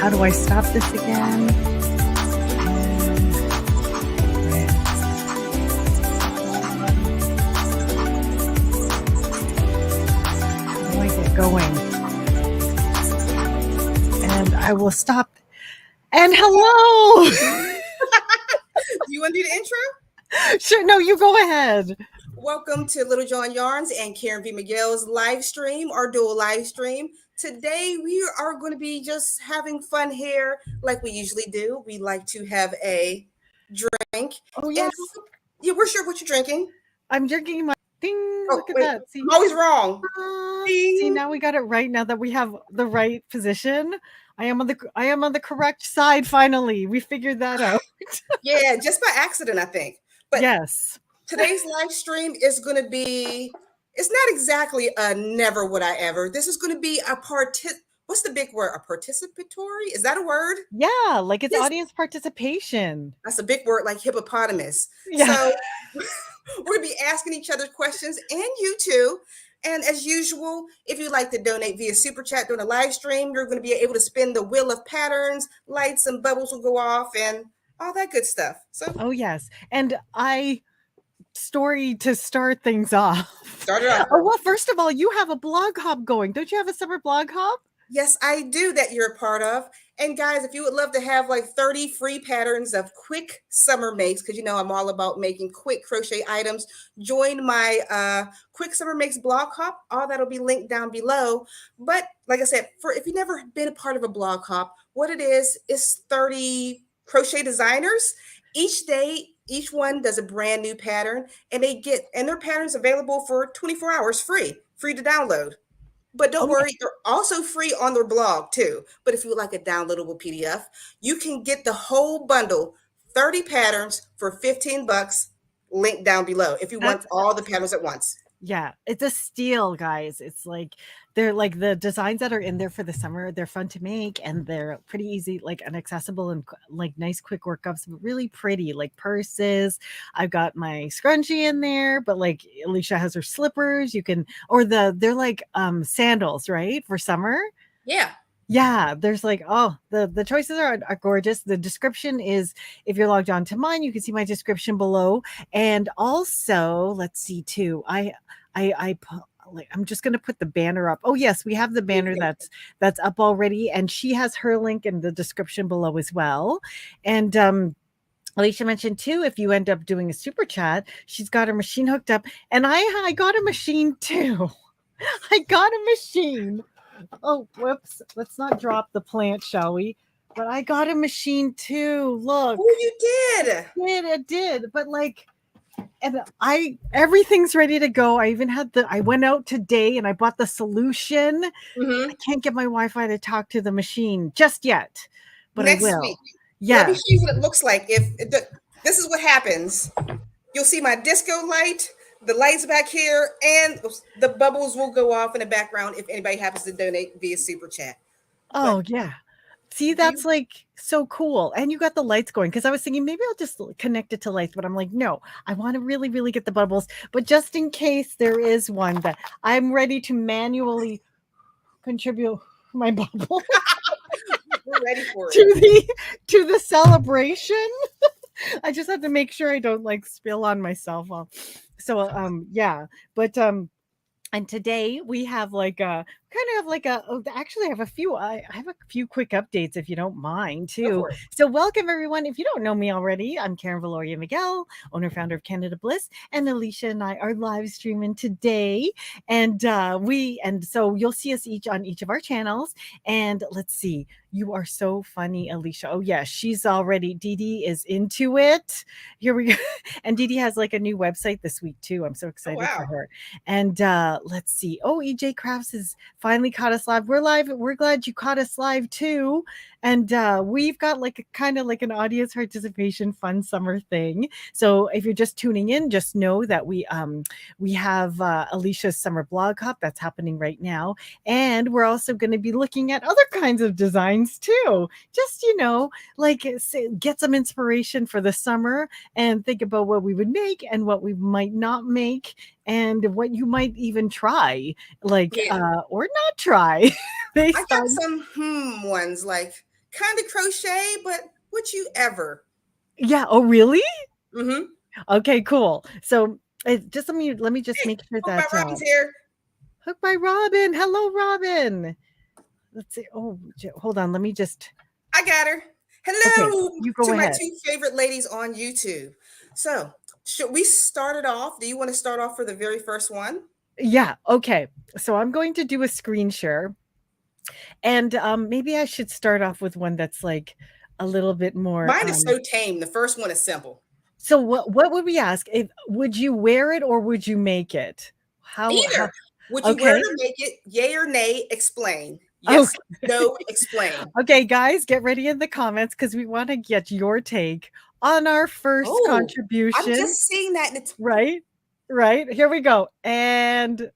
how do I stop this again? How do I get going? And I will stop. And hello! Do you want to do the intro? Sure, no, you go ahead. Welcome to Littlejohn Yarns and Karen V Miguel's live stream, our dual live stream. Today we are going to be just having fun here like we usually do. We like to have a drink. Oh, yes. And we're sure what you're drinking. I'm drinking my ding. Oh, look at wait, that. See? I'm always wrong. See, now we got it right. Now that we have the right position, I am on the correct side. Finally, we figured that out. Yeah, just by accident, I think. But yes, today's live stream is going to be. It's not exactly a never would I ever. This is going to be a What's the big word? A participatory? Is that a word? Yeah, like it's audience participation. That's a big word, like hippopotamus. Yeah. So we're going to be asking each other questions, and you too. And as usual, if you'd like to donate via Super Chat during a live stream, you're going to be able to spin the wheel of patterns, lights and bubbles will go off, and all that good stuff. So, oh yes, and story to start things off. Start it off. Oh well, first of all, you have a blog hop going. Don't you have a summer blog hop? Yes, I do, that you're a part of. And guys, if you would love to have like 30 free patterns of quick summer makes, because you know I'm all about making quick crochet items, join my quick summer makes blog hop. All that'll be linked down below. But like I said, if you've never been a part of a blog hop, what it is 30 crochet designers. Each day, each one does a brand new pattern, and their patterns available for 24 hours free to download. But don't worry, they're also free on their blog too. But if you would like a downloadable PDF, you can get the whole bundle, 30 patterns for $15, linked down below if you want all the patterns at once. Yeah, it's a steal, guys. It's like they're like the designs that are in there for the summer. They're fun to make and they're pretty easy, like and accessible and like nice quick workups, but really pretty, like purses. I've got my scrunchie in there, but like Alysha has her slippers. You can, or they're like sandals, right? For summer. Yeah. Yeah, there's like, the choices are gorgeous. The description is, if you're logged on to mine, you can see my description below. And also, let's see too. I'm just going to put the banner up. Oh yes, we have the banner that's up already, and she has her link in the description below as well. And Alysha mentioned too, if you end up doing a super chat, she's got her machine hooked up, and I got a machine too. I got a machine. Oh, whoops. Let's not drop the plant, shall we? But I got a machine too. Look. Oh, you did. It did. But like, and everything's ready to go. I even had I went out today and I bought the solution. Mm-hmm. I can't get my Wi-Fi to talk to the machine just yet, but next I will. week. Yeah. Let me show you what it looks like. This is what happens. You'll see my disco light. The lights back here, and the bubbles will go off in the background if anybody happens to donate via Super Chat. Oh, yeah. See, that's like so cool. And you got the lights going, because I was thinking maybe I'll just connect it to lights, but I'm like, no, I want to really, really get the bubbles. But just in case there is one, that I'm ready to manually contribute my bubble We're ready for it. to the celebration. I just have to make sure I don't like spill on myself. So yeah, but and today we have like actually I have a few quick updates if you don't mind too. So welcome everyone. If you don't know me already, I'm Karen Viloria-Miguel, owner founder of Canada Bliss, and Alysha and I are live streaming today, and so you'll see us each on each of our channels. And let's see, you are so funny, Alysha. Oh yeah, she's already, Dee Dee is into it. Here we go. And Dee Dee has like a new website this week too. I'm so excited for her. And let's see. Oh, EJ Crafts has finally caught us live. We're live. We're glad you caught us live too. And we've got like kind of like an audience participation fun summer thing. So if you're just tuning in, just know that we have Alysha's summer blog hop that's happening right now. And we're also going to be looking at other kinds of designs too. Just, like get some inspiration for the summer and think about what we would make and what we might not make and what you might even try, or not try. I got some ones like kind of crochet, but would you ever? Yeah. Oh, really? Mm-hmm. Okay, cool. So just let me just Hey, make sure hope my that Robin's here. Hook by Robin. Hello, Robin. Let's see. Oh, hold on. Let me just. I got her. Okay, Hello you go to my ahead. 2 favorite ladies on YouTube. So, should we start it off? Do you want to start off for the very first one? Yeah. Okay. So I'm going to do a screen share, and maybe I should start off with one that's like a little bit more. Mine is so tame. The first one is simple. So what would we ask? If would you wear it or would you make it? How? Either. Would you wear it Okay. or make it? Yay or nay? Explain. Yes, Okay. no, explain. Okay, guys, get ready in the comments because we want to get your take on our first Oh, I'm contribution. just seeing that. Right? Right. Here we go. And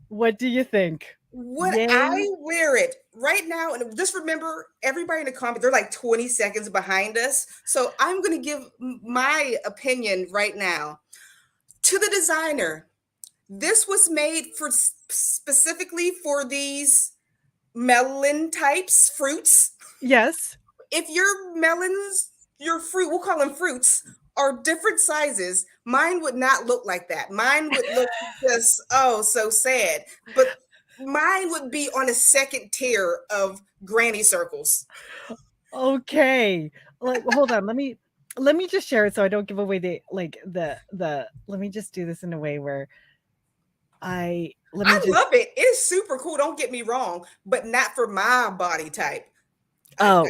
what do you think? Would Yay? I wear it right now? And just remember, everybody in the comments, they're like 20 seconds behind us. So I'm going to give my opinion right now. To the designer, this was made for specifically for these melon types, fruits. Yes. If your melons, your fruit, we'll call them fruits, are different sizes, mine would not look like that. Mine would look just, oh, so sad. But mine would be on a second tier of granny circles. Okay. Like, hold on. Let me just share it so I don't give away the let me just do this in a way where let me I just love it. It's super cool. Don't get me wrong, but not for my body type. oh,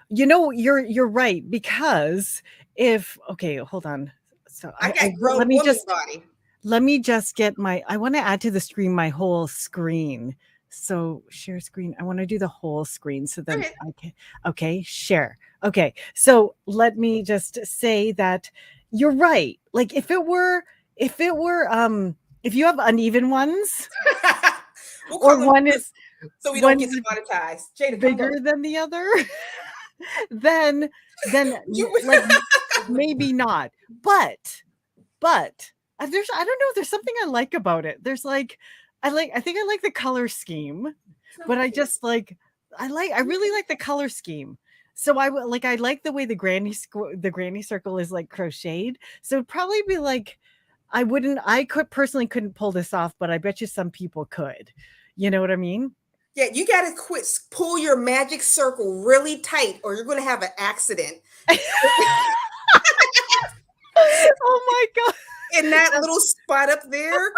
you know, you're right because if okay, hold on. So I got let grown me woman just body. let me just get my I want to add to the screen my whole screen. So share screen. I want to do the whole screen so then I can okay, share. Okay. So let me just say that you're right. Like if you have uneven ones We'll call or them fruits so we don't one's get demonetized. Jada, come bigger look. than the other, then You like maybe not. But there's I don't know, there's something I like about it. There's like I think I like the color scheme, so but I cute. just like I really like the color scheme. So I like the way the granny circle is like crocheted. So it'd probably be like I could personally couldn't pull this off, but I bet you some people could. You know what I mean? Yeah, you got to quit. Pull your magic circle really tight, or you're going to have an accident. Oh my god. In that little spot up there,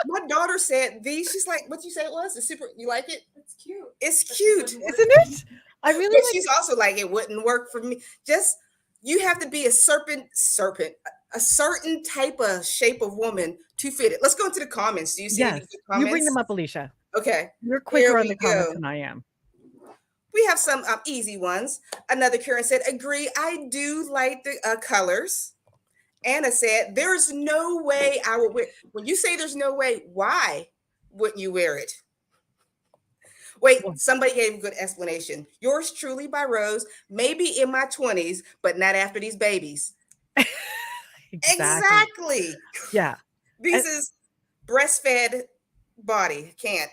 my daughter said these. She's like, "What you say it was? It's super. You like it? It's cute. It's cute, Isn't it? I really But like she's also like, it wouldn't work for me. Just you have to be a a certain type of shape of woman to fit it. Let's go into the comments. Do you see any yes. good You bring comments? them up, Alicia. Okay, You're here quicker on we the comments go. than I am. We have some easy ones. Another Karen said, agree. I do like the colors. Anna said, there's no way I would wear. When you say there's no way, why wouldn't you wear it? Wait, Well, somebody gave a good explanation. Yours truly by Rose, maybe in my 20s, but not after these babies. exactly. Exactly. Yeah. This is breastfed body. Can't.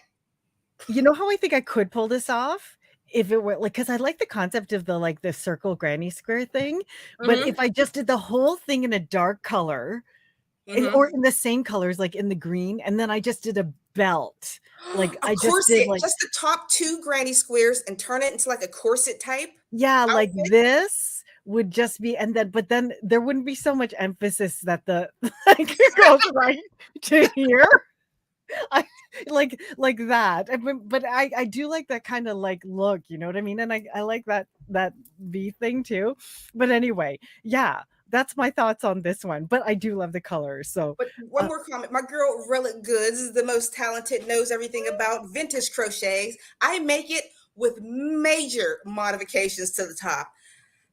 You know how I think I could pull this off? If it were like, because I like the concept of the circle granny square thing, but Mm-hmm. if I just did the whole thing in a dark color, Mm-hmm. or in the same colors, like in the green, and then I just did a belt, like A I just did corset, like just the top 2 granny squares and turn it into like a corset type yeah, like outfit. this would just be, and then but then there wouldn't be so much emphasis that the like it goes right to here. I like that. But I do like that kind of like look, you know what I mean? And I like that V thing too. But anyway, yeah, that's my thoughts on this one. But I do love the colors. So But one more comment. My girl Relic Goods is the most talented, knows everything about vintage crochets. I make it with major modifications to the top.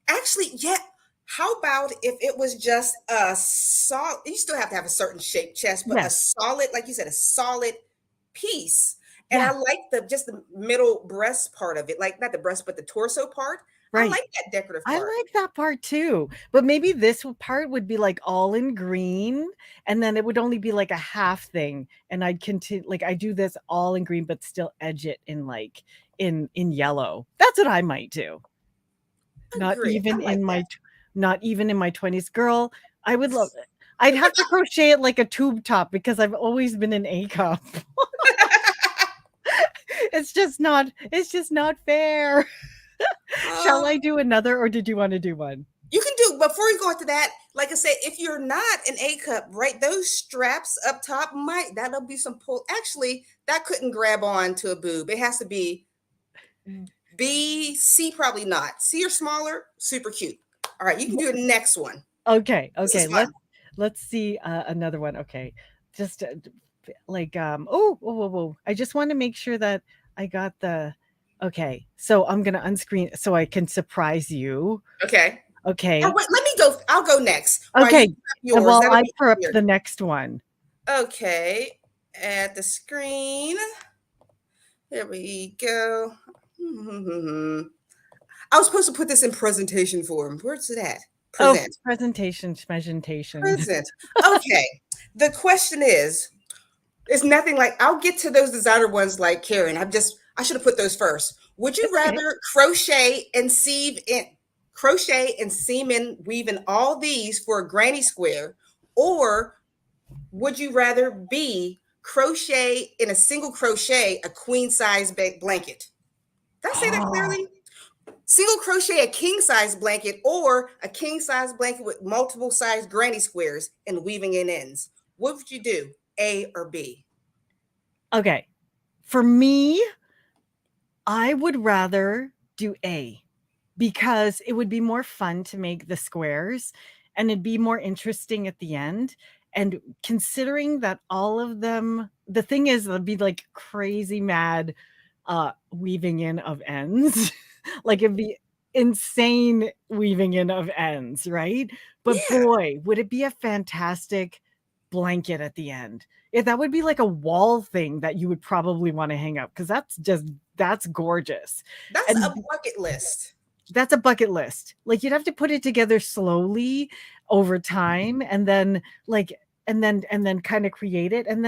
Actually, yeah. How about if it was just a solid, you still have to have a certain shape chest, but a yes, solid, like you said, a solid piece. And yeah, I like the just the middle breast part of it, like not the breast, but the torso part. I Right. like that decorative I part. like that part too. But maybe this part would be like all in green, and then it would only be like a half thing. And I'd continue, like I do this all in green, but still edge it in like in yellow. That's what I might do. Not Agree. I even like in that. my not even in my 20s. Girl, I would love it. I'd have to crochet it like a tube top because I've always been an A cup. It's just not fair. Shall Uh, I do another or did you want to do one? you can do, before we go into that, like I said, if you're not an A cup, right, those straps up top that'll be some pull. Actually, that couldn't grab on to a boob. It has to be B, C, probably not. C or smaller, super cute. All right, you can do the next one. Okay, This is okay. fun. Let's see another one. Okay. Just like oh, whoa, whoa, whoa. I just want to make sure that I got the okay. So I'm gonna unscreen so I can surprise you. Okay. Oh, Okay. wait, let me go. I'll go next while you Okay. grab yours. Well, That'll I be prep easier. the next one. Okay. At the screen. There we go. I was supposed to put this in presentation form. Where's it at? Oh, Present. presentation. Present. Okay. The question is, it's nothing like, I'll get to those designer ones like Karen. I should have put those first. Would you It's okay. rather crochet and seam in, weave in all these for a granny square, or would you rather be crochet in a single crochet a queen size blanket? Did I say that Oh, clearly? Single crochet a king size blanket or a king size blanket with multiple size granny squares and weaving in ends. What would you do? A or B? okay. For me, I would rather do A because it would be more fun to make the squares and it'd be more interesting at the end. And considering that all of them, the thing is, it'd be like crazy mad weaving in of ends. Like it'd be insane weaving in of ends, right? But Yeah, boy, would it be a fantastic blanket at the end. Yeah, that would be like a wall thing that you would probably want to hang up because that's gorgeous. that's a And bucket list. that's a bucket list. Like you'd have to put it together slowly over time and then like and then kind of create it and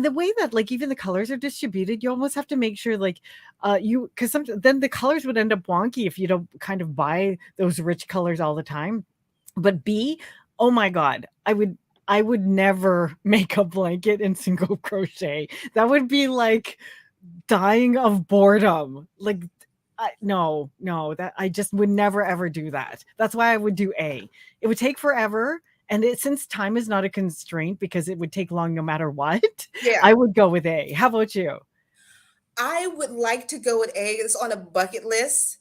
the way that like even the colors are distributed, you almost have to make sure like you because some then the colors would end up wonky if you don't kind of buy those rich colors all the time. But B, oh my God, I would never make a blanket in single crochet. That would be like dying of boredom. Like no, that I just would never ever do that. That's why I would do A. It would take forever. And since time is not a constraint because it would take long no matter what, Yeah, I would go with A. How about you? I would like to go with A. It's on a bucket list.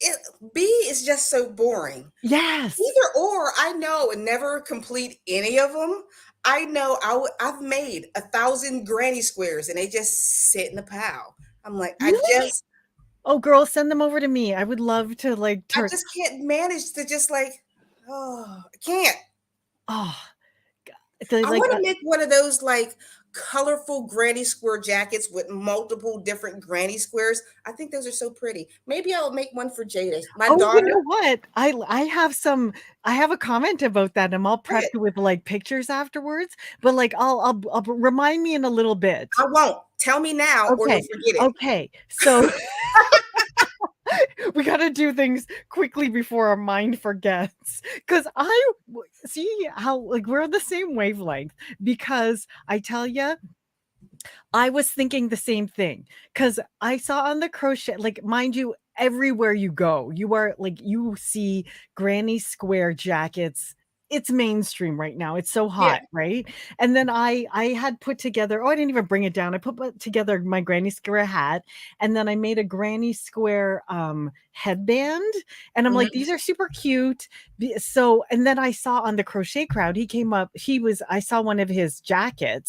It, B is just so boring. Yes. Either or, I know and never complete any of them. I know I've made 1,000 granny squares and they just sit in the pile. I'm like, Really? Oh, girl, send them over to me. I would love to like I turn. just can't manage to just like, I can't. Oh, the, I like want to make one of those like colorful granny square jackets with multiple different granny squares. I think those are so pretty. Maybe I'll make one for Jada, my oh, you daughter. know what? I have a comment about that. I'm all Go ahead. prepped with like pictures afterwards, but like I'll remind me in a little bit. I won't. Tell me now or you'll Okay. forget it. Okay. So we got to do things quickly before our mind forgets because see how like we're on the same wavelength because I tell you I was thinking the same thing because I saw on the crochet, like, mind you, everywhere you go, you are like, you see granny square jackets. It's mainstream right now. It's so Yeah. hot, right? And then I had put together, oh, I didn't even bring it down. I put together my granny square hat, and then I made a granny square headband. And I'm like, Mhm. these are super cute. So, and then I saw on the crochet crowd, he came up, I saw one of his jacket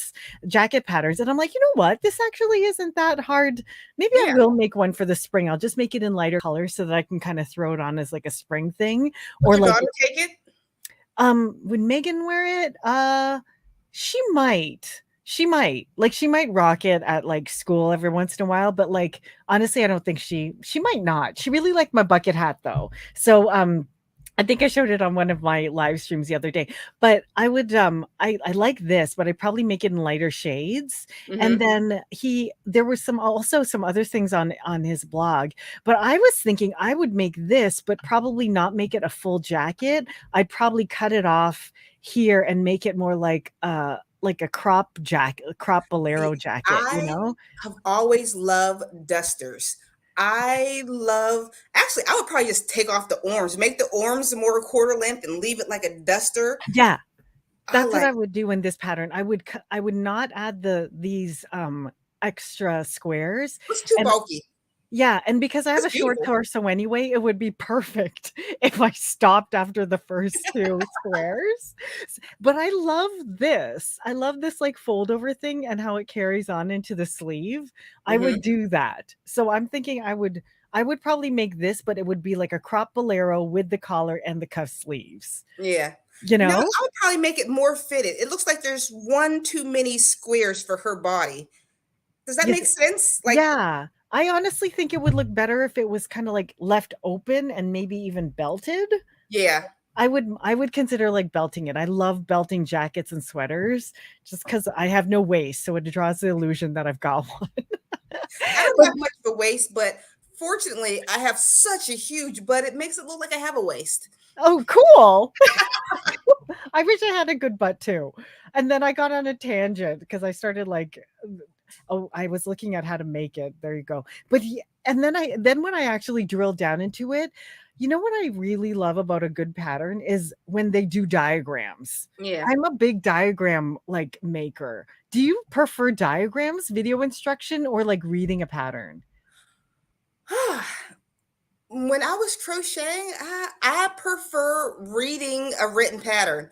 patterns. And I'm like, you know what? This actually isn't that hard. Maybe I Yeah. will make one for the spring. I'll just make it in lighter colors so that I can kind of throw it on as like a spring thing. Would Or your like daughter take it? would Megan wear it? She might. She might. Like, she might rock it at, like, school every once in a while, but, like, honestly, I don't think she might not. She really liked my bucket hat, though. So, I think I showed it on one of my live streams the other day. But I would, I like this, but I'd probably make it in lighter shades. And Hmm. then there was also some other things on his blog, but I was thinking I would make this, but probably not make it a full jacket. I'd probably cut it off here and make it more like a crop jacket, a crop bolero See, jacket, you I know? have always loved dusters. I love, actually, I would probably just take off the arms, make the arms more quarter length and leave it like a duster. Yeah, I that's what like, I would do in this pattern. I would not add these extra squares. it's too And bulky. yeah, and because I have It's a short beautiful. torso anyway, it would be perfect if I stopped after the first 2 squares. But I love this. I love this, like, fold over thing and how it carries on into the sleeve. I would Hmm. do that. So I'm thinking I would probably make this, but it would be like a crop bolero with the collar and the cuff sleeves, Yeah. you No, know? I would probably make it more fitted. It looks like there's one too many squares for her body. Does that Yes, make sense? Like, yeah. I honestly think it would look better if it was kinda, like, left open and maybe even belted. yeah. I would consider, like, belting it. I love belting jackets and sweaters just because I have no waist, so it draws the illusion that I've got one. I don't But have much of a waist, but fortunately, I have such a huge butt, it makes it look like I have a waist. oh, cool. I wish I had a good butt too. And then I got on a tangent because I started, like, oh, I was looking at how to make it. There you go. But and then when I actually drilled down into it, you know what I really love about a good pattern is when they do diagrams. Yeah. I'm a big diagram like maker. Do you prefer diagrams, video instruction, or like reading a pattern? When I was crocheting, I prefer reading a written pattern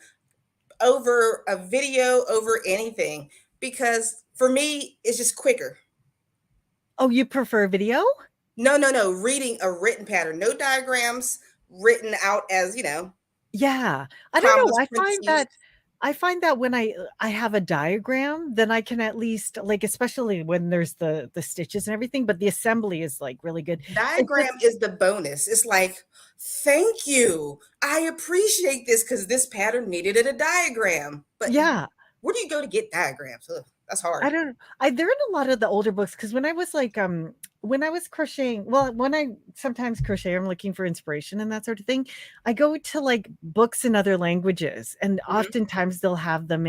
over a video, over anything, because for me, it's just quicker. Oh, you prefer video? No, no, no, reading a written pattern, no diagrams written out as, Yeah. I don't know. commas, parentheses. I find that when I have a diagram, then I can at least like, especially when there's the stitches and everything, but the assembly is like really good. It's Diagram just is the bonus. It's like, thank you. I appreciate this because this pattern needed a diagram. But yeah. where do you go to get diagrams? Ugh, that's hard. I don't they're in a lot of the older books because when I was crocheting, well, when I sometimes crochet, I'm looking for inspiration and that sort of thing. I go to like books in other languages, and Mhm. oftentimes they'll have them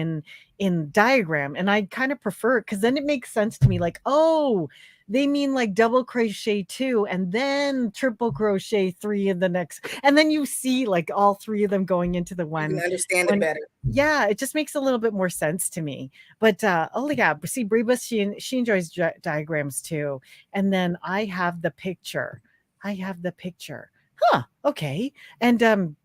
in diagram, and I kind of prefer it because then it makes sense to me. Like, oh, they mean like double crochet 2 and then triple crochet 3 in the next, and then you see like all 3 of them going into the You can one understand it one. better. Yeah, it just makes a little bit more sense to me. But, oh, yeah, but see, Breba, she enjoys diagrams too, and then I have the picture. I have the picture. Huh, okay, and,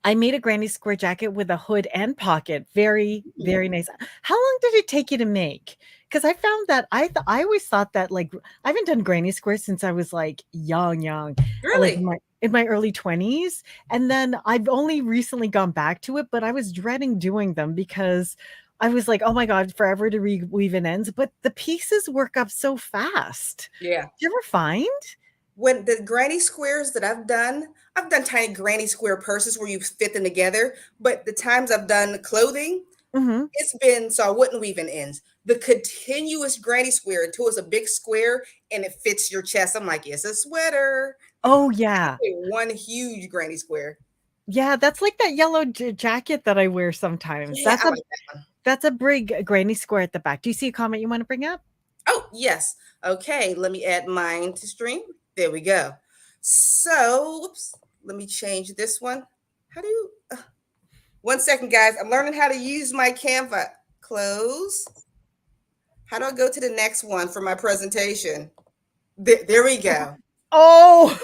I made a granny square jacket with a hood and pocket. Very, Mm, very nice. How long did it take you to make? Because I found that I always thought that, like, I haven't done granny squares since I was, like, young, like, really? in my early 20s, and then I've only recently gone back to it, but I was dreading doing them because I was like, "Oh my god, forever to weave in ends," but the pieces work up so fast. Yeah. Do you ever find? When the granny squares that I've done tiny granny square purses where you fit them together, but the times I've done clothing, Mhm. it's been so I wouldn't weave in ends. The continuous granny square until it's a big square and it fits your chest. I'm like, it's a sweater. Oh, yeah. One huge granny square. Yeah, that's like that yellow jacket that I wear sometimes. Yeah, I like that one. That's a big granny square at the back. Do you see a comment you wanna bring up? Oh, yes. Okay, let me add mine to stream. There we go. So, whoops, let me change this one. How do you, 1 second, guys. I'm learning how to use my Canva. Close. How do I go to the next one for my presentation? There we go. Oh,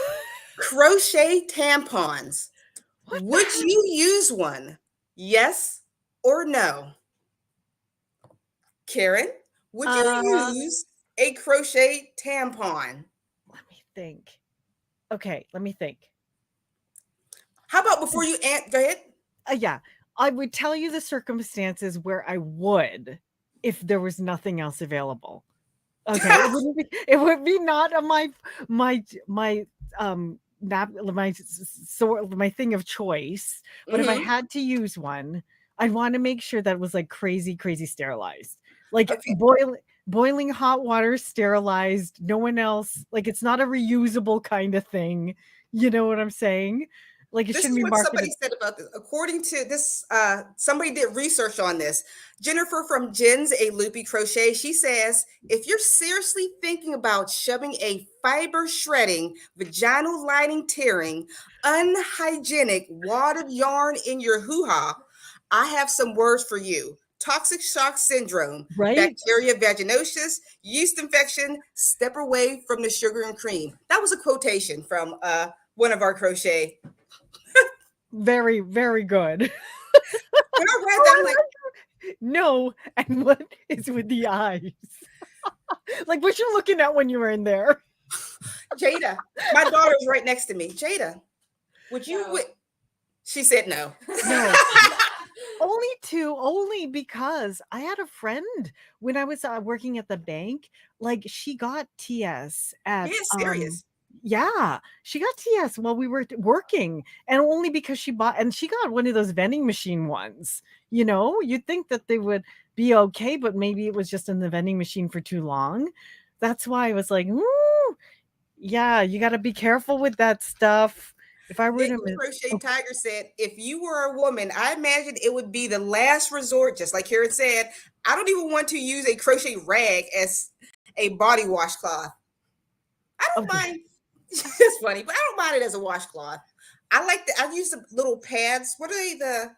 Crochet tampons. what the Would heck? you use one? Yes or no? Karen, would you Uh, use a crochet tampon? let me think. Okay, let me think. How about before go ahead? Yeah, I would tell you the circumstances where I would. if there was nothing else available. Okay, it would be not on my my thing of choice, but if I Mm-hmm. had to use one, I'd want to make sure that it was like crazy sterilized. Like Okay. boiling hot water sterilized, no one else, like it's not a reusable kind of thing. You know what I'm saying? Like it This shouldn't is be what somebody marketed. said about this. According to this, somebody did research on this. Jennifer from Jen's A Loopy Crochet, she says, if you're seriously thinking about shoving a fiber shredding, vaginal lining tearing, unhygienic wad of yarn in your hoo-ha, I have some words for you. Toxic shock syndrome, Right? bacteria vaginosis, yeast infection, step away from the sugar and cream. That was a quotation from one of our crochet. Very, very good. When I read that, I'm like, No, and what is with the eyes? Like what you looking at when you were in there? Jada, my daughter's right next to me. Jada, would you? No. She said no. No. Only because I had a friend when I was working at the bank, like she got TS at Yeah, serious. yeah, she got TS while we were working, and only because she got one of those vending machine ones. You know, you'd think that they would be okay, but maybe it was just in the vending machine for too long. That's why I was like, ooh, yeah, you got to be careful with that stuff. If I were to Knitting Crochet Tiger said, if you were a woman, I imagine it would be the last resort, just like Karen said. I don't even want to use a crochet rag as a body washcloth. I don't okay, mind. It's funny, but I don't mind it as a washcloth. I like the. I've used the little pads. What are they? The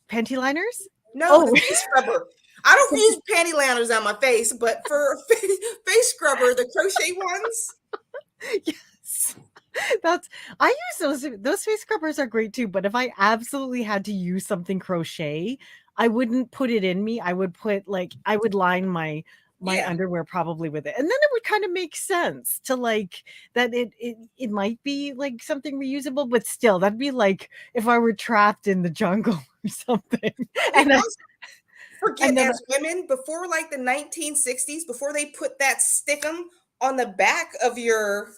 panty liners? no, Oh, the face scrubber. I don't use panty liners on my face, but for face scrubber, the crochet ones. yes. That's I use those face scrubbers are great too, but if I absolutely had to use something crochet, I wouldn't put it in me. I would put like I would line my Yeah, underwear probably with it. And then it would kind of make sense to like that it might be like something reusable, but still that'd be like if I were trapped in the jungle or something. but we And I, also forget and then as women before like the 1960s, before they put that stickum on the back of your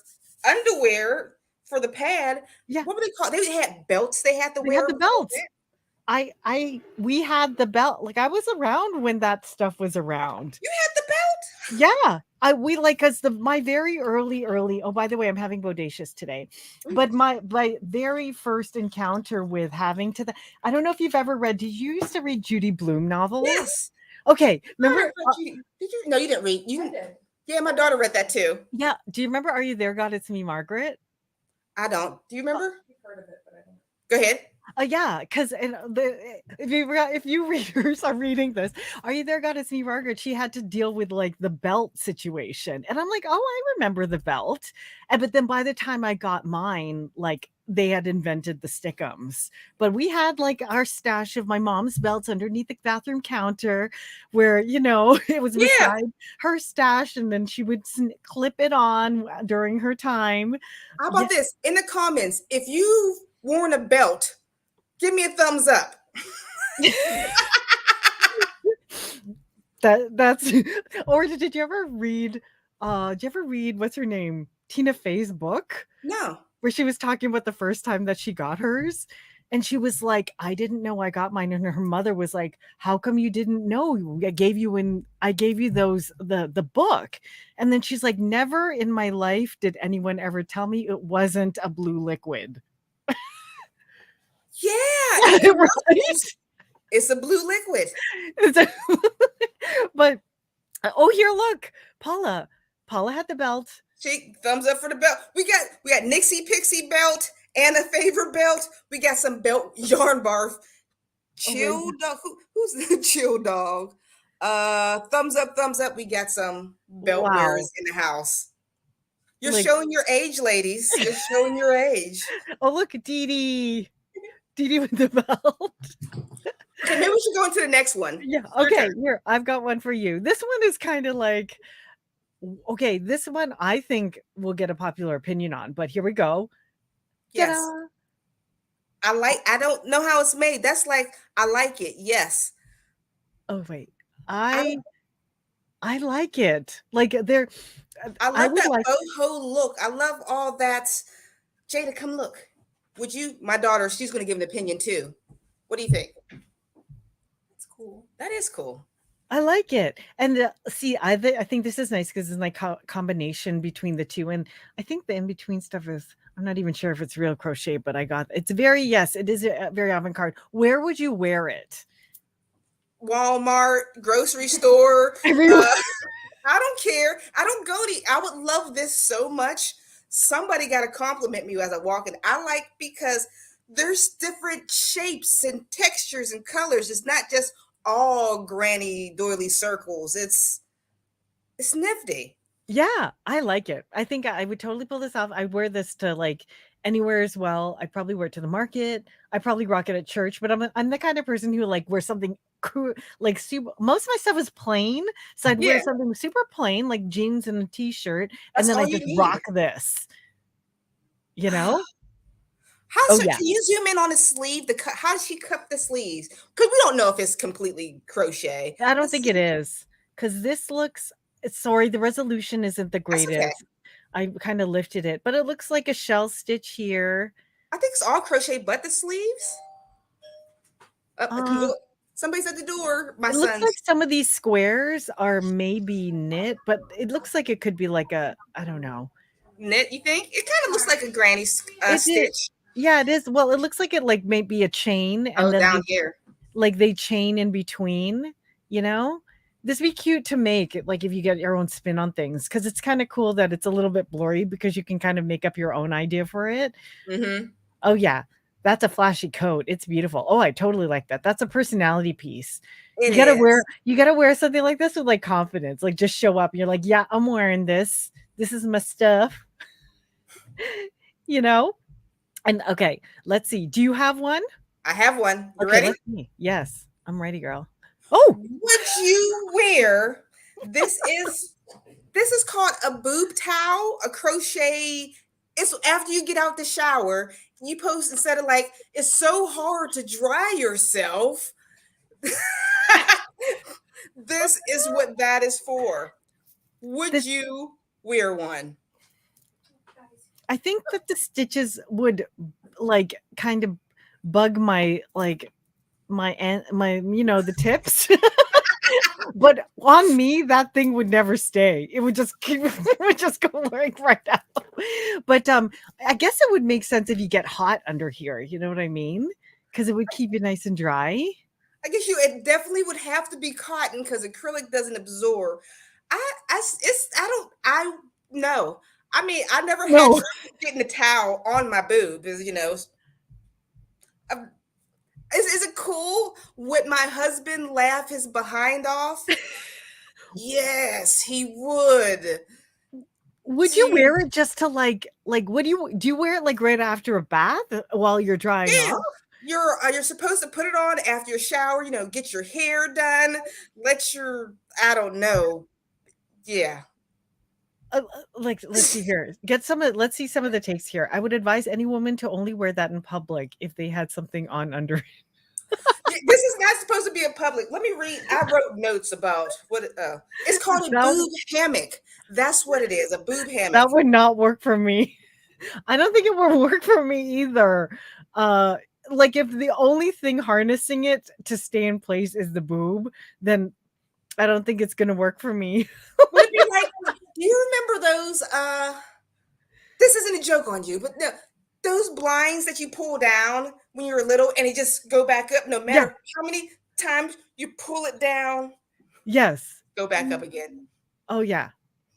underwear for the pad. yeah, What were they called? They had belts they had to they had wear the before belts. that. We had the belt. Like I was around when that stuff was around. You had the belt. Yeah. We like because my very early oh by the way, I'm having bodacious today. Mm, But my very first encounter with having to the I don't know if you've ever read, did you used to read Judy Blume novels? yes. Okay. I Remember read Judy. Did you? No, you didn't read. I You. did. Yeah, my daughter read that too. yeah, do you remember Are You There, God? It's Me, Margaret? I don't. Do you remember? I've heard of it, but I don't. Go ahead. Yeah, because if you readers are reading this, Are You There, God? It's Me, Margaret? She had to deal with like the belt situation, and I'm like, oh, I remember the belt, and but then by the time I got mine, like they had invented the stickums, but we had like our stash of my mom's belts underneath the bathroom counter, where it was Yeah. beside her stash, and then she would clip it on during her time. How Yeah, about this? In the comments, if you've worn a belt, give me a thumbs up. that's or did you ever read did you ever read what's her name? Tina Fey's book No. where she was talking about the first time that she got hers. And she was like, I didn't know I got mine. And her mother was like, how come you didn't know? I gave you those the book. And then she's like, never in my life did anyone ever tell me it wasn't a blue liquid. Yeah, if you know, Right? it's a blue liquid. But oh, here, look, Paula had the belt. She thumbs up for the belt. We got Nixie Pixie belt and a favorite belt. We got some belt yarn barf. Oh, wait. Chill dog. Who's the chill dog? Thumbs up, thumbs up. We got some belt Wow. wearers in the house. You're Like, showing your age, ladies. You're showing your age. oh, look, Dee Dee with the belt. Okay, maybe we should go into the next one. Yeah. Your Okay. turn. Here, I've got one for you. This one is kind of like, okay, this one I think we'll get a popular opinion on, but here we go. Yes. Ta-da! I don't know how it's made. That's like, I like it. Yes. Oh, wait. I I don't I like it. Like they're I I love would that like boho look. I love all that. Jada, come look. Would you? My daughter, she's going to give an opinion too. What do you think? That's cool. That is cool. I like it. And see, I think this is nice because it's like combination between the two. And I think the in between stuff is, I'm not even sure if it's real crochet, but I got it's very, yes, it is very avant garde. Where would you wear it? Walmart, grocery store. Everywhere. I don't care. I don't go to. I would love this so much. Somebody got to compliment me as I walk in. I like because there's different shapes and textures and colors. It's not just all granny doily circles. It's nifty. Yeah, I like it. I think I would totally pull this off. I wear this to like anywhere as well. I probably wear it to the market. I probably rock it at church, but I'm the kind of person who like wears something like super. Most of my stuff is plain, so I'd wear Yeah, something super plain, like jeans and a t-shirt, and that's then I all you just need. rock this. You know? How's Oh her, yeah. can you zoom in on the sleeve? How does she cup the sleeves? Because we don't know if it's completely crochet. I don't Let's think it see. is because this looks. Sorry, the resolution isn't the That's okay. greatest. I kind of lifted it, but it looks like a shell stitch here. I think it's all crochet but the sleeves. I can Uh, go. Somebody's at the door. My It looks like son's some of these squares are maybe knit, but it looks like it could be like a, I don't know. knit. You think it kind of looks like a granny It is, stitch? yeah, it is. Well, it looks like it like maybe a chain and Oh, then down here. they chain in between, you know? This be cute to make, like if you get your own spin on things, because it's kind of cool that it's a little bit blurry because you can kind of make up your own idea for it. Mm-hmm. Oh yeah, that's a flashy coat. It's beautiful. Oh, I totally like that. That's a personality piece. It is. You gotta wear something like this with like confidence. Like just show up. You're like, yeah, I'm wearing this. This is my stuff. You know? And okay, let's see. Do you have one? I have one. You Okay, ready? let's see. Yes, I'm ready, girl. Oh, Would you wear? This is this is called a boob towel, a crochet. It's after you get out the shower. You post instead of like it's so hard to dry yourself. This is what that is for. Would this you wear one? I think that the stitches would like kind of bug my like my the tips. But on me, that thing would never stay. It would just keep it would just go right out. But I guess it would make sense if you get hot under here. You know what I mean? Because it would keep you nice and dry. I guess it definitely would have to be cotton because acrylic doesn't absorb. I don't I no. I mean, I never had No. trouble getting the towel on my boob, um, is it cool? Would my husband laugh his behind off? Yes, he would. Would you Gee, wear it just to like what do you wear it like right after a bath while you're drying yeah. off? You're supposed to put it on after your shower, get your hair done, let your I don't know. Yeah. Like let's see here. Let's see some of the takes here. I would advise any woman to only wear that in public if they had something on under. This is not supposed to be a public. Let me read. I wrote notes about what it's called a That boob hammock. That's what it is, a boob that hammock. would not work for me. I don't think it would work for me either. Uh like if the only thing harnessing it to stay in place is the boob, then I don't think it's gonna work for me. Would it be like do you remember those this isn't a joke on you, but those blinds that you pull down when you were little and it just go back up no Yeah. matter how many times you pull it down, Yes. go back up again. Oh yeah.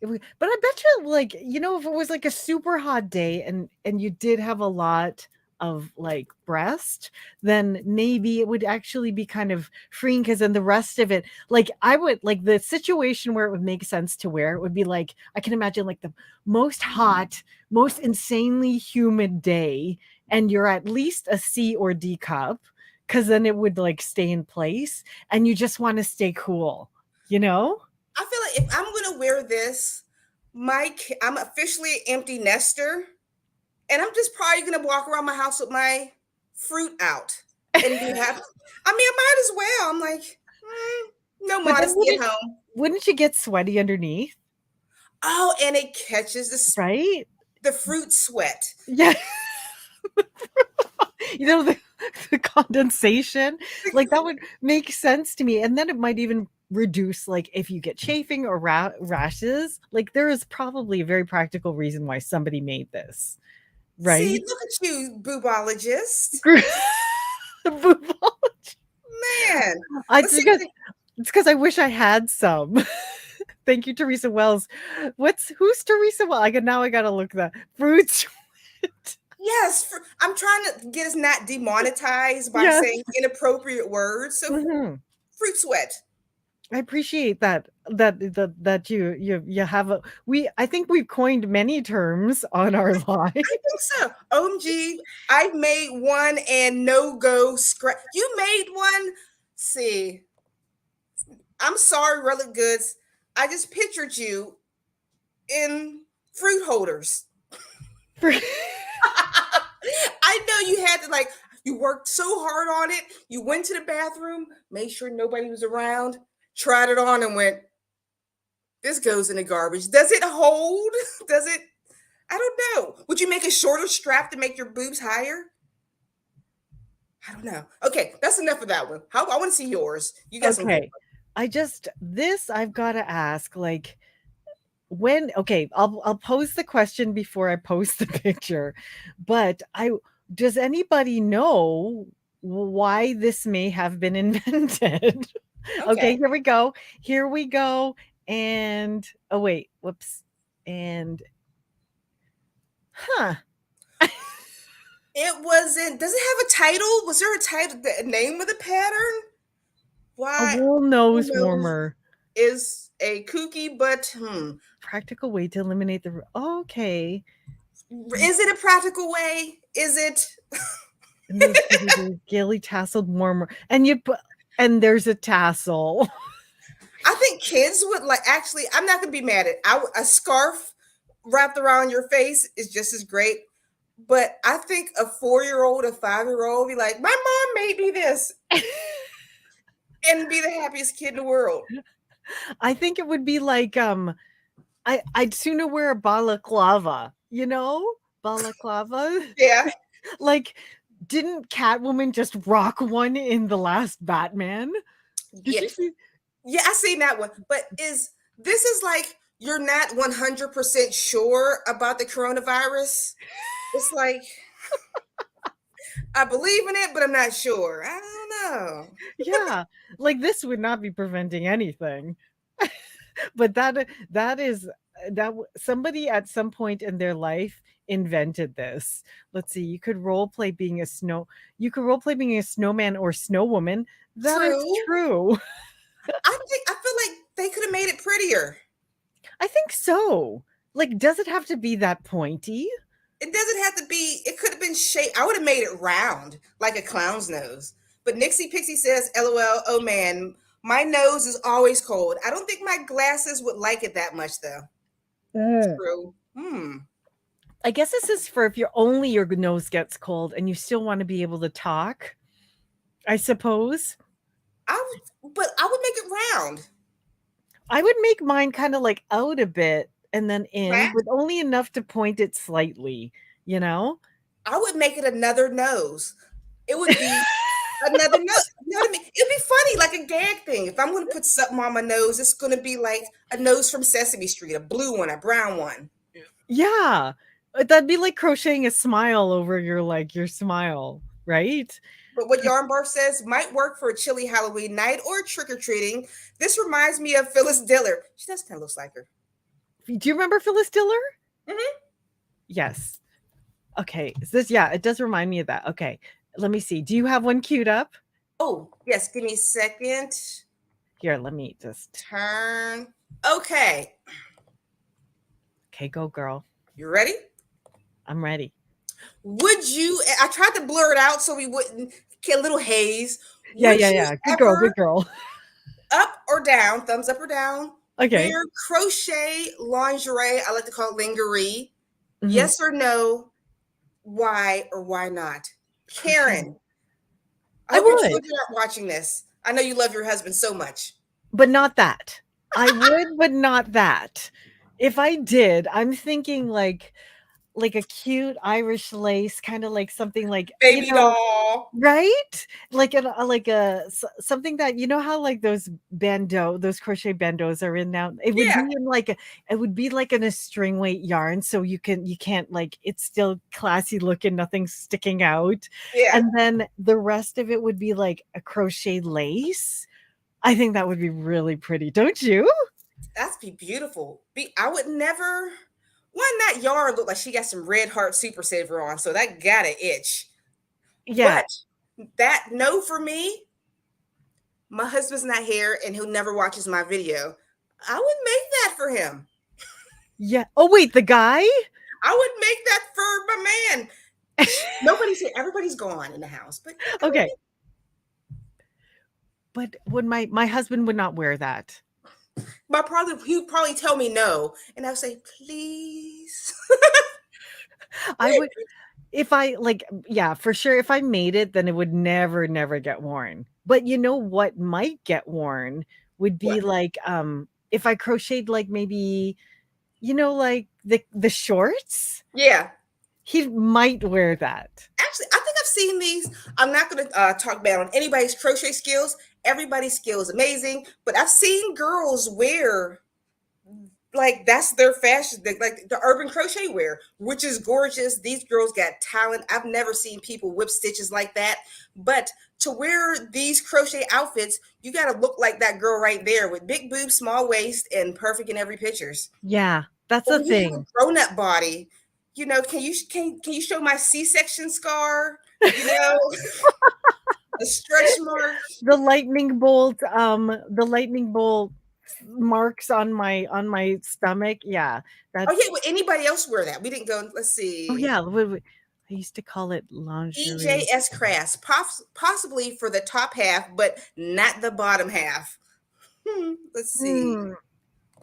But I bet you like, if it was like a super hot day and you did have a lot of like breast, then maybe it would actually be kind of freeing because then the rest of it, like I would like the situation where it would make sense to wear it would be like I can imagine like the most hot, most insanely humid day, and you're at least a C or D cup, because then it would like stay in place and you just want to stay cool, you know? I feel like if I'm gonna wear this, I'm officially an empty nester. And I'm just probably gonna walk around my house with my fruit out and be happy. I mean, I might as well. I'm like, no But then modesty at home. wouldn't you get sweaty underneath? Oh, and it catches Right? the fruit sweat. Yeah. The condensation, like that would make sense to me. And then it might even reduce, like, if you get chafing or rashes, like there is probably a very practical reason why somebody made this, See, right? look at you, boobologist. Boobology. Man, let's It's see. because I wish I had some. Thank you, Teresa Wells. Who's Teresa Wells? Now I gotta look that fruits. Yes, I'm trying to get us not demonetized by Yes. saying inappropriate words. So Mhm. fruit sweat. I appreciate that you have I think we've coined many terms on our live. I think so. OMG, I made one and no go scratch. You made one. See, I'm sorry, Relic Goods. I just pictured you in fruit holders. For- I know you had to, like, you worked so hard on it. You went to the bathroom, made sure nobody was around, tried it on, and went, this goes in the garbage. Does it hold? Does it? I don't know. Would you make a shorter strap to make your boobs higher? I don't know. Okay, that's enough of that one. I want to see yours. You got some good okay. I've got to ask, like, I'll pose the question before I post the picture, but does anybody know why this may have been invented? ones. Okay, Okay. here we go. Here we go. And oh wait, whoops. And huh. It wasn't. Does it have a title? Was there a title? The name of the pattern? A Why? wool Who nose knows? warmer. Is a kooky, but Practical way to eliminate the okay. is it a practical way? Is it? And there's gaily tasseled warmer. And there's a tassel. I think kids would like. Actually, I'm not gonna be mad at. A scarf wrapped around your face is just as great. But I think a 4-year-old, a 5-year-old be like, my mom made me this, and be the happiest kid in the world. I think it would be like I'd sooner wear a balaclava, balaclava. Yeah. Like, didn't Catwoman just rock one in the last Batman? Did Yeah. you see? Yeah, I seen that one. But this is like you're not 100% sure about the coronavirus. It's like I believe in it, but I'm not sure. I don't know. Yeah, like this would not be preventing anything. But somebody at some point in their life invented this. Let's see, you could role play being a snowman or snow woman. That is True. true. I feel like they could have made it prettier. I think so. Like, does it have to be that pointy? It doesn't have to be, it could have been shaped. I would have made it round, like a clown's nose. But Nixie Pixie says, LOL, oh man, my nose is always cold. I don't think my glasses would like it that much, though. True. I guess this is for if your nose gets cold and you still want to be able to talk, I suppose. But I would make it round. I would make mine kind of like out a bit and then in, Flat? with only enough to point it slightly, you know? I would make it another nose. It would be another nose. You know what I mean? It'd be funny, like a gag thing. If I'm going to put something on my nose, it's going to be like a nose from Sesame Street, a blue one, a brown one. Yeah. That'd be like crocheting a smile over your smile, right? But what Yarn Barf says might work for a chilly Halloween night or trick or treating. This reminds me of Phyllis Diller. She does kind of look like her. Do you remember Phyllis Diller? Mm-hmm. Yes. Okay. It does remind me of that. Okay. Let me see. Do you have one queued up? Oh, yes. Give me a second. Here, let me just turn. Okay. Okay, go girl. You ready? I'm ready. Would you? I tried to blur it out so we wouldn't get a little haze. Yeah. Good girl, good girl. Up or down? Thumbs up or down? Okay. Wear crochet lingerie. I like to call it lingerie. Mm-hmm. Yes or no? Why or why not? Karen, I hope your children aren't watching this. I know you love your husband so much. But not that. I would, but not that. If I did, I'm thinking like a cute Irish lace, kind of like something like, Baby doll. right? Like something that, you know how like those crochet bandeaus are in now. It would be Yeah, in it would be like in a string weight yarn, so you can't like, it's still classy looking, nothing sticking out. yeah. And then the rest of it would be like a crochet lace. I think that would be really pretty, don't you? That's be beautiful. I would never. One, that yarn looked like she got some Red Heart Super Saver on, so that got an itch. Yeah. But that no for me. My husband's not here, and he'll never watches my video. I would make that for him. Yeah. Oh wait, the guy? I would make that for my man. Nobody's here. Everybody's gone in the house, but Okay. But would my husband would not wear that. he would probably tell me no, and I would say please. I would, if I like, yeah, for sure. If I made it, then it would never get worn. But you know what might get worn would be What? like if I crocheted like maybe, like the shorts, Yeah. he might wear that. Actually, I think I've seen these. I'm not going to talk bad on anybody's crochet skills. Everybody's skill is amazing, but I've seen girls wear like that's their fashion, like the urban crochet wear, which is gorgeous. These girls got talent. I've never seen people whip stitches like that. But to wear these crochet outfits, you got to look like that girl right there with big boobs, small waist, and perfect in every pictures. Yeah, that's But the when you have a thing. grown up body, can you show my C-section scar? You know, a stretch mark. The lightning bolt marks on my stomach. Yeah, Oh yeah, that's, would anybody else wear that? We didn't go. Let's oh see. yeah, I used to call it lingerie. EJS Crafts, possibly for the top half, but not the bottom half. Let's see. Hmm.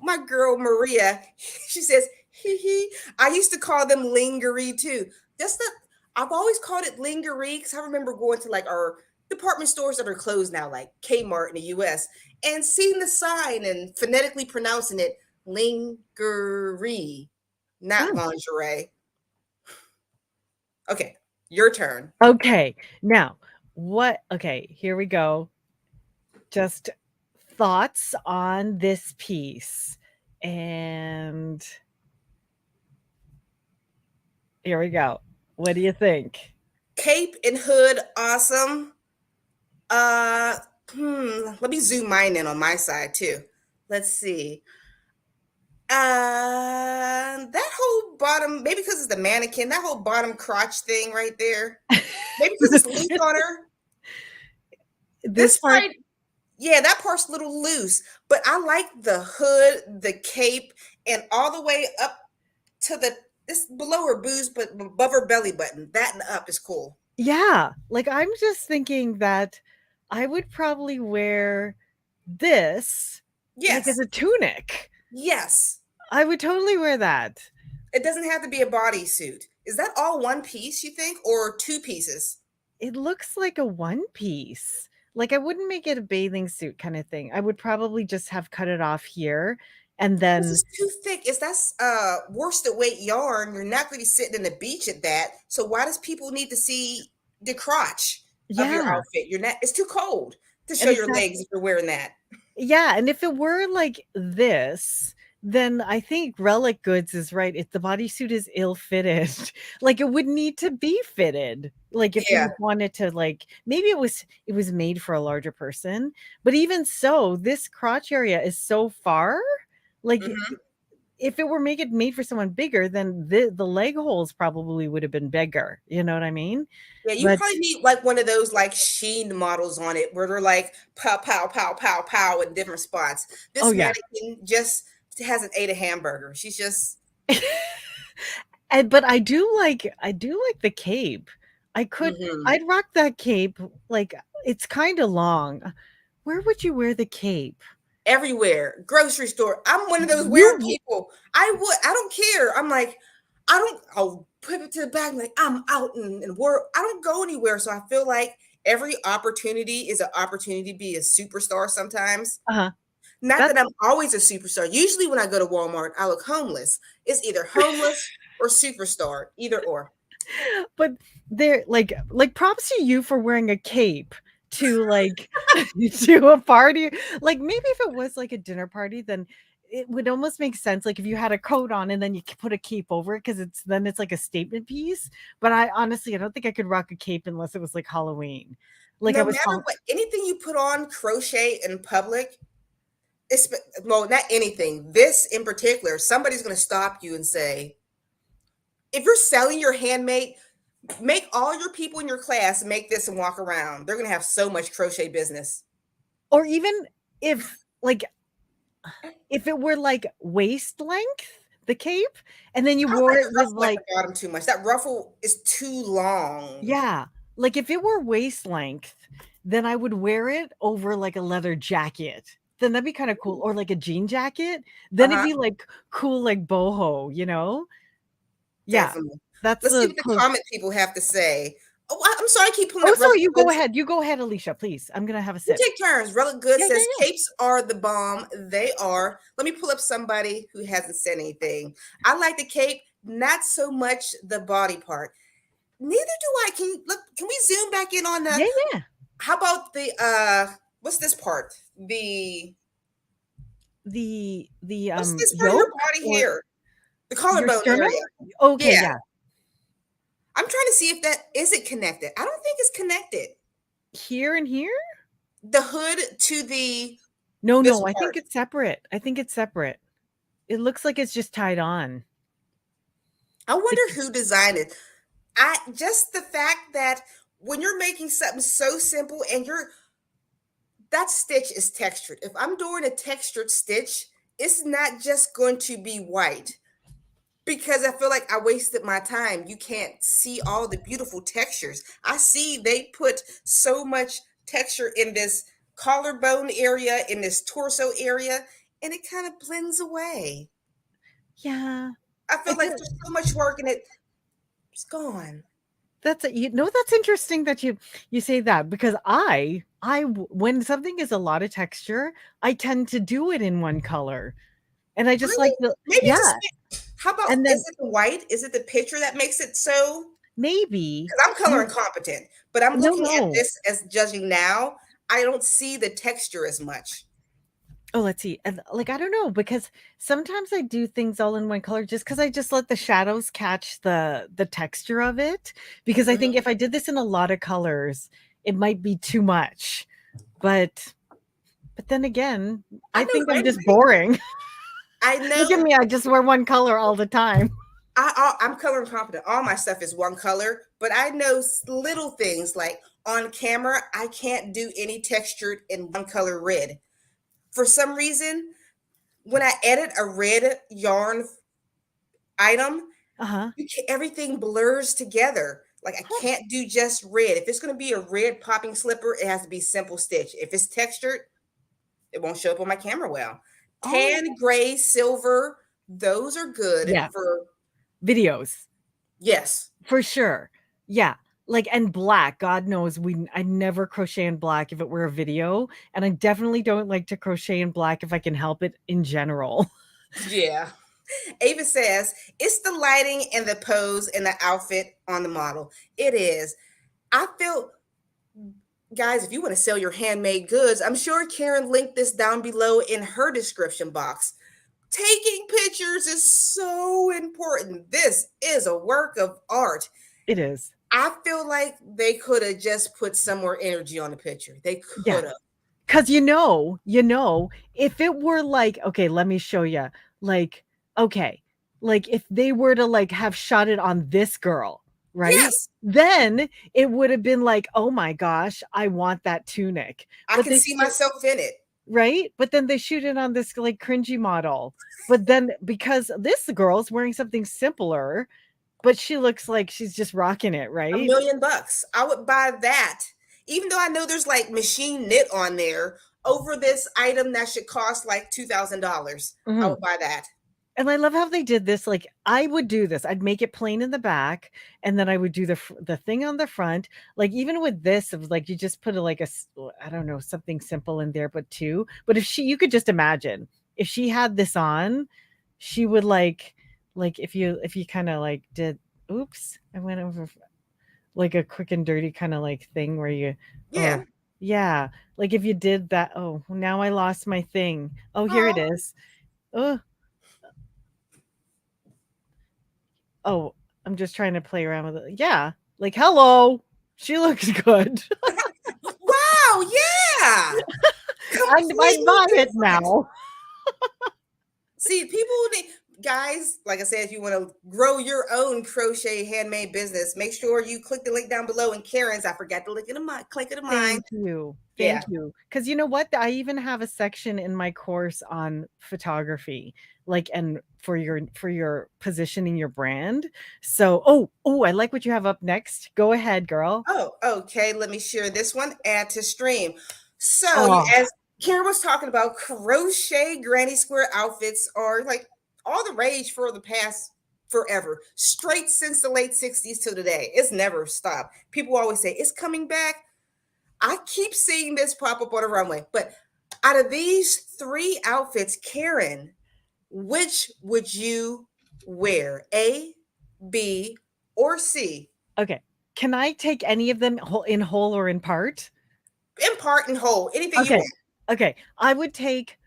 My girl Maria, she says, hee hee. I used to call them lingerie too. That's the I've always called it lingerie because I remember going to like our department stores that are closed now, like Kmart in the US, and seeing the sign and phonetically pronouncing it lingerie, not Oh, lingerie. Okay, your turn. okay. Now, okay, here we go. Just thoughts on this piece. And here we go. What do you think? Cape and hood, awesome. Uh, Let me zoom mine in on my side too. Let's see. That whole bottom, maybe because it's the mannequin, that whole bottom crotch thing right there. Maybe because it's loose on her. This This part, part, yeah, that part's a little loose, but I like the hood, the cape, and all the way up to this below her boobs, but above her belly button. That and up is cool. yeah, like I'm just thinking that I would probably wear this like as Yes, a tunic. yes. I would totally wear that. It doesn't have to be a bodysuit. Is that all one piece, you think, or two pieces? It looks like a one piece. Like I wouldn't make it a bathing suit kind of thing. I would probably just have cut it off here and This then, is too thick. Is that's worsted weight yarn? You're not going to be sitting in the beach at that. So why does people need to see the crotch of your yeah, outfit? You're not. It's too cold to show and your exactly. legs if you're wearing that. Yeah, and if it were like this, then I think Relic Goods is right. If the bodysuit is ill-fitted, like it would need to be fitted. Like if Yeah. you wanted to, like, maybe it was made for a larger person, but even so, this crotch area is so far. Like Hmm. if it were made for someone bigger, then the leg holes probably would have been bigger. You know what I mean? Yeah. You But probably need like one of those like sheen models on it where they're like pow pow pow pow pow in different spots. oh This yeah. mannequin just hasn't ate a hamburger. She's just And but I do like the cape. mhm. I'd rock that cape, like, it's kinda long. Where would you wear the cape? Everywhere, grocery store. I'm one of those weird You people. I don't care. I'm like, I'll put it to the back, like I'm out and work. I don't go anywhere. So I feel like every opportunity is an opportunity to be a superstar sometimes. Uh-huh. Not That's that I'm always a superstar. Usually when I go to Walmart, I look homeless. It's either homeless or superstar, either or. but they're like props to you for wearing a cape to like to a party. Like maybe if it was like a dinner party, then it would almost make sense. Like if you had a coat on and then you put a cape over it, because it's like a statement piece. But I honestly I don't think I could rock a cape unless it was like Halloween. Like I No was matter telling what, anything you put on crochet in public, it's well, not anything. This in particular, somebody's going to stop you and say, if you're selling your handmade, make all your people in your class make this and walk around. They're going to have so much crochet business. or even if like if it were like waist length, the cape, and then you I don't wore like it the with ruffle at like the bottom too much. That ruffle is too long. yeah, like if it were waist length, then I would wear it over like a leather jacket. Then that'd be kind of cool, or like a jean jacket. Then it'd Uh-huh. be like cool, like boho, you know? Yeah, Definitely. that's Let's see the what the close. comment people have to say. Oh, I'm sorry, I keep pulling Oh, up sorry, Relic you go Goods. ahead. You go ahead, Alysha, please. I'm gonna have a We sip. take turns. Relic Goods Yeah, yeah, says yeah. capes are the bomb. They are. Let me pull up somebody who hasn't said anything. I like the cape, not so much the body part. Neither do I. Can we zoom back in on the Yeah, yeah. how about the what's this part? The The what's this part of your yoke body or here? The your collarbone sternum? area. Okay, Yeah. yeah. I'm trying to see if that is it connected. I don't think it's connected. Here and here? The hood to No, this no, I think part. it's separate. I think it's separate. It looks like it's just tied on. I Like, wonder who designed it. I just the fact that when you're making something so simple and that stitch is textured. If I'm doing a textured stitch, it's not just going to be white because I feel like I wasted my time. You can't see all the beautiful textures. I see they put so much texture in this collarbone area, in this torso area, and it kind of blends away. yeah. I I feel like feel there's so much work in it. It's gone. that's interesting that you say that, because when something is a lot of texture, I tend to do it in one color. And I just like Really? the Maybe yeah, just how about and is then it the white? Is it the picture that makes it so? maybe Because I'm color no, incompetent, but I'm no, looking at no. this as judging now. I don't see the texture as much. Oh, let's see. And like I don't know, because sometimes I do things all in one color just because I just let the shadows catch the texture of it. Because I think Mhm. if I did this in a lot of colors, it might be too much. But then again, I I know think I'm same just thing. boring. I Look at know me, I just wear one color all the time. I'm color incompetent. All my stuff is one color, but I know little things like on camera, I can't do any textured in one color red. For some reason, when I edit a red yarn item, Uh-huh. everything blurs together. Like I Huh. can't do just red. If it's going to be a red popping slipper, it has to be simple stitch. If it's textured, it won't show up on my camera well. Oh, Tan, gray, silver, those are good yeah. for Videos. yes. For sure. Yeah. Like and black, God knows I never crochet in black if it were a video, and I definitely don't like to crochet in black if I can help it in general. Yeah. Ava says it's the lighting and the pose and the outfit on the model. It is. I feel guys, if you want to sell your handmade goods, I'm sure Karen linked this down below in her description box. Taking pictures is so important. This is a work of art. It is. I feel like they could have just put some more energy on the picture. They Yeah. could have. 'Cause if it were like, okay, let me show you. Like, okay, like if they were to like have shot it on this girl, right? Yes, Then it would have been like, oh my gosh, I want that tunic. I But can they see shoot myself in it. right? But then they shoot it on this like cringy model. But then because this girl's wearing something simpler, but she looks like she's just rocking it, A right? million bucks. I would buy that. Even though I know there's like machine knit on there over this item that should cost like $2,000. I Mhm. would buy that. And I love how they did this. Like, I would do this. I'd make it plain in the back, and then I would do the thing on the front. Like, even with this, it was like you just put I don't know, something simple in there, but two. But if you could just imagine if she had this on, she would like if you kind of like did. Oops, I went over like a quick and dirty kind of like thing where you. Yeah. Oh, yeah. Like if you did that. Oh, now I lost my thing. Oh, here it Oh, is. Oh, oh, I'm just trying to play around with it. Yeah. Like, hello. She looks good. wow. Yeah. I Completely bought it different. now. See, people need, guys, like I said, if you want to grow your own crochet handmade business, make sure you click the link down below. And Karen's, I forgot to click it in mine. Thank you. Yeah. Thank you. Because you know what? I even have a section in my course on photography, like, and for your positioning your brand. So, I like what you have up next. Go ahead, girl. Oh, okay. Let me share this one. Add to stream. So, Oh, as Karen was talking about, crochet granny square outfits are like all the rage for the past forever, straight since the late 60s to today. It's never stopped. People always say it's coming back. I keep seeing this pop up on a runway. But out of these three outfits, Karen, which would you wear? A, B, or C? okay. Can I take any of them in whole or in part? In part and whole, anything you Okay. want. Okay. I would take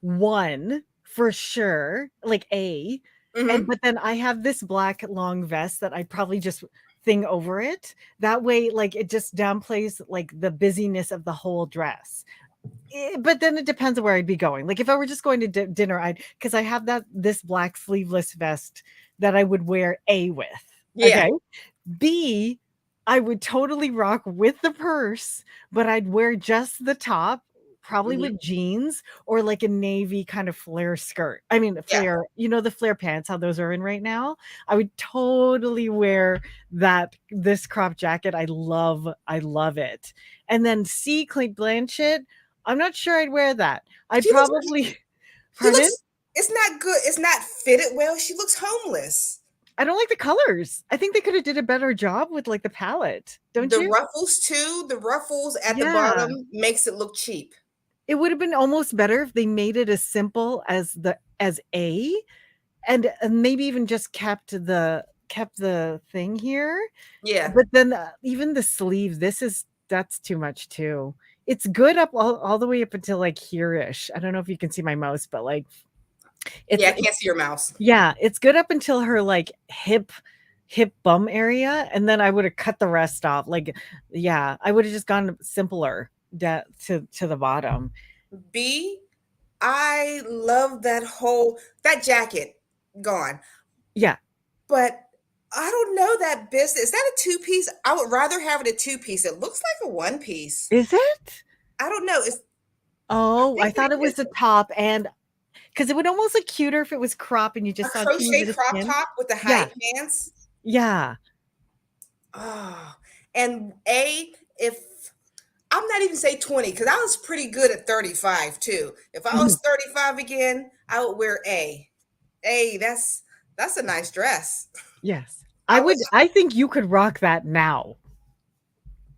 one for sure, like A, and Hmm. but then I have this black long vest that I probably just thing over it. That way, like, it just downplays, like, the busyness of the whole dress. But then it depends on where I'd be going. Like, if I were just going to dinner, because I have this black sleeveless vest that I would wear A with. Yeah. Okay. B, I would totally rock with the purse, but I'd wear just the top, probably Mhm. with jeans or like a navy kind of flare skirt. I mean, Yeah. flare, the flare pants, how those are in right now. I would totally wear this crop jacket. I love it. And then C, Cate Blanchett, I'm not sure I'd wear that. I'd She looks probably, she pardon? looks it's not good. It's not fitted well. She looks homeless. I don't like the colors. I think they could have did a better job with like the palette. Don't The you? ruffles too, the ruffles at the Yeah. bottom makes it look cheap. It would have been almost better if they made it as simple as A, and maybe even just kept the thing here. Yeah. But then even the sleeve, that's too much too. It's good up all the way up until like here-ish. I don't know if you can see my mouse, but like Yeah, I it's can't see your mouse. yeah, it's good up until her like hip bum area, and then I would have cut the rest off. Like, yeah, I would have just gone simpler to the bottom. B, I love that jacket gone. Yeah. But I don't know that business. Is that a two-piece? I would rather have it a two-piece. It looks like a one-piece. Is it? I don't know. I Oh, I think thought it it was is. the top, and because it would almost look cuter if it was crop and you A just saw a teeny crochet bit of crop skin. top with the Yeah, high pants. yeah. Oh, and if I'm not even say 20, because I was pretty good at 35 too. If I Mhm. was 35 again, I would wear A. A, that's a nice dress. Yes. I would I think you could rock that now.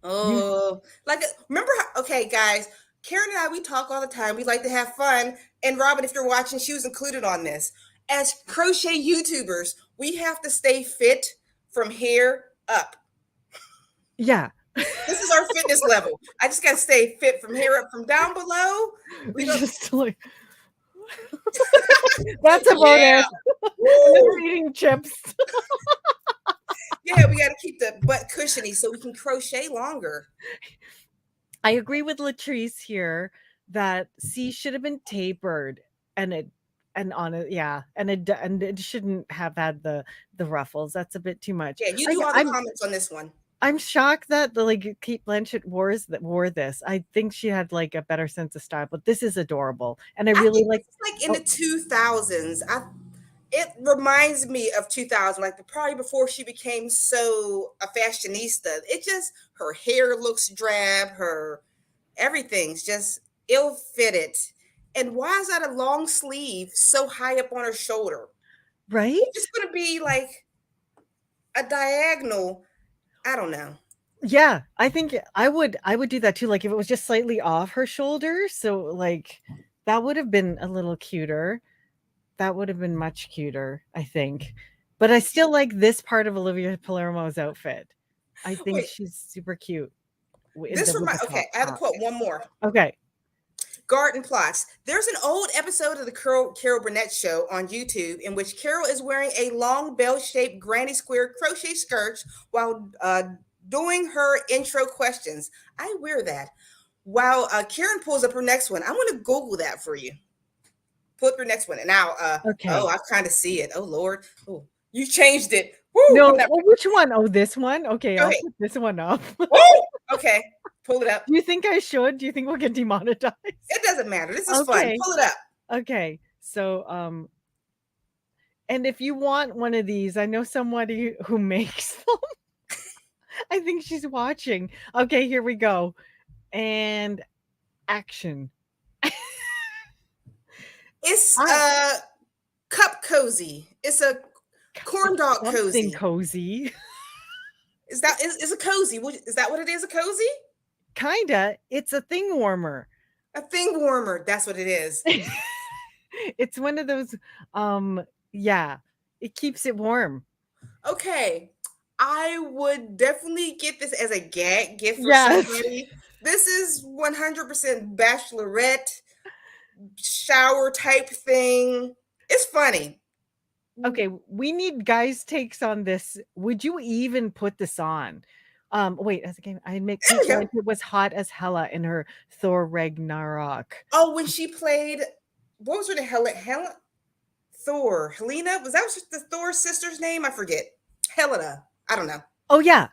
You oh like remember how, okay, guys, Karen and I we talk all the time. We like to have fun. And Robin, if you're watching, she was included on this. As crochet YouTubers, we have to stay fit from here up. yeah. This is our fitness level. I just gotta stay fit from here up. From down below, we We don't. just like that's about Yeah. it. And then we're Woo! eating chips. Yeah, we got to keep the butt cushiony so we can crochet longer. I agree with Latrice here that C should have been tapered, and it shouldn't have had the ruffles. That's a bit too much. Yeah, you I do all the I'm comments on this one. I'm shocked that like Kate Blanchett wore this. I think she had like a better sense of style, but this is adorable, and I I really think like. this is like in Oh, the 2000s. It reminds me of 2000, like probably before she became so a fashionista. It just her hair looks drab, her everything's just ill fitted. And why is that a long sleeve so high up on her shoulder? Right? It's just gonna be like a diagonal. I don't know. Yeah, I think I would do that too, like, if it was just slightly off her shoulder, so, like, that would have been a little cuter. That would have been much cuter, I think. But I still like this part of Olivia Palermo's outfit. I think Wait, she's super cute this with the okay, top I have to top. quote one more. Okay. Garden plots. There's an old episode of the Carol Burnett show on YouTube in which Carol is wearing a long bell-shaped granny square crochet skirt while doing her intro questions. I wear that. While Karen pulls up her next one, I want to Google that for you. Pull up your next one, and now, oh, Okay. I kind of see it. Oh Lord, oh, you changed it. Woo! No, I'm not. well, which one? Oh, this one? Okay, Go I'll ahead. put this one up. Woo! Okay, pull it up. Do you think I should? Do you think we'll get demonetized? It doesn't matter. This is fun. Okay. Pull it up. Okay. So, and if you want one of these, I know somebody who makes them. I think she's watching. Okay, here we go. And action. It's I cup cozy. It's a corn dog something cozy. cozy. Is a cozy? Is that what it is? A cozy? Kinda. It's a thing warmer. A thing warmer. That's what it is. It's one of those, yeah, it keeps it warm. Okay, I would definitely get this as a gag gift for Yes. somebody. This is 100% bachelorette shower type thing. It's funny. Okay, we need guys' takes on this. Would you even put this on? Wait, as a game, I make There we go. it was hot as Hela in her Thor Ragnarok. Oh, when she played, what was her name? Thor. Helena? Was that the Thor sister's name? I forget. Helena. I don't know. Oh yeah.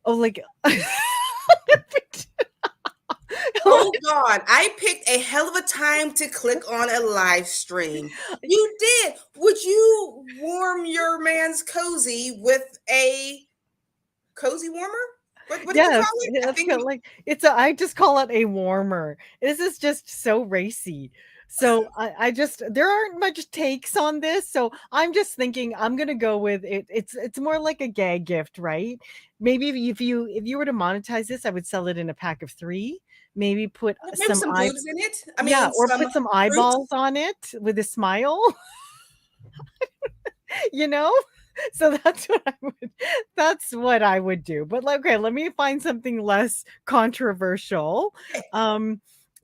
Oh, like Oh God, I picked a hell of a time to click on a live stream. You did. Would you warm your man's cozy with a cozy warmer? What do you yes, call it? I think like I just call it a warmer. This is just so racy. So I just there aren't much takes on this. So I'm just thinking I'm gonna go with it. It's more like a gag gift, right? Maybe if you were to monetize this, I would sell it in a pack of 3. Maybe put maybe some boobs in it. I mean, yeah, or some put some fruit. eyeballs on it with a smile. You know? So that's what I would do. But like, okay, let me find something less controversial.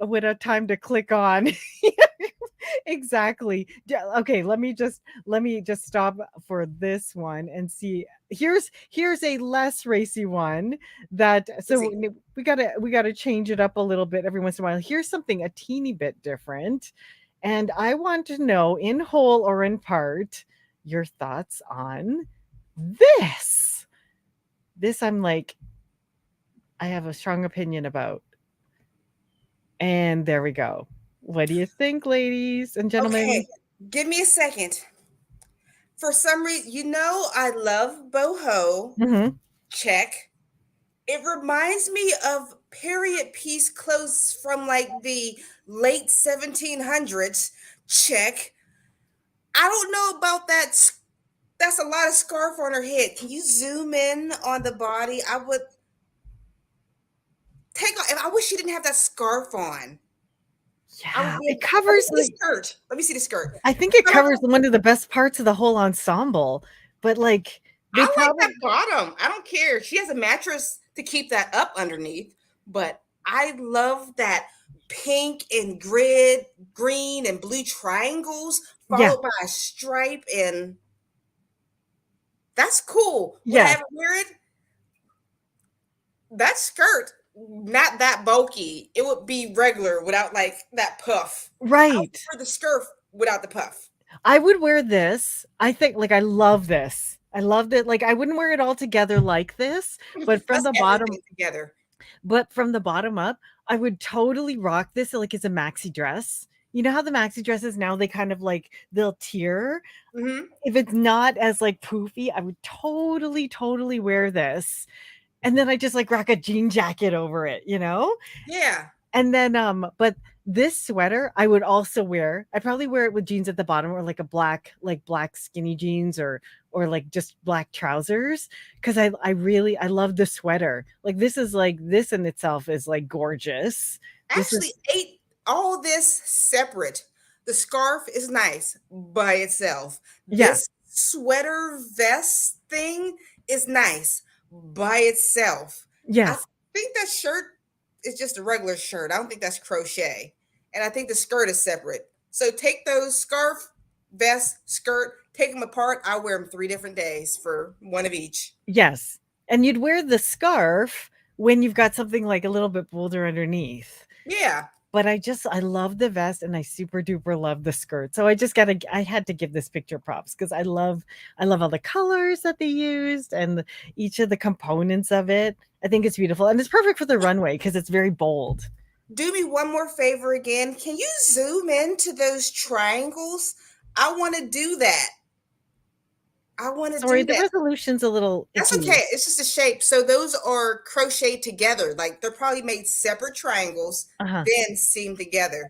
With a time to click on. Exactly. Okay, let me just stop for this one and see. Here's a less racy one that so we gotta change it up a little bit every once in a while. Here's something a teeny bit different, and I want to know in whole or in part your thoughts on this. This I'm like, I have a strong opinion about. And there we go. What do you think, ladies and gentlemen? Okay, give me a second. For some reason, I love Boho Check. It reminds me of period piece clothes from like the late 1700s. Check. I don't know about that. That's a lot of scarf on her head. Can you zoom in on the body? I would take off. I wish she didn't have that scarf on. Yeah, it covers the skirt. Let me see the skirt. I think it covers one of the best parts of the whole ensemble. But like, I like that bottom. I don't care. She has a mattress to keep that up underneath. But I love that pink and green and blue triangles followed by a stripe, and that's cool. Would I ever wear it? That skirt, not that bulky. It would be regular without like that puff. Right. I would wear the skirt without the puff. I would wear this. I think like I love this. I loved it. Like I wouldn't wear it all together like this, but from the bottom together. But from the bottom up, I would totally rock this like it's a maxi dress. You know how the maxi dresses now they kind of like they'll tear. If it's not as like poofy, I would totally wear this. And then I just like rock a jean jacket over it, you know? Yeah. And then but this sweater I would also wear. I'd probably wear it with jeans at the bottom or like a black skinny jeans or like just black trousers because I love the sweater. Like this is like this in itself is like gorgeous. This Actually, is ate all this separate. The scarf is nice by itself. yeah, This sweater vest thing is nice by itself. I yes. think that shirt is just a regular shirt. I don't think that's crochet. And I think the skirt is separate. So take those scarf, vest, skirt, take them apart. I wear them 3 different days for one of each. Yes. And you'd wear the scarf when you've got something like a little bit bolder underneath. Yeah. But I love the vest and I super duper love the skirt. So I had to give this picture props because I love all the colors that they used and each of the components of it. I think it's beautiful and it's perfect for the runway because it's very bold. Do me one more favor again. Can you zoom into those triangles? I want to do that. I want to Sorry, do the that. resolution's a little That's icky. okay. It's just a shape. So those are crocheted together. Like they're probably made separate triangles, Uh-huh. then seamed together.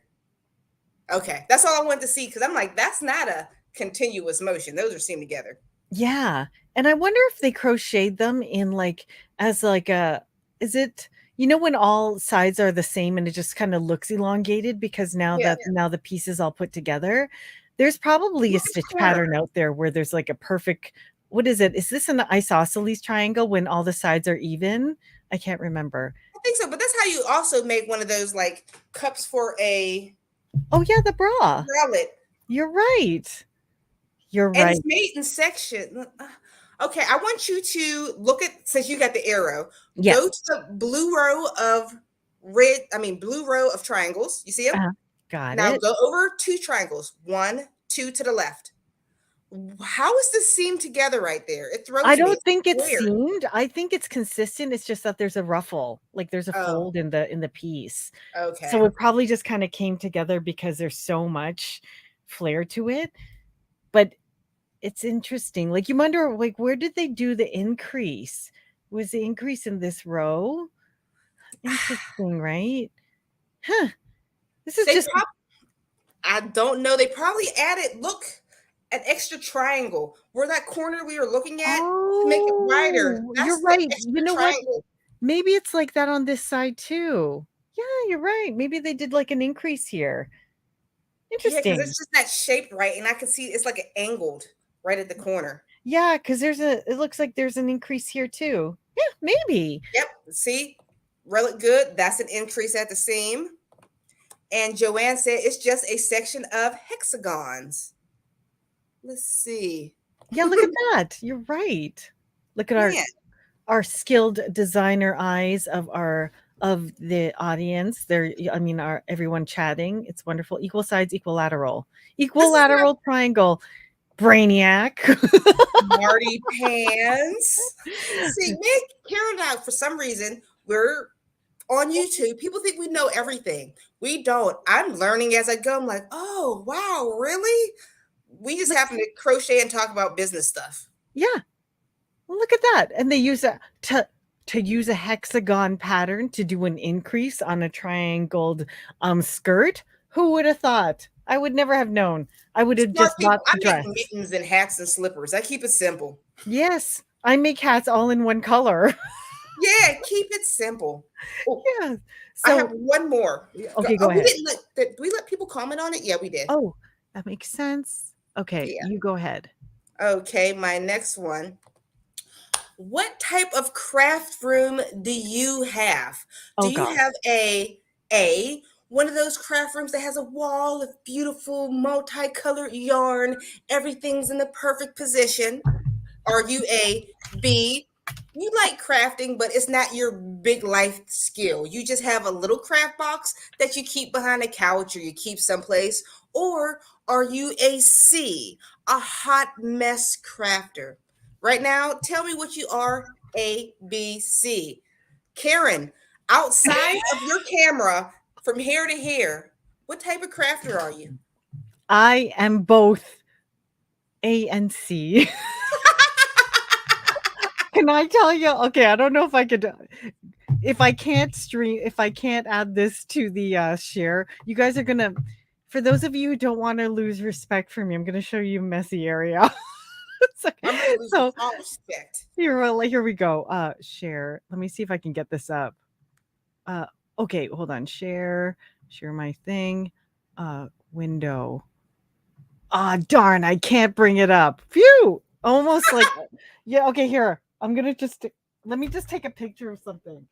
Okay. That's all I wanted to see because I'm like, that's not a continuous motion. Those are seamed together. Yeah, and I wonder if they crocheted them in like as like a is it when all sides are the same and it just kind of looks elongated because Yeah. now the pieces all put together. There's probably a Look at the stitch corner. pattern out there where there's like a perfect what is it? Is this an isosceles triangle when all the sides are even? I can't remember. I think so. But that's how you also make one of those like cups for a Oh yeah, the bra. wallet. You're right. You're And right. it's made in section. Okay, I want you to look at since you got the arrow, Yes. go to the blue row of triangles. You see them? Uh-huh. Got Now it. go over 2 triangles. 1, 2 to the left. How is this seam together right there? It I throws me. don't It's think it's weird. seamed. I think it's consistent. It's just that there's a ruffle, like there's a Oh, fold in the piece. So okay. it probably just kind of came together because there's so much flair to it. But it's interesting. Like you wonder, like, where did they do the increase? Was the increase in this row? Interesting, right? Huh. This is They just probably I don't know. They probably added an extra triangle where that corner we were looking at to make it wider. oh, you're That's the right. You extra know what? triangle. Maybe it's like that on this side too. Yeah, you're right. Maybe they did like an increase here. Yeah, because Interesting. it's just not shaped right, and I can see it's like an angled right at the corner. Yeah, because it looks like there's an increase here too. Yeah, maybe. Yep, see, relic good. That's an increase at the seam. And Joanne said it's just a section of hexagons. Let's see. Yeah, look at that. You're right. Look at Man, our skilled designer eyes of the audience. I mean, our everyone chatting. It's wonderful. Equal sides, equilateral. this is my Equilateral triangle. Brainiac. Marty pants. See, me, Karen, and I, for some reason, we're on YouTube. People think we know everything. We don't. I'm learning as I go. I'm like, oh wow, really? We just Look happen to crochet and talk about business stuff. yeah. Well, look at that. And they use to use a hexagon pattern to do an increase on a triangled skirt. Who would have thought? I would never have known. I would have Smart just people. bought I the make dress. mittens and hats and slippers. I keep it simple. Yes, I make hats all in one color. Yeah, keep it simple. Oh, Yeah. I have So one more. okay, go Oh, we ahead. didn't did we let people comment on it? Yeah, we did. Oh, that makes sense. Okay, Yeah. you go ahead. Okay, my next one. What type of craft room do you have? Do Oh you gosh. have one of those craft rooms that has a wall of beautiful multicolored yarn, everything's in the perfect position? Are you a B? You like crafting, but it's not your big life skill. You just have a little craft box that you keep behind a couch or you keep someplace. Or are you a C, a hot mess crafter? Right now, tell me what you are, A, B, C. Karen, outside of your camera, from here to here, what type of crafter are you? I am both A and C. Can I tell you? Okay, I don't know if I could. if I can't add this to the share, you guys are gonna. For those of you who don't want to lose respect for me, I'm gonna show you a messy area. so, I'm gonna lose so all respect. here we go. Share. Let me see if I can get this up. Okay, hold on. Share my thing. Window. Ah, darn, I can't bring it up. Phew! Almost like yeah, okay, here. I'm gonna just let me just take a picture of something.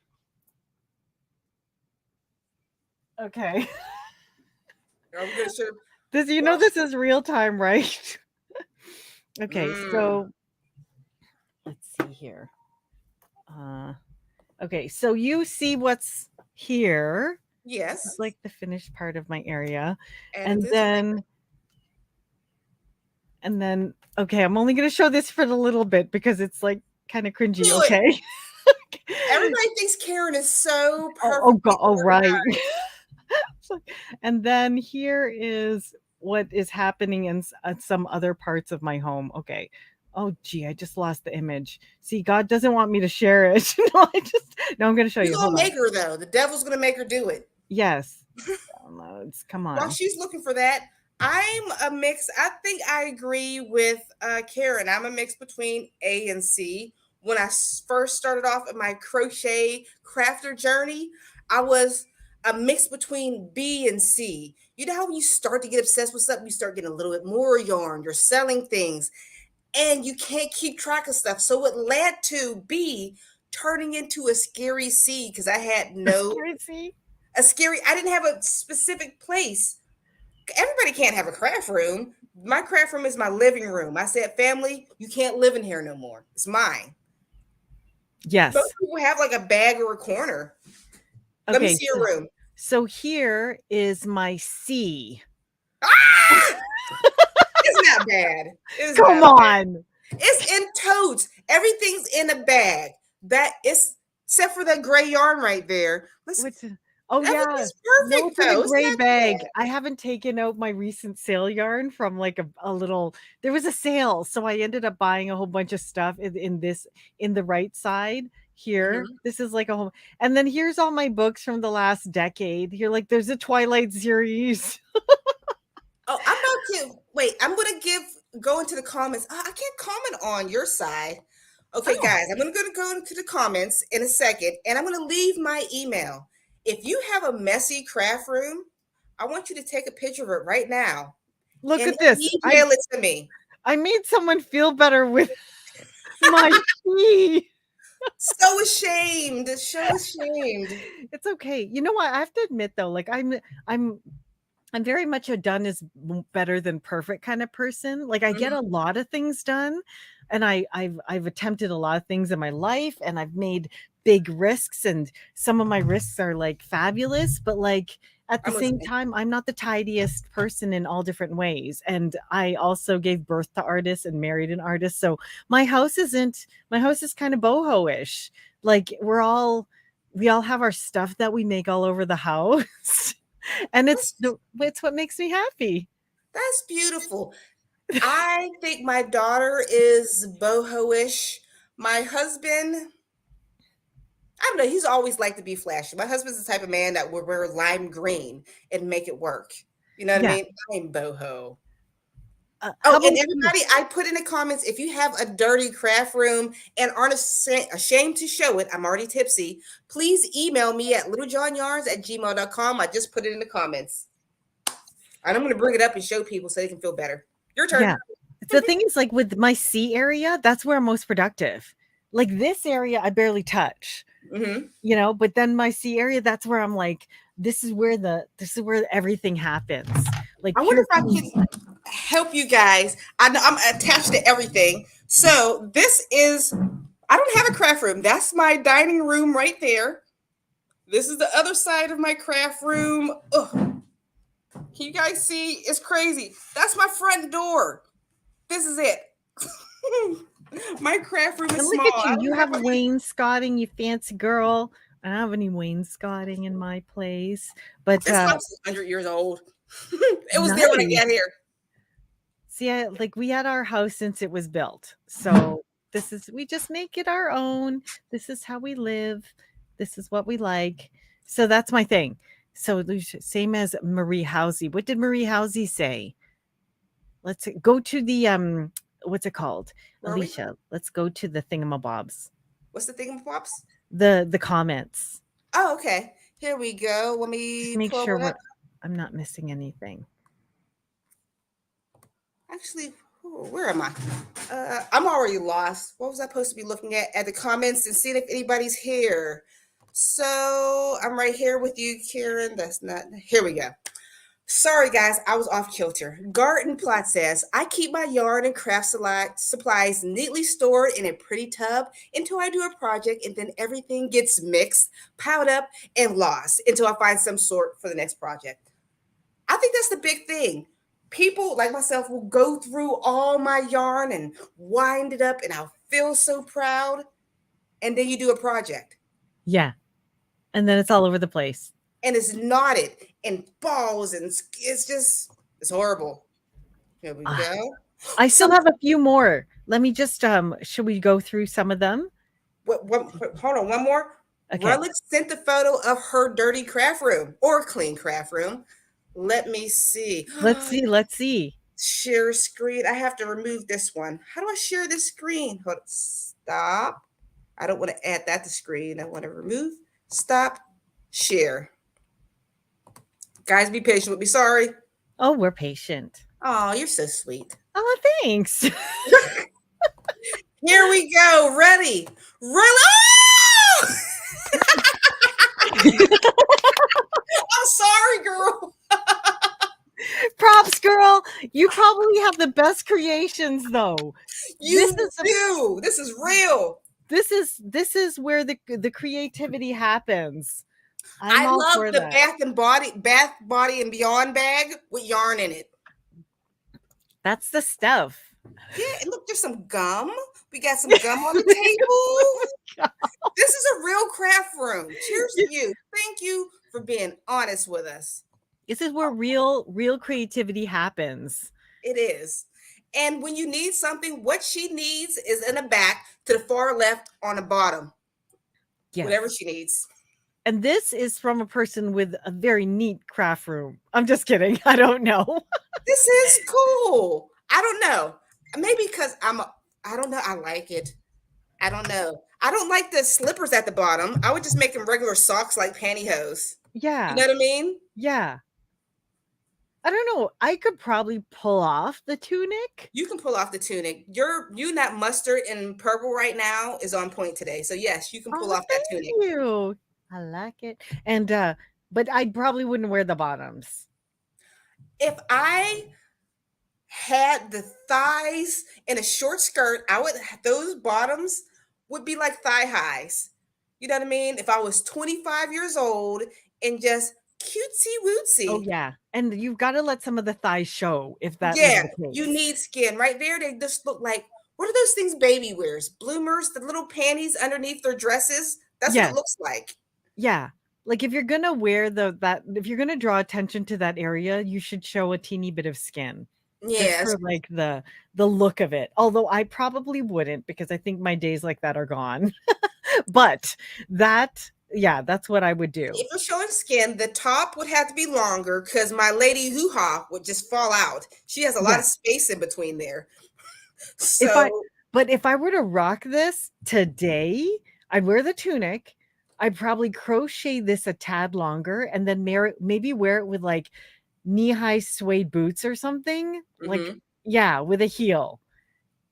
Okay. I'm gonna show. This this is real time, right? Okay, so let's see here. Okay, so you see what's here. Yes. It's like the finished part of my area. And then okay, I'm only going to show this for a little bit because it's like kind of cringy, do it. okay? Everybody thinks Karen is so perfect. Oh god, oh right. And then here is what is happening in some other parts of my home. Okay. Oh gee, I just lost the image. See, God doesn't want me to share it. No, I'm going to show you. You're gonna make her though. The devil's gonna make her do it. Yes. Downloads. Come on. While she's looking for that, I'm a mix. I think I agree with Karen. I'm a mix between A and C. When I first started off in my crochet crafter journey, I was a mix between B and C. You know how when you start to get obsessed with something, you start getting a little bit more yarn, you're selling things, and you can't keep track of stuff. So it led to B turning into a scary C because I had no I didn't have a specific place. Everybody can't have a craft room. My craft room is my living room. I said, family, you can't live in here no more. It's mine. Yes. Most people have like a bag or a corner. Okay, let me see your room. So here is my C. Ah! It's not bad. Come on. It's in totes. Everything's in a bag. That is except for that gray yarn right there. Oh yeah, perfect. It's in a gray bag. I haven't taken out my recent sale yarn from like a little. There was a sale, so I ended up buying a whole bunch of stuff in the right side here. Mm-hmm. This is like a whole, and then here's all my books from the last decade. You're like, there's a Twilight series. Oh, I'm about to wait. I'm gonna go into the comments. I can't comment on your side. Okay, guys, I'm gonna go into the comments in a second, and I'm gonna leave my email. If you have a messy craft room, I want you to take a picture of it right now. Look at this. Email it to me. I made someone feel better with my tea. So ashamed. So ashamed. It's okay. You know what? I have to admit though, like I'm very much a done is better than perfect kind of person. Like I get a lot of things done, and I've attempted a lot of things in my life, and I've made big risks, and some of my risks are like fabulous, but like at the same time, I'm not the tidiest person in all different ways. And I also gave birth to artists and married an artist. So my house is kind of boho-ish. Like we all have our stuff that we make all over the house. And it's what makes me happy. That's beautiful. I think my daughter is boho-ish. My husband, I don't know, he's always liked to be flashy. My husband's the type of man that would wear lime green and make it work. You know what I mean? I'm boho. And everybody, I put in the comments, if you have a dirty craft room and aren't ashamed to show it, I'm already tipsy, please email me at littlejohnyarns@gmail.com. I just put it in the comments. And I'm going to bring it up and show people so they can feel better. Your turn. Yeah. The thing is, like with my C area, that's where I'm most productive. Like this area, I barely touch. You know, but then my C area, that's where I'm like, this is where everything happens. Like, I wonder if I can help you guys. I know I'm attached to everything. So this is, I don't have a craft room. That's my dining room right there. This is the other side of my craft room. Ugh. Can you guys see? It's crazy. That's my front door. This is it. My craft room is small. Look at you. You have wainscoting, you fancy girl. I don't have any wainscoting in my place. But this house is 100 years old. It was there when I got here. See, like we had our house since it was built. So we just make it our own. This is how we live. This is what we like. So that's my thing. So same as Marie Housey. What did Marie Housey say? Let's go to the what's it called? Where are we? Alysha, let's go to the thingamabobs. What's the thing, pops? The comments. Oh, okay. Here we go. Let Just me make pull sure it up. I'm not missing anything. Actually, where am I? I'm already lost. What was I supposed to be looking at the comments and seeing if anybody's here? So I'm right here with you, Karen. That's not. Here we go. Sorry, guys, I was off kilter. Garden Plot says, I keep my yarn and craft supplies neatly stored in a pretty tub until I do a project, and then everything gets mixed, piled up, and lost until I find some sort for the next project. I think that's the big thing. People like myself will go through all my yarn and wind it up, and I'll feel so proud. And then you do a project, Yeah. And then it's all over the place. and it's knotted and balls, and it's horrible. Here we go. I still Some have a few more. Let me just should we go through some of them? hold on, one more. Okay. Rutledge sent the photo of her dirty craft room or clean craft room. Let me see. Let's see. Share screen. I have to remove this one. How do I share this screen? Hold on. Stop. I don't want to add that to screen. I want to remove. Stop. Share. Guys, be patient with me. Sorry. Oh, we're patient. Oh, you're so sweet. Oh, thanks. Here we go. Ready. Really? Oh! I'm sorry, girl. Props, girl. You probably have the best creations though. You do. This is real. This is where the creativity happens. I all love for the that. Bath Body and Beyond bag with yarn in it. That's the stuff. Yeah, and look, there's some gum. We got some gum on the table. This is a real craft room. Cheers to you. Thank you for being honest with us. This is where real creativity happens. It is. And when you need something, what she needs is in the back to the far left on the bottom. Yes. Whatever she needs. And this is from a person with a very neat craft room. I'm just kidding. I don't know. This is cool. I don't know. Maybe because I don't know. I like it. I don't know. I don't like the slippers at the bottom. I would just make them regular socks like pantyhose. Yeah. You know what I mean? Yeah. I don't know. I could probably pull off the tunic. You can pull off the tunic. You that mustard and purple right now is on point today. So yes, you can pull off that tunic. Thank you. I like it. And but I probably wouldn't wear the bottoms. If I had the thighs in a short skirt, those bottoms would be like thigh highs. You know what I mean? If I was 25 years old and just cutesy wootsy. Oh yeah. And you've got to let some of the thighs show if that was the case. You need skin right there. They just look like, what are those things baby wears? Bloomers, the little panties underneath their dresses. That's what it looks like. Yeah. Like if you're gonna wear if you're gonna draw attention to that area, you should show a teeny bit of skin. Yes. For like the look of it. Although I probably wouldn't, because I think my days like that are gone. But that's what I would do. If you're showing skin, the top would have to be longer because my lady hoo-ha would just fall out. She has a lot of space in between there. So if I were to rock this today, I'd wear the tunic. I'd probably crochet this a tad longer and then maybe wear it with like knee-high suede boots or something. Like, with a heel.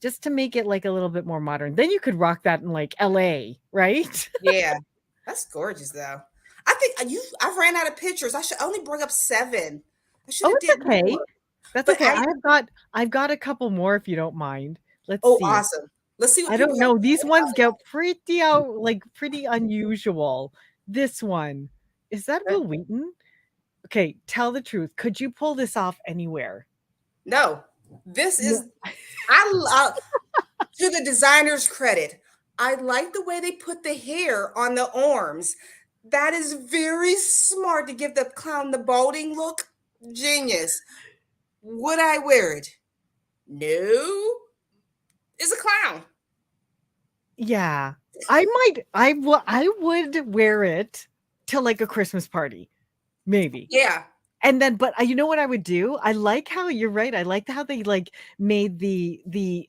Just to make it like a little bit more modern. Then you could rock that in like LA, right? Yeah. That's gorgeous though. I think I've ran out of pictures. I should only bring up 7. I should have did okay. more. That's okay. I've got a couple more if you don't mind. Let's see. Awesome. Let's see what I don't know. These ones get pretty pretty unusual. This one. Is that Will Wheaton? Okay, tell the truth. Could you pull this off anywhere? No. This is I love to the designer's credit. I like the way they put the hair on the arms. That is very smart to give the clown the balding look. Genius. Would I wear it? No. It's a clown. Yeah. I would wear it to like a Christmas party, maybe. Yeah. And then, but you know what I would do? I like how you're right. I like how they like made the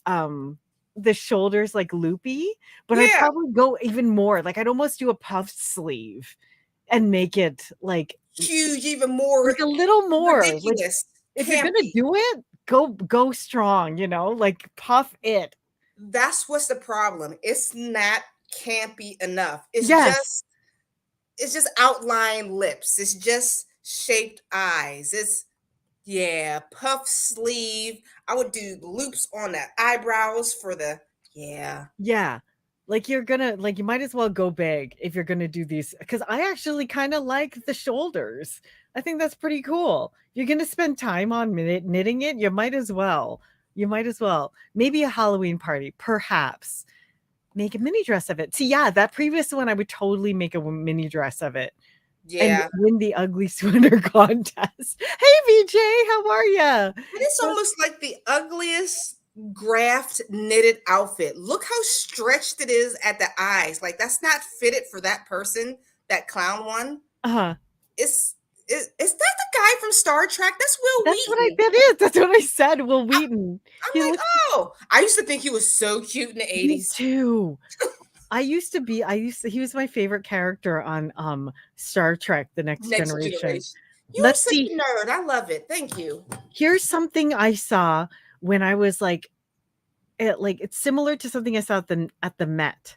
shoulders like loopy, but I'd Yeah. probably go even more. Like I'd almost do a puffed sleeve and make it Huge, even more like a little more. Like ridiculous, if you're gonna campy. do it, go strong, like puff it. That's what's the problem. It's not campy enough. Yes. It's just outlined lips. It's just shaped eyes. It's yeah, puff sleeve. I would do loops on the eyebrows for the yeah. Yeah. Like you're gonna like you might as well go big if you're gonna do these because I actually kind of like the shoulders. I think that's pretty cool. You're gonna spend time on knitting it, you might as well. You might as well. Maybe a Halloween party, perhaps. Make a mini dress of it. See, yeah, that previous one, I would totally make a mini dress of it and Yeah. win the ugly sweater contest. Hey, VJ, how are you? And it's almost like the ugliest graft knitted outfit. Look how stretched it is at the eyes. Like that's not fitted for that person, that clown one. Uh-huh. Is that the guy from Star Trek? That's Will That's what Wheaton. that's what I said. Will Wheaton. He I'm like, looks oh, I used to think he was so cute in the me 80s. too. He was my favorite character on Star Trek, The Next Next Generation. generation. You are Let's such see. a nerd. I love it. Thank you. Here's something I saw when I was it's similar to something I saw at the Met.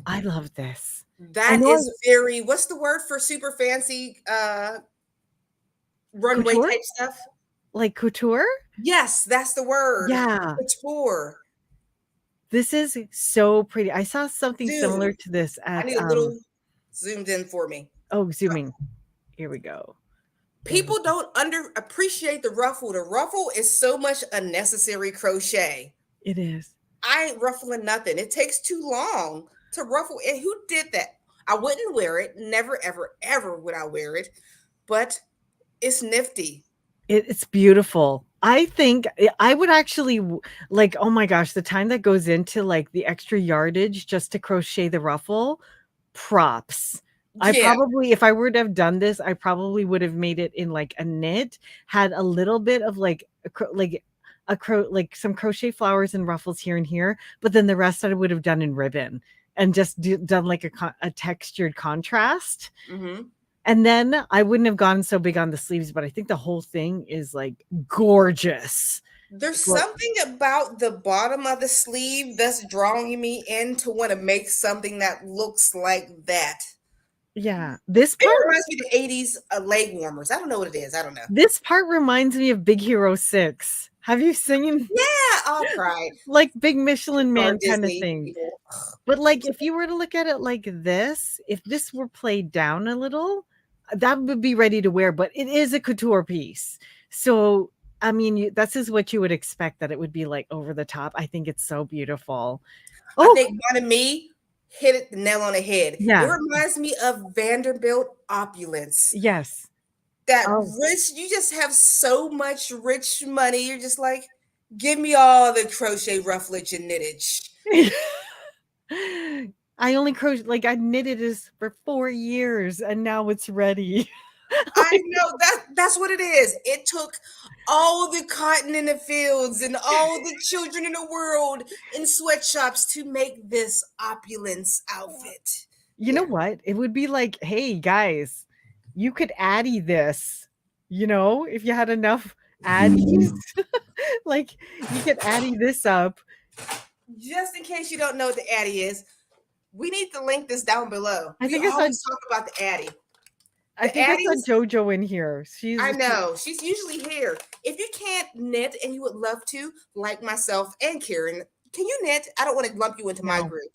I love this. That is very, what's the word for super fancy runway Couture? type stuff? Like couture? Yes, that's the word. Yeah. Couture. This is so pretty. I saw something similar to this I at need a little zoomed in for me. oh, zooming. Here we go. People don't appreciate the ruffle. The ruffle is so much unnecessary crochet. It is. I ain't ruffling nothing. It takes too long to ruffle. And who did that? I wouldn't wear it. Never, ever, ever would I wear it. But it's nifty. It's beautiful. I think I would actually oh my gosh, the time that goes into like the extra yardage just to crochet the ruffle, props. I Yeah. probably, if I were to have done this, I probably would have made it in like a knit, had a little bit of like some crochet flowers and ruffles here and here, but then the rest I would have done in ribbon and just done like a textured contrast. Mm-hmm. And then I wouldn't have gone so big on the sleeves, but I think the whole thing is like gorgeous. There's something about the bottom of the sleeve that's drawing me in to want to make something that looks like that. Yeah. This part reminds me of the 80s leg warmers. I don't know what it is. I don't know. This part reminds me of Big Hero 6. Have you seen? Yeah, I'll cry. Like Big Michelin Man kind of Disney thing. people. But like if you were to look at it like this, if this were played down a little, that would be ready to wear, but it is a couture piece. So, I mean, this is what you would expect, that it would be like over the top. I think it's so beautiful. I think one of me hit it the nail on the head. Yeah. It reminds me of Vanderbilt opulence. Yes. That rich, you just have so much rich money. You're just like, give me all the crochet rufflage and knittage. I only I knitted this for 4 years and now it's ready. I know that's what it is. It took all the cotton in the fields and all the children in the world in sweatshops to make this opulence outfit. You know what? It would be like, hey guys, you could Addy this, if you had enough Addies, like you could Addy this up. Just in case you don't know what the Addy is, we need to link this down below. I think we always talk about the Addy. I think I saw JoJo in here. I know. She's usually here. If you can't knit and you would love to, like myself and Karen, can you knit? I don't want to lump you into my group.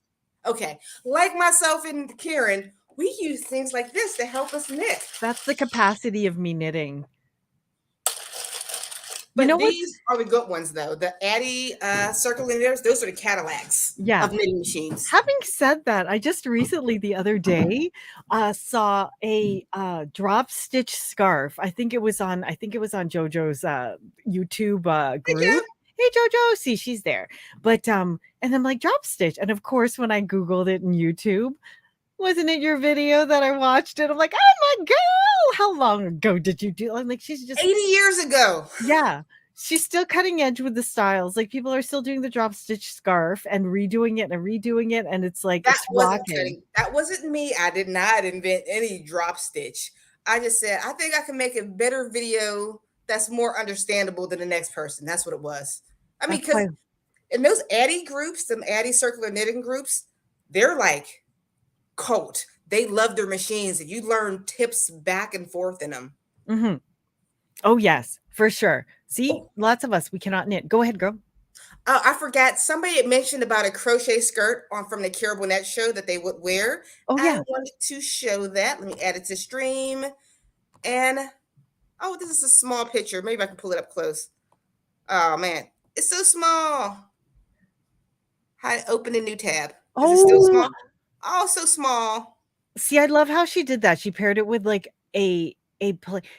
Okay. Like myself and Karen, we use things like this to help us knit. That's the capacity of me knitting. But these are the good ones, though. The Addy circle kniters, those are the Cadillacs of knitting machines. Having said that, I just recently, the other day, saw a drop stitch scarf. I think it was on JoJo's YouTube group. hey Jojo, see she's there. But and I'm like drop stitch. And of course, when I Googled it in YouTube, wasn't it your video that I watched it? I'm like, oh my girl, how long ago did you do? I'm like, she's just 80 years ago. yeah. She's still cutting edge with the styles. Like people are still doing the drop stitch scarf and redoing it and redoing it. And it's like That it's wasn't rocking. cutting. That wasn't me. I did not invent any drop stitch. I just said, I think I can make a better video that's more understandable than the next person. That's what it was. I mean, That's because why in those Addie groups, them Addie circular knitting groups, they're like cult. They love their machines and you learn tips back and forth in them. mm-hmm. Oh yes, for sure. See, Oh, lots of us, we cannot knit. Go ahead, girl. I forgot somebody had mentioned about a crochet skirt on from the Kira Bonnet show that they would wear. Oh I yeah. wanted to show that. Let me add it to stream. And oh, this is a small picture. Maybe I can pull it up close. Oh man, it's so small. Hide, open a new tab. Is it still Oh, small? Oh, so small. see, I love how she did that. She paired it with like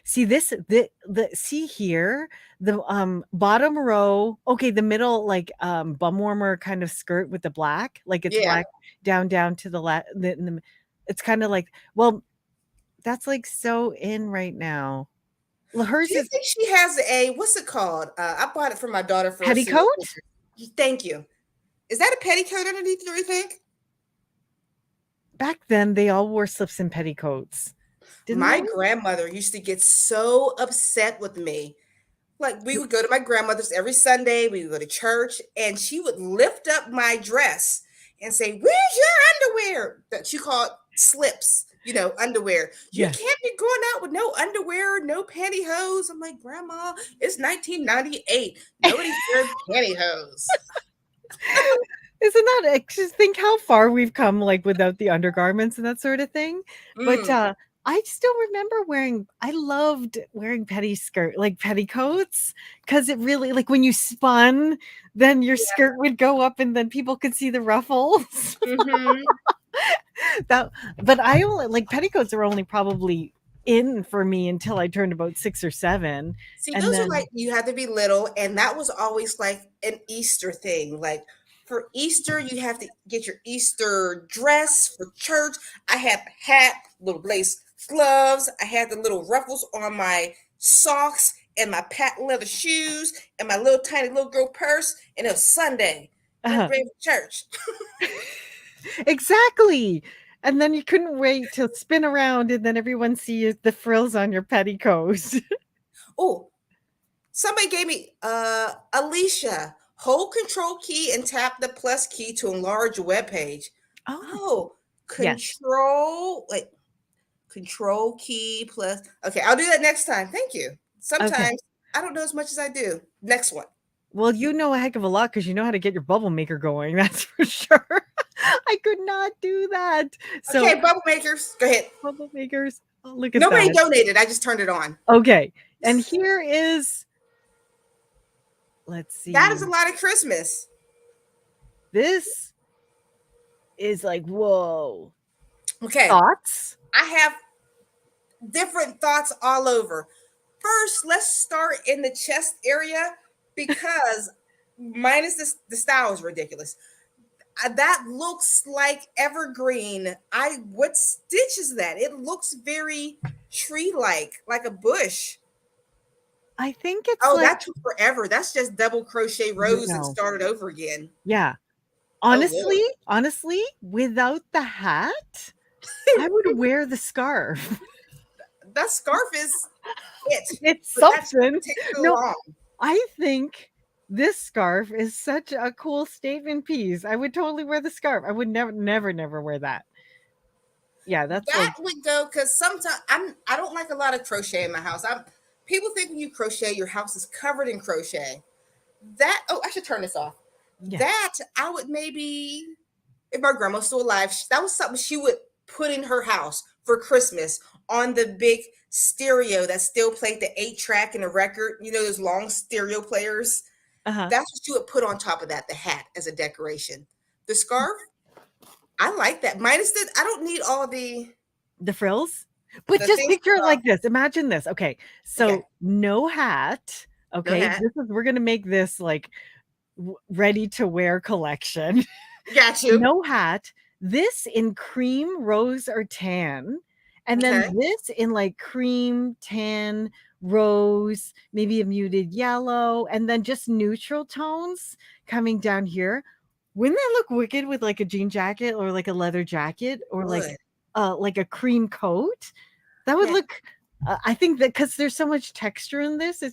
see this the see here the bottom row. Okay, the middle like bum warmer kind of skirt with the black, like it's Yeah. black down to the it's kind of like well, that's like so in right now. Well, Do hers you is think she has a what's it called? I bought it for my daughter for a petticoat. Thank you. Is that a petticoat underneath? Do you think? Back then, they all wore slips and petticoats, didn't My they? grandmother used to get so upset with me. Like we would go to my grandmother's every Sunday, we would go to church, and she would lift up my dress and say, "Where's your underwear?" That she called slips, underwear. You Yes. can't be going out with no underwear, no pantyhose. I'm like, Grandma, it's 1998. Nobody's wearing pantyhose. Isn't that just think how far we've come, like, without the undergarments and that sort of thing? But, Mm, I still remember I loved wearing like, petticoats, because it really like, when you spun, then your yeah. skirt would go up and then people could see the ruffles. Hmm. That but I only like, petticoats are only probably in for me until I turned about 6 or 7, See, and those are then like you had to be little, and that was always like an Easter thing. Like for Easter, you have to get your Easter dress for church. I had the hat, little lace gloves. I had the little ruffles on my socks and my patent leather shoes and my little tiny little girl purse. And it was Sunday. Get uh ready for church. exactly. And then you couldn't wait to spin around and then everyone see the frills on your petticoats. Oh, somebody gave me Alysha. Hold control key and tap the plus key to enlarge a web page. Oh, Oh, yes. control key plus. Okay, I'll do that next time. Thank you. Okay. Sometimes I don't know as much as I do. Next one. Well, you know a heck of a lot because you know how to get your bubble maker going. That's for sure. I could not do that. So Okay, bubble makers. Go ahead. bubble makers, oh, look at Nobody that. donated. I just turned it on. Okay. And here is, let's That is see. a lot of Christmas. This is like, whoa. Okay, Thoughts? I have different thoughts all over. First, let's start in the chest area because minus this, the style is ridiculous. That looks like evergreen. What stitch is that? It looks very tree like a bush. I think it's Oh, like, that took forever. That's just double crochet rows and no. started over again. Yeah. Oh Lord. Honestly, without the hat, I would wear the scarf. That scarf is it. It's But that something. takes so No, long. I think this scarf is such a cool statement piece. I would totally wear the scarf. I would never wear that. Yeah, that's That like, would go because sometimes I don't like a lot of crochet in my house. People think when you crochet, your house is covered in crochet. That I should turn this off. yes. That I would maybe if my grandma's still alive, that was something she would put in her house for Christmas on the big stereo that still played the 8-track and the record, those long stereo players. Uh-huh. That's what you would put on top of that, the hat as a decoration. The scarf, I like that. Minus the, I don't need all The frills. But the just things. picture it like this. Imagine this. Okay. Okay, So no hat. no Okay. hat. We're gonna make this like ready to wear collection. Got you. No hat. This in cream, rose, or tan. And then Okay. this in like cream, tan, rose, maybe a muted yellow, and then just neutral tones coming down here. Wouldn't that look wicked with like a jean jacket or like a leather jacket or Would. like a cream coat? That would Now, look I think that because there's so much texture in this,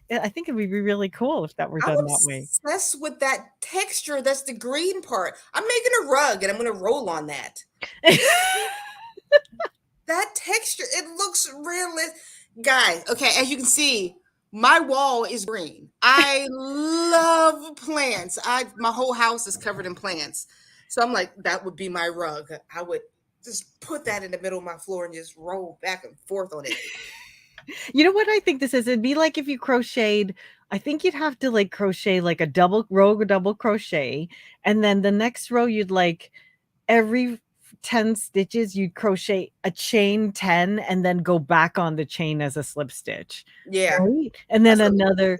I think it would be really cool if that were I'm done that way. obsessed with that texture. That's the green part. I'm making a rug and I'm going to roll on that. That texture, it looks realistic. Guys, okay, as you can see, my wall is green. I love plants. My whole house is covered in plants. So I'm like, that would be my rug. I would just put that in the middle of my floor and just roll back and forth on it. You know what I think this is? It'd be like if you crocheted, I think you'd have to like crochet like a double crochet, and then the next row you'd like every 10 stitches you'd crochet a chain 10 and then go back on the chain as a slip stitch. Yeah. Right? And then That's what another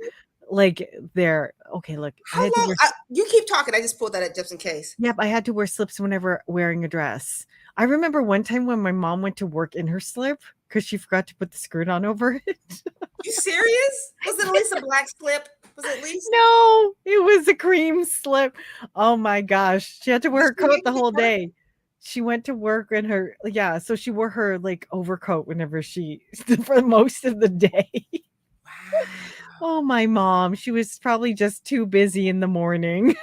like there. Okay, look. How long? You keep talking. I just pulled that up just in case. Yep, I had to wear slips whenever wearing a dress. I remember one time when my mom went to work in her slip because she forgot to put the skirt on over it. You serious? Was it at least a black slip? Was it at least? No, it was a cream slip. Oh my gosh. She had to wear her Did she coat make the it to whole work? day. She went to work in her, yeah, so she wore her like overcoat whenever she, for most of the day. Wow. Oh, my mom. She was probably just too busy in the morning.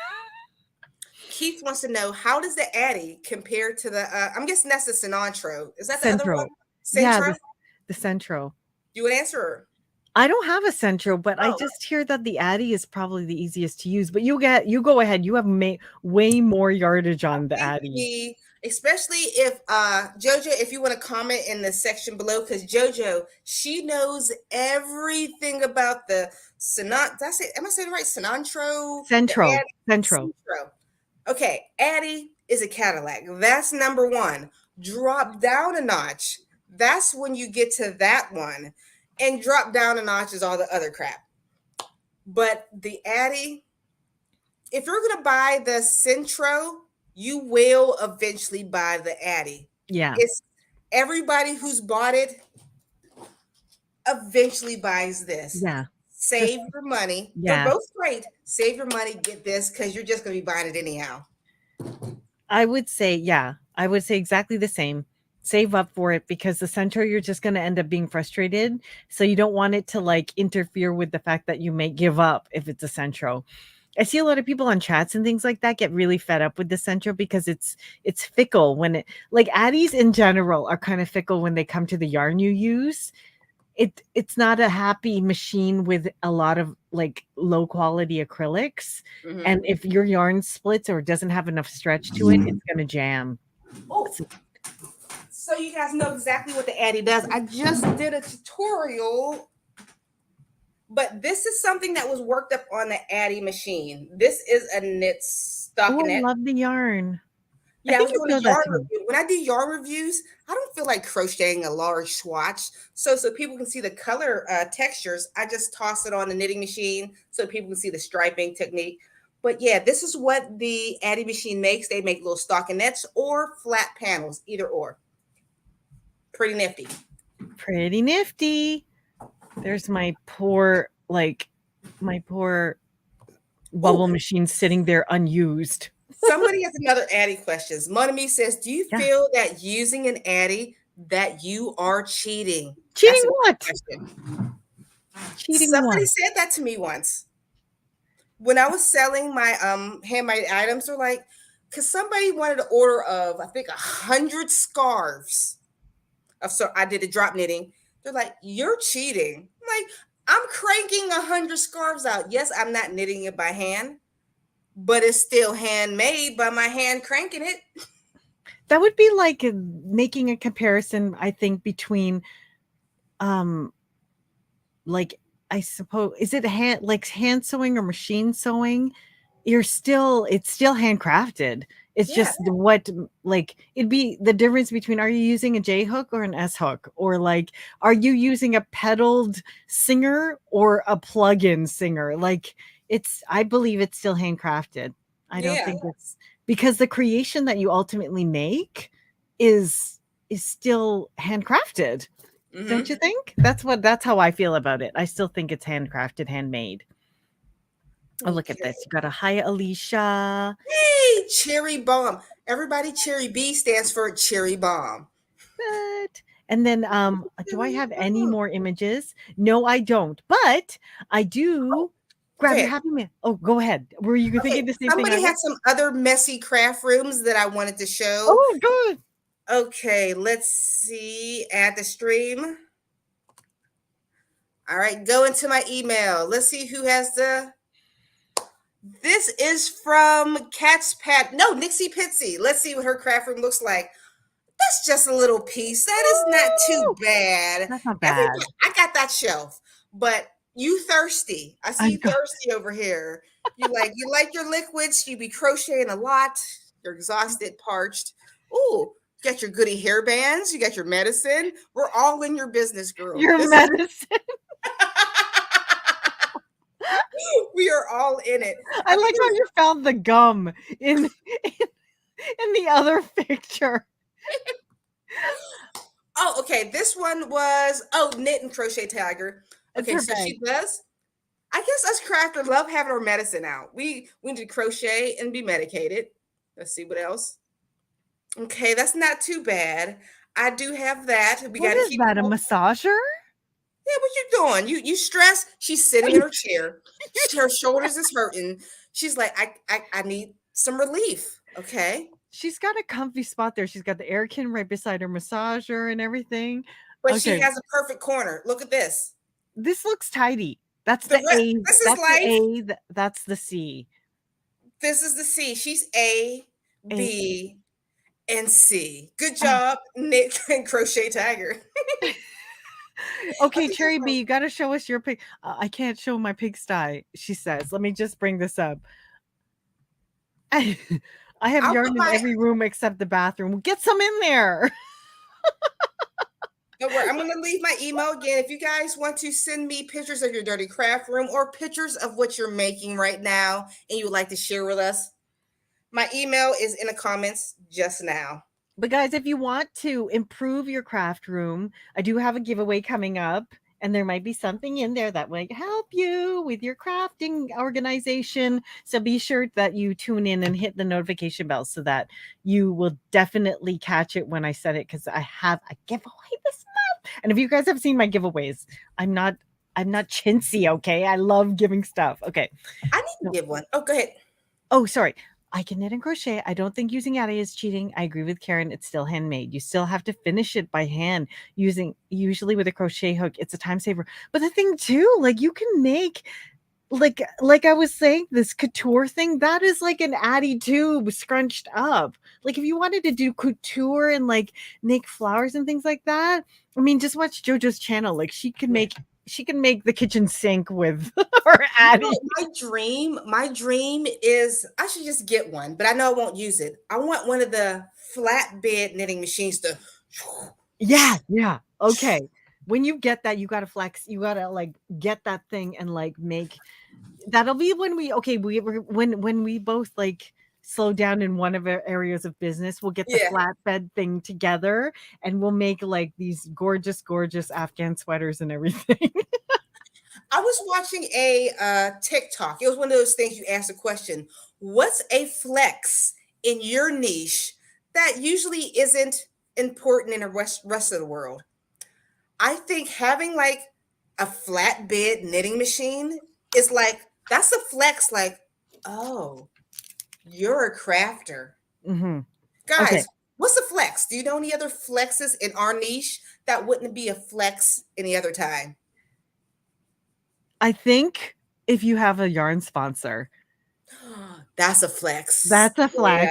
Keith wants to know, how does the Addy compare to the? I'm guessing that's the cilantro. Is that the other one? Yeah, Centro. the Centro. You would answer her. I don't have a Centro, but I Oh, just hear that the Addy is probably the easiest to use. But you go ahead. You have way more yardage on the Addy. Especially if Jojo, if you want to comment in the section below, because Jojo, she knows everything about the cilantro. Am I saying it right? Cilantro. Centro. Centro. Okay, Addy is a Cadillac. That's number one. Drop down a notch. That's when you get to that one. And drop down a notch is all the other crap. But the Addy, if you're going to buy the Centro, you will eventually buy the Addy. Yeah. It's everybody who's bought it eventually buys this. Yeah. Save your money. Yeah. They're both great. Save your money, get this, because you're just going to be buying it anyhow. I would say exactly the same. Save up for it, because the Centro, you're just going to end up being frustrated. So you don't want it to like interfere with the fact that you may give up if it's a Centro. I see a lot of people on chats and things like that get really fed up with the Centro because it's fickle when it, like Addies in general are kind of fickle when they come to the yarn you use. It's not a happy machine with a lot of like low quality acrylics. Mm-hmm. And if your yarn splits or doesn't have enough stretch to it, it's going to jam. Oh, so you guys know exactly what the Addy does. I just did a tutorial, but this is something that was worked up on the Addy machine. This is a knit stockinette. I love the yarn. Yeah, I was doing a yarn review. When I do yarn reviews, I don't feel like crocheting a large swatch. So people can see the color textures, I just toss it on the knitting machine so people can see the striping technique. But yeah, this is what the Addy machine makes. They make little stockinettes or flat panels, either or. Pretty nifty. Pretty nifty. There's my poor bubble machine sitting there unused. Somebody has another Addy questions. Monami says, do you feel that using an Addy that you are cheating? Cheating what? Cheating Somebody what? Said that to me once. When I was selling my handmade items, they're like, because somebody wanted an order of, I think, 100 scarves. So I did a drop knitting. They're like, you're cheating. I'm like, I'm cranking 100 scarves out. Yes, I'm not knitting it by hand, but it's still handmade by my hand cranking it. That would be like making a comparison, I think, between like, I suppose, is it hand sewing or machine sewing? It's still handcrafted. It's just what, like, it'd be the difference between, are you using a J hook or an S hook? Or like, are you using a pedaled singer or a plug-in singer? Like, I believe it's still handcrafted. I don't Yeah. think it's because the creation that you ultimately make is still handcrafted. Don't Mm-hmm. you think? That's how I feel about it. I still think it's handcrafted, handmade. Oh, look at Okay. this. You got a hi, Alysha. Hey, cherry bomb. Everybody, cherry B stands for cherry bomb. But and then do I Cherry have any bomb. more images? No, I don't. But I Oh, do grab your okay. happy man. Oh, go ahead. Were you Okay. thinking the same thing I Somebody was? had some other messy craft rooms that I wanted to show. Oh, good. Okay, let's see. Add the stream. All right, go into my email. Let's see who has the. This is from Cat's Pat. No, Nixie Pitsy. Let's see what her craft room looks like. That's just a little piece. That is not too Oh, bad. that's not bad. Everybody, I got that shelf, but you thirsty. I see I you know. thirsty over here. You like your liquids. You be crocheting a lot. You're exhausted, parched. Ooh, you got your goody hair bands. You got your medicine. We're all in your business, girl. Your This is medicine. we are all in it. I Okay, like how you found the gum in the other picture. oh, okay. This one was knit and crochet tiger. It's Okay, her so bag. she does. I guess us crafters love having our medicine out. We need to crochet and be medicated. Let's see what else. Okay, that's not too bad. I do have that. We What got to is keep. that? A massager? Yeah, what you doing? You stress. She's sitting in her chair. Her shoulders is hurting. She's like, I need some relief. Okay, She's got a comfy spot there. She's got the airkin right beside her massager and everything. but she Okay, has a perfect corner. Look at this. this looks tidy. That's The the rest. A. This is That's the life. A. That's the C. This is the C. She's A, A. B, and C. Good job, Nick and Crochet Tiger. Okay, Okay, Cherry B, you got to show us your pig. I can't show my pigsty, she says. Let me just bring this up. I have I'll put yarn in my. every room except the bathroom. Get some in there. Don't worry, I'm going to leave my email again. If you guys want to send me pictures of your dirty craft room or pictures of what you're making right now and you would like to share with us, my email is in the comments just now. But guys, if you want to improve your craft room, I do have a giveaway coming up. And there might be something in there that will help you with your crafting organization. So be sure that you tune in and hit the notification bell so that you will definitely catch it when I set it. Because I have a giveaway this month. And if you guys have seen my giveaways, I'm not chintzy, okay? I love giving stuff. Okay. I need to give one. Oh, go ahead. Oh, sorry. I can knit and crochet. I don't think using Addie is cheating. I agree with Karen. It's still handmade. You still have to finish it by hand using usually with a crochet hook. It's a time saver. But the thing too, like you can make like I was saying, this couture thing, that is like an Addie tube scrunched up. Like if you wanted to do couture and like make flowers and things like that, I mean, just watch JoJo's channel. Like she can make the kitchen sink with her Addie. My dream is I should just get one, but I know I won't use it. I want one of the flatbed knitting machines to. Yeah. Okay. When you get that, you gotta flex. You gotta like get that thing and like make. That'll be when when we both like slow down in one of our areas of business. We'll get the Yeah. flatbed thing together and we'll make like these gorgeous Afghan sweaters and everything. I was watching a TikTok. It was one of those things you ask a question. What's a flex in your niche that usually isn't important in the rest of the world? I think having like a flatbed knitting machine is like, that's a flex. Like, oh, you're a crafter. Mm-hmm. Guys, Okay. what's a flex? Do you know any other flexes in our niche that wouldn't be a flex any other time? I think if you have a yarn sponsor, That's a flex. that's a flex. Yeah.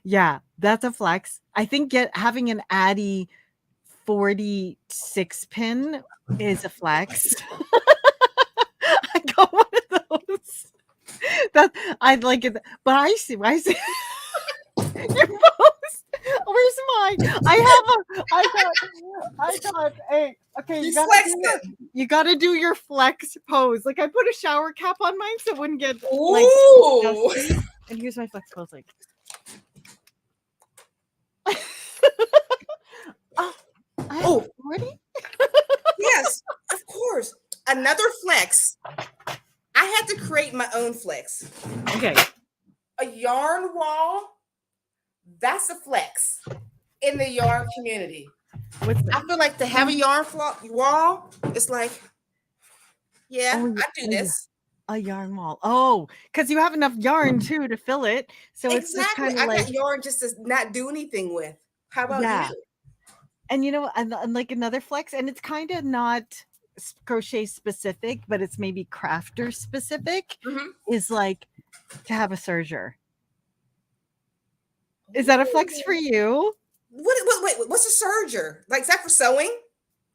Yeah, that's a flex. I think having an Addie 46 pin is a flex. I got one of those. That I'd like it, but I see. You're both. Where's mine? I got hey, okay, You flexed it. you gotta do your flex pose. Like I put a shower cap on mine so it wouldn't get like Ooh. dusty. And here's my flex pose like. Oh, ready? yes, of course. Another flex. I had to create my own flex. Okay. A yarn wall. That's a flex in the yarn community. What's that? I feel like to have a yarn wall, it's like, yeah, Oh, I do this. A yarn wall. Oh, because you have enough yarn too to fill it. So it's just Exactly. kind I of like got yarn just to not do anything with. How about you? And you know, and like another flex, and it's kind of not crochet specific, but it's maybe crafter specific, is like to have a serger. Is that a flex for you? Wait, what's a serger? Like, is that for sewing?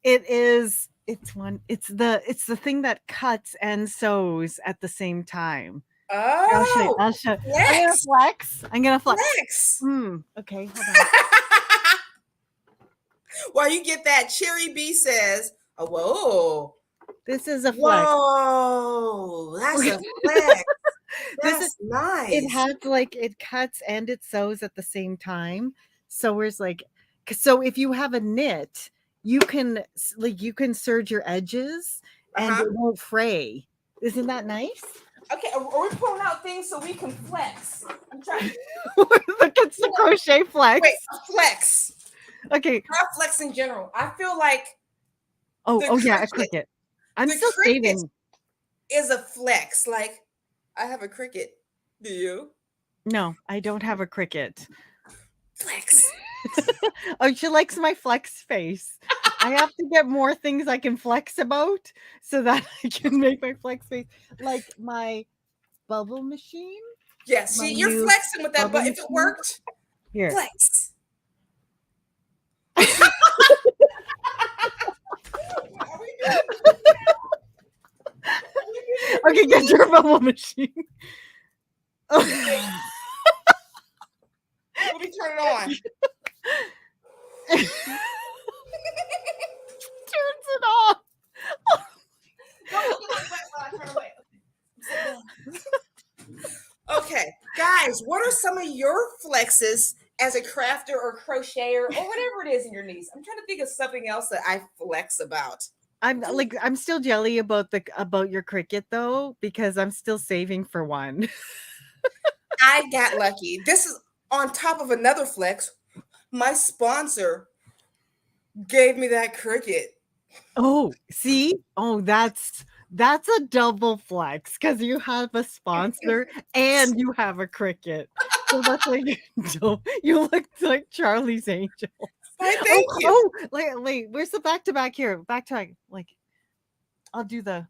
It is. It's the thing that cuts and sews at the same time. Oh, I'll show. flex. I'm gonna flex. Flex. Okay, hold on. While you get that, Cherry B says, "Oh, whoa, this is a flex. Whoa, that's a flex. That's nice. It has like it cuts and it sews at the same time. So where's like, so if you have a knit, you can serge your edges and it won't fray. Isn't that nice? Okay, are we pulling out things so we can flex? I'm trying. Look, it's the crochet flex. Wait, a flex. Okay. Not flex in general. I feel like. Yeah, a cricket. I'm still saving. Is a flex. Like, I have a cricket. Do you? No, I don't have a cricket. Flex. Oh, she likes my flex face. I have to get more things I can flex about so that I can make my flex face like my bubble machine. Yes, you're flexing with that, but if it worked, here. Flex. Okay, get your bubble machine. Okay. Let me turn it on. Turns it off. Okay, guys, what are some of your flexes as a crafter or crocheter or whatever it is in your niche? I'm trying to think of something else that I flex about. I'm still jelly about your cricket though, because I'm still saving for one. I got lucky. This is on top of another flex. My sponsor gave me that cricket. Oh, see? Oh, that's a double flex because you have a sponsor and you have a cricket. So that's like you look like Charlie's Angels. Thank you. Oh, wait, where's the back to back here? Back to back, like I'll do the.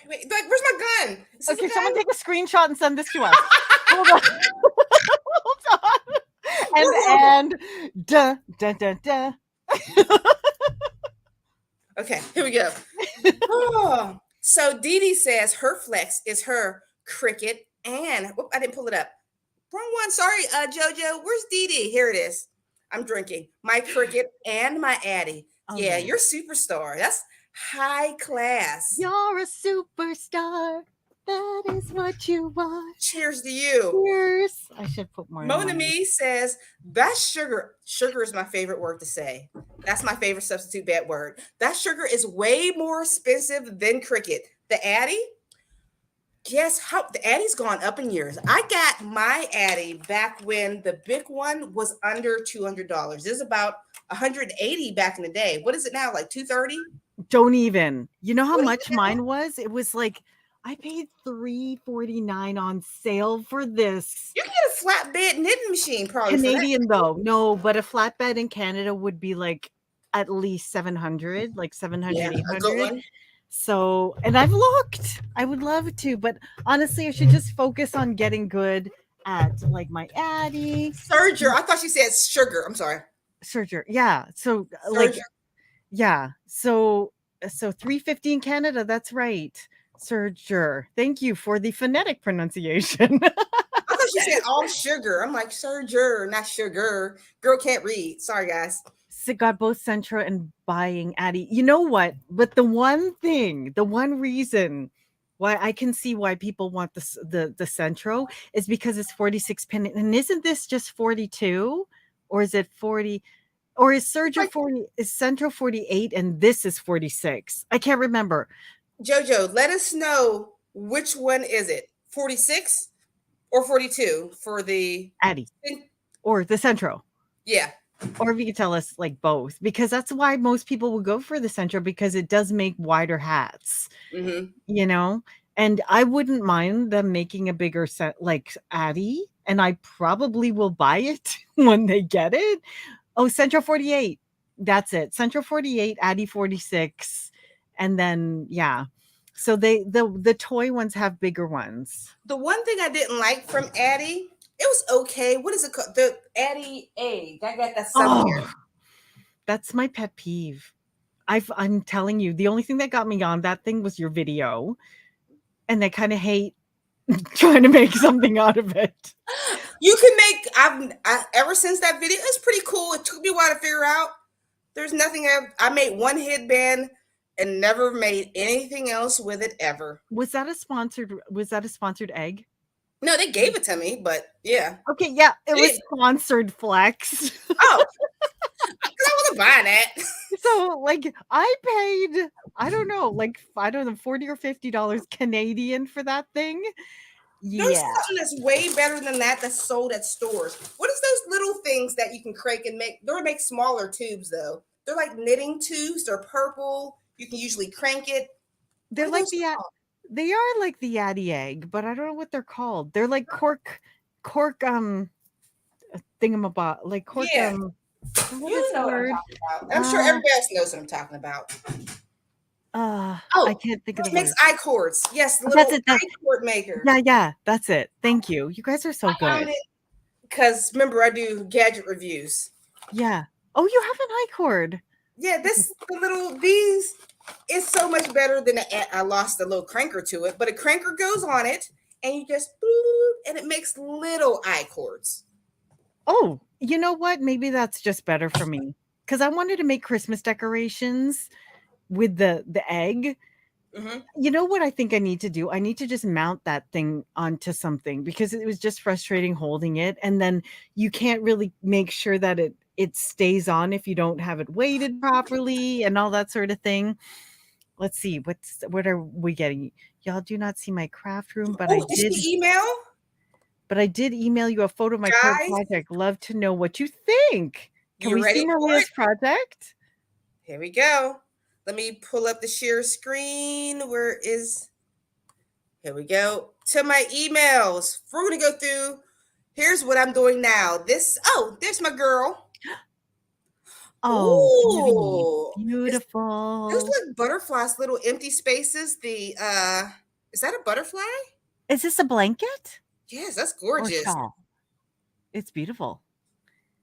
Wait, where's my gun? Okay, someone take a screenshot and send this to us. Hold on. Hold on. And da da da da. Okay, here we go. Oh, so Dee Dee says her flex is her cricket and I didn't pull it up. Wrong one. Sorry, Jojo. Where's Dee Dee? Here it is. I'm drinking my cricket and my Addy. Oh, yeah, you're a superstar. That's high class. You're a superstar. That is what you are. Cheers to you. Cheers. I should put more. Mona Me says that's sugar. Sugar is my favorite word to say. That's my favorite substitute bad word. That sugar is way more expensive than cricket. The Addy. Guess how the Addy's gone up in years. I got my Addy back when the big one was under $200. This is about $180 back in the day. What is it now? Like $230? Don't even. You know how much mine was? It was like I paid $349 on sale for this. You can get a flatbed knitting machine, probably Canadian though. No, but a flatbed in Canada would be like at least 700, like 700, 800. So, and I've looked. I would love to, but honestly, I should just focus on getting good at like my Addy. Serger. I thought she said sugar. I'm sorry. Serger. Yeah. So Serger. like, yeah. So $350 in Canada. That's right. Serger. Thank you for the phonetic pronunciation. I thought thought she said all sugar. I'm like, sugar, not sugar. Girl can't read. Sorry, guys. So got both Centro and buying Addie. You know what? But the one reason why I can see why people want the Centro is because it's 46 pin. And isn't this just 42? Or is it 40? Or is Sergio 40? Is Centro 48 and this is 46? I can't remember. Jojo, let us know which one is it, 46 or 42 for the Addie or the Centro. Yeah. Or if you could tell us like both, because that's why most people will go for the Centro because it does make wider hats, you know, and I wouldn't mind them making a bigger set like Addie, and I probably will buy it when they get it. Oh, Centro 48. That's it. Centro 48, Addie 46. And then, yeah. So the toy ones have bigger ones. The one thing I didn't like from Addie, it was okay. What is it called? The Addie egg. I got that somewhere. That's my pet peeve. I'm telling you, the only thing that got me on that thing was your video. And I kind of hate trying to make something out of it. You can make, ever since that video, it's pretty cool. It took me a while to figure out. There's nothing, I made one headband and never made anything else with it ever. Was that a sponsored egg? No, they gave it to me, but yeah. Okay, yeah, it was sponsored flex. Oh, I wasn't buying that. So, like, I paid, I don't know, like, I don't know, $40 or $50 Canadian for that thing. There's something that's way better than that that's sold at stores. What is those little things that you can crank and make? They'll make smaller tubes, though. They're like knitting tubes. They're purple. You can usually crank it. They're like they are like the Addie egg, but I don't know what they're called. They're like cork thingamabob, like cork what is the word? I'm sure everybody else knows what I'm talking about. I can't think of the word. Makes I cords. Yes, the little I cord maker. Yeah, that's it. Thank you. You guys are so good. Because remember, I do gadget reviews. Yeah. Oh, you have an I cord. Yeah, these is so much better than I lost a little cranker to it, but a cranker goes on it and you just boop, and it makes little I cords. Oh, you know what? Maybe that's just better for me because I wanted to make Christmas decorations with the egg. You know what I think I need to do? I need to just mount that thing onto something because it was just frustrating holding it, and then you can't really make sure that it stays on if you don't have it weighted properly and all that sort of thing. Let's see, what are we getting? Y'all do not see my craft room, but I did email. But I did email you a photo of my project. Love to know what you think. Can we see Maria's project? Here we go. Let me pull up the share screen. Here we go. To my emails. We're going to go through. Here's what I'm doing now. There's my girl. Oh, beautiful. Those look butterflies, little empty spaces. Is that a butterfly? Is this a blanket? Yes, that's gorgeous. It's beautiful.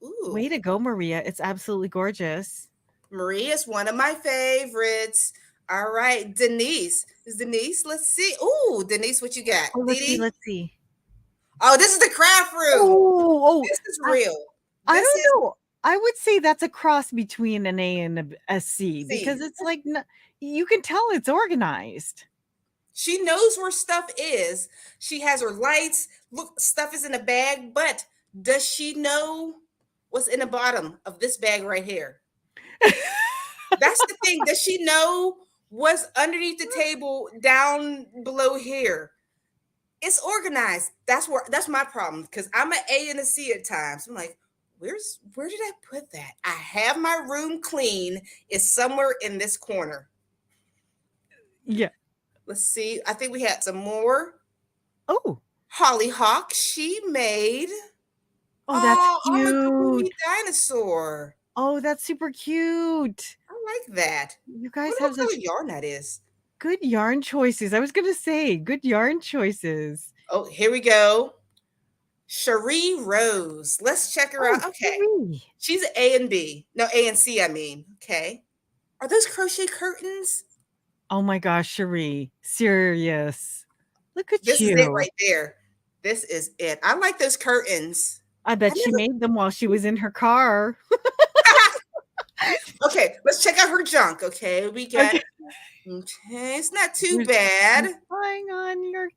Ooh. Way to go, Maria. It's absolutely gorgeous. Maria's one of my favorites. All right, Denise. Let's see. Ooh, Denise, what you got? Oh, let's see. Oh, this is the craft room. Oh, this is real. I don't know. I would say that's a cross between an A and a C because it's like you can tell it's organized. She knows where stuff is. She has her lights. Look, stuff is in a bag, but does she know what's in the bottom of this bag right here? That's the thing. Does she know what's underneath the table down below here? It's organized. That's my problem because I'm an A and a C at times. I'm like, where did I put that? I have my room clean. It's somewhere in this corner. Yeah. Let's see. I think we had some more. Oh. Hollyhock. She made. Oh, that's cute. I'm a goofy dinosaur. Oh, that's super cute. I like that. You guys have such yarn that is. Good yarn choices. I was going to say good yarn choices. Oh, here we go. Cherie Rose. Let's check her out. Okay. Cherie. She's an A and B. No, A and C, I mean. Okay. Are those crochet curtains? Oh my gosh, Cherie. Serious. Look at this you. This is it right there. This is it. I like those curtains. I bet she made them while she was in her car. Okay, let's check out her junk. Okay, we got. Okay. Okay, it's not too bad. Flying on your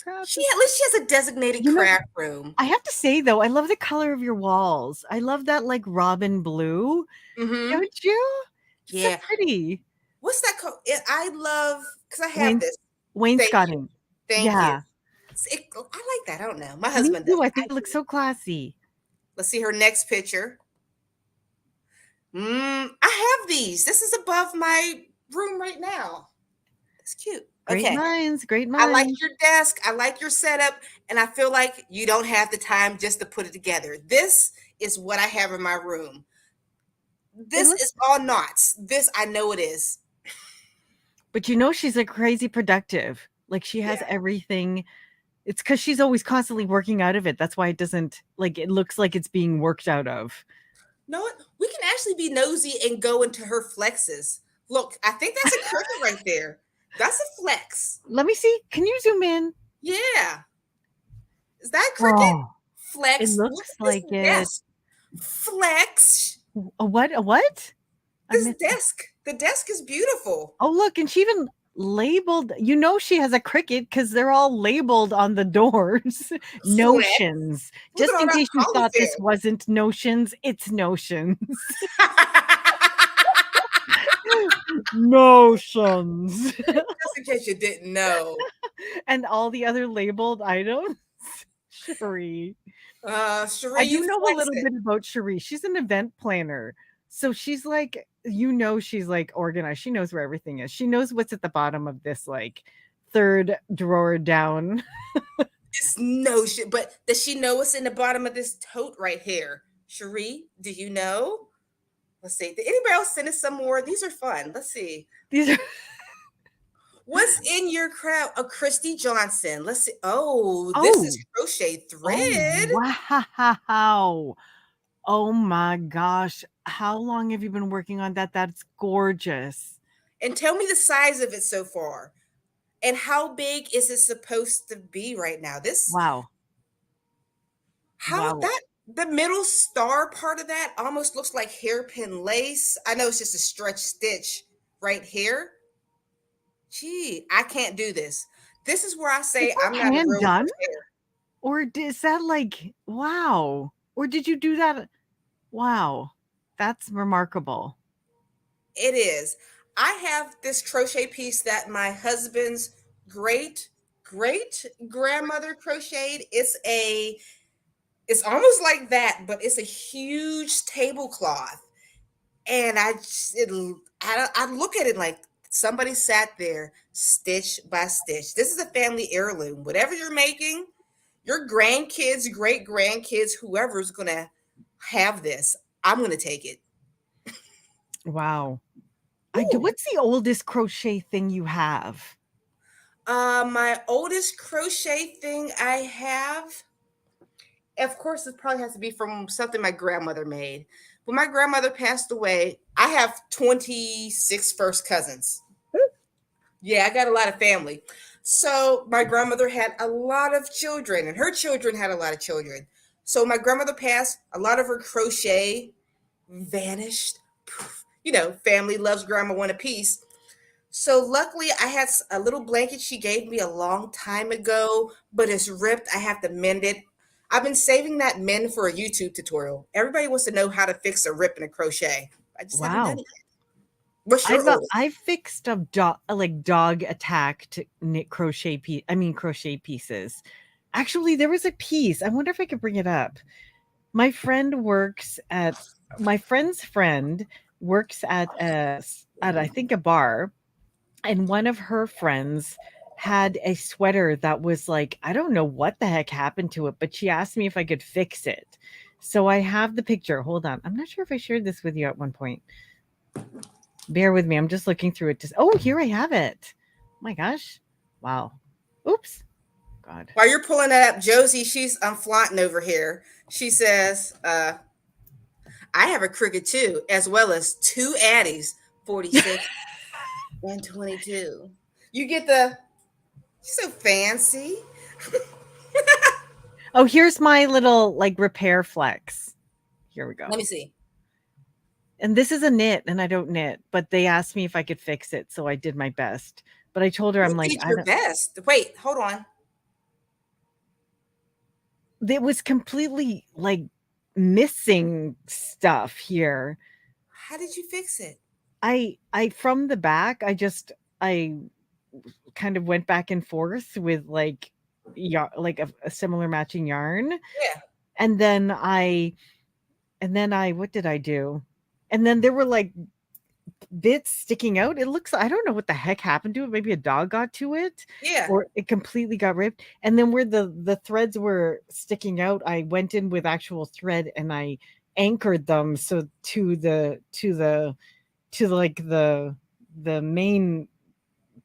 At least she has a designated craft room. I have to say though, I love the color of your walls. I love that like robin blue. Don't you? It's so pretty. What's that called? I love because I have this wainscoting. Thank you. I like that. I don't know. My husband does. I think it looks so classy. Let's see her next picture. I have these. This is above my room right now. It's cute. Great minds, great minds. I like your desk. I like your setup. And I feel like you don't have the time just to put it together. This is what I have in my room. This is all knots. This, I know it is. But you know, she's like crazy productive. Like she has everything. It's because she's always constantly working out of it. That's why it doesn't, like, it looks like it's being worked out of. No, we can actually be nosy and go into her flexes. Look, I think that's a cricket right there. That's a flex. Let me see. Can you zoom in? Yeah. Is that cricket? Oh, flex. It looks like it. Desk. Flex. A what? A what? This desk. The desk is beautiful. Oh, look. And she even labeled, you know, she has a cricket because they're all labeled on the doors. Notions. Just in case you thought this wasn't Notions, it's Notions. Notions. Just in case you didn't know. And all the other labeled items. Cherie. Cherie, I do know a little bit about Cherie. She's an event planner. So she's like, you know, she's like organized. She knows where everything is. She knows what's at the bottom of this like third drawer down. It's no shit. But does she know what's in the bottom of this tote right here? Cherie, do you know? Let's see. Did anybody else send us some more? These are fun. Let's see. These are What's in your crowd? Oh, Christy Johnson. Let's see. Oh, this is crochet thread. Oh, wow. Oh my gosh. How long have you been working on that? That's gorgeous. And tell me the size of it so far. And how big is it supposed to be right now? Wow. The middle star part of that almost looks like hairpin lace. I know it's just a stretch stitch right here. Gee, I can't do this. This is where I say I'm not a real done. Or is that like, wow. Or did you do that? Wow. That's remarkable. It is. I have this crochet piece that my husband's great grandmother crocheted. It's almost like that, but it's a huge tablecloth. And I look at it like somebody sat there stitch by stitch. This is a family heirloom. Whatever you're making, your grandkids, great grandkids, whoever's going to have this, I'm going to take it. Wow. What's the oldest crochet thing you have? My oldest crochet thing I have, of course, it probably has to be from something my grandmother made. When my grandmother passed away, I have 26 first cousins. Yeah, I got a lot of family. So my grandmother had a lot of children, and her children had a lot of children. So my grandmother passed, a lot of her crochet vanished. You know, family loves grandma one apiece. So luckily I had a little blanket she gave me a long time ago, but it's ripped. I have to mend it. I've been saving that mend for a YouTube tutorial. Everybody wants to know how to fix a rip in a crochet. I just haven't done it yet. What's your I fixed a dog attacked crochet pieces. Actually, there was a piece. I wonder if I could bring it up. My friend's friend works at I think a bar, and one of her friends had a sweater that was like, I don't know what the heck happened to it, but she asked me if I could fix it. So I have the picture. Hold on. I'm not sure if I shared this with you at one point. Bear with me. I'm just looking through it. Oh, here I have it. Oh my gosh. Wow. Oops. God. While you're pulling that up, Josie, I'm flaunting over here. She says, I have a cricket too, as well as two Addies, 46 and 22. You get she's so fancy. Oh, here's my little like repair flex. Here we go. Let me see. And this is a knit, and I don't knit, but they asked me if I could fix it, so I did my best. But I told her, You I'm like, did I your don't. best. Wait, hold on. It was completely like missing stuff here. How did you fix it? I from the back, I kind of went back and forth with like like a similar matching yarn, Yeah. and then I what did I do? And then there were like bits sticking out. It looks I don't know what the heck happened to it. Maybe a dog got to it Yeah. or it completely got ripped. And then where the threads were sticking out, I went in with actual thread and I anchored them so to the main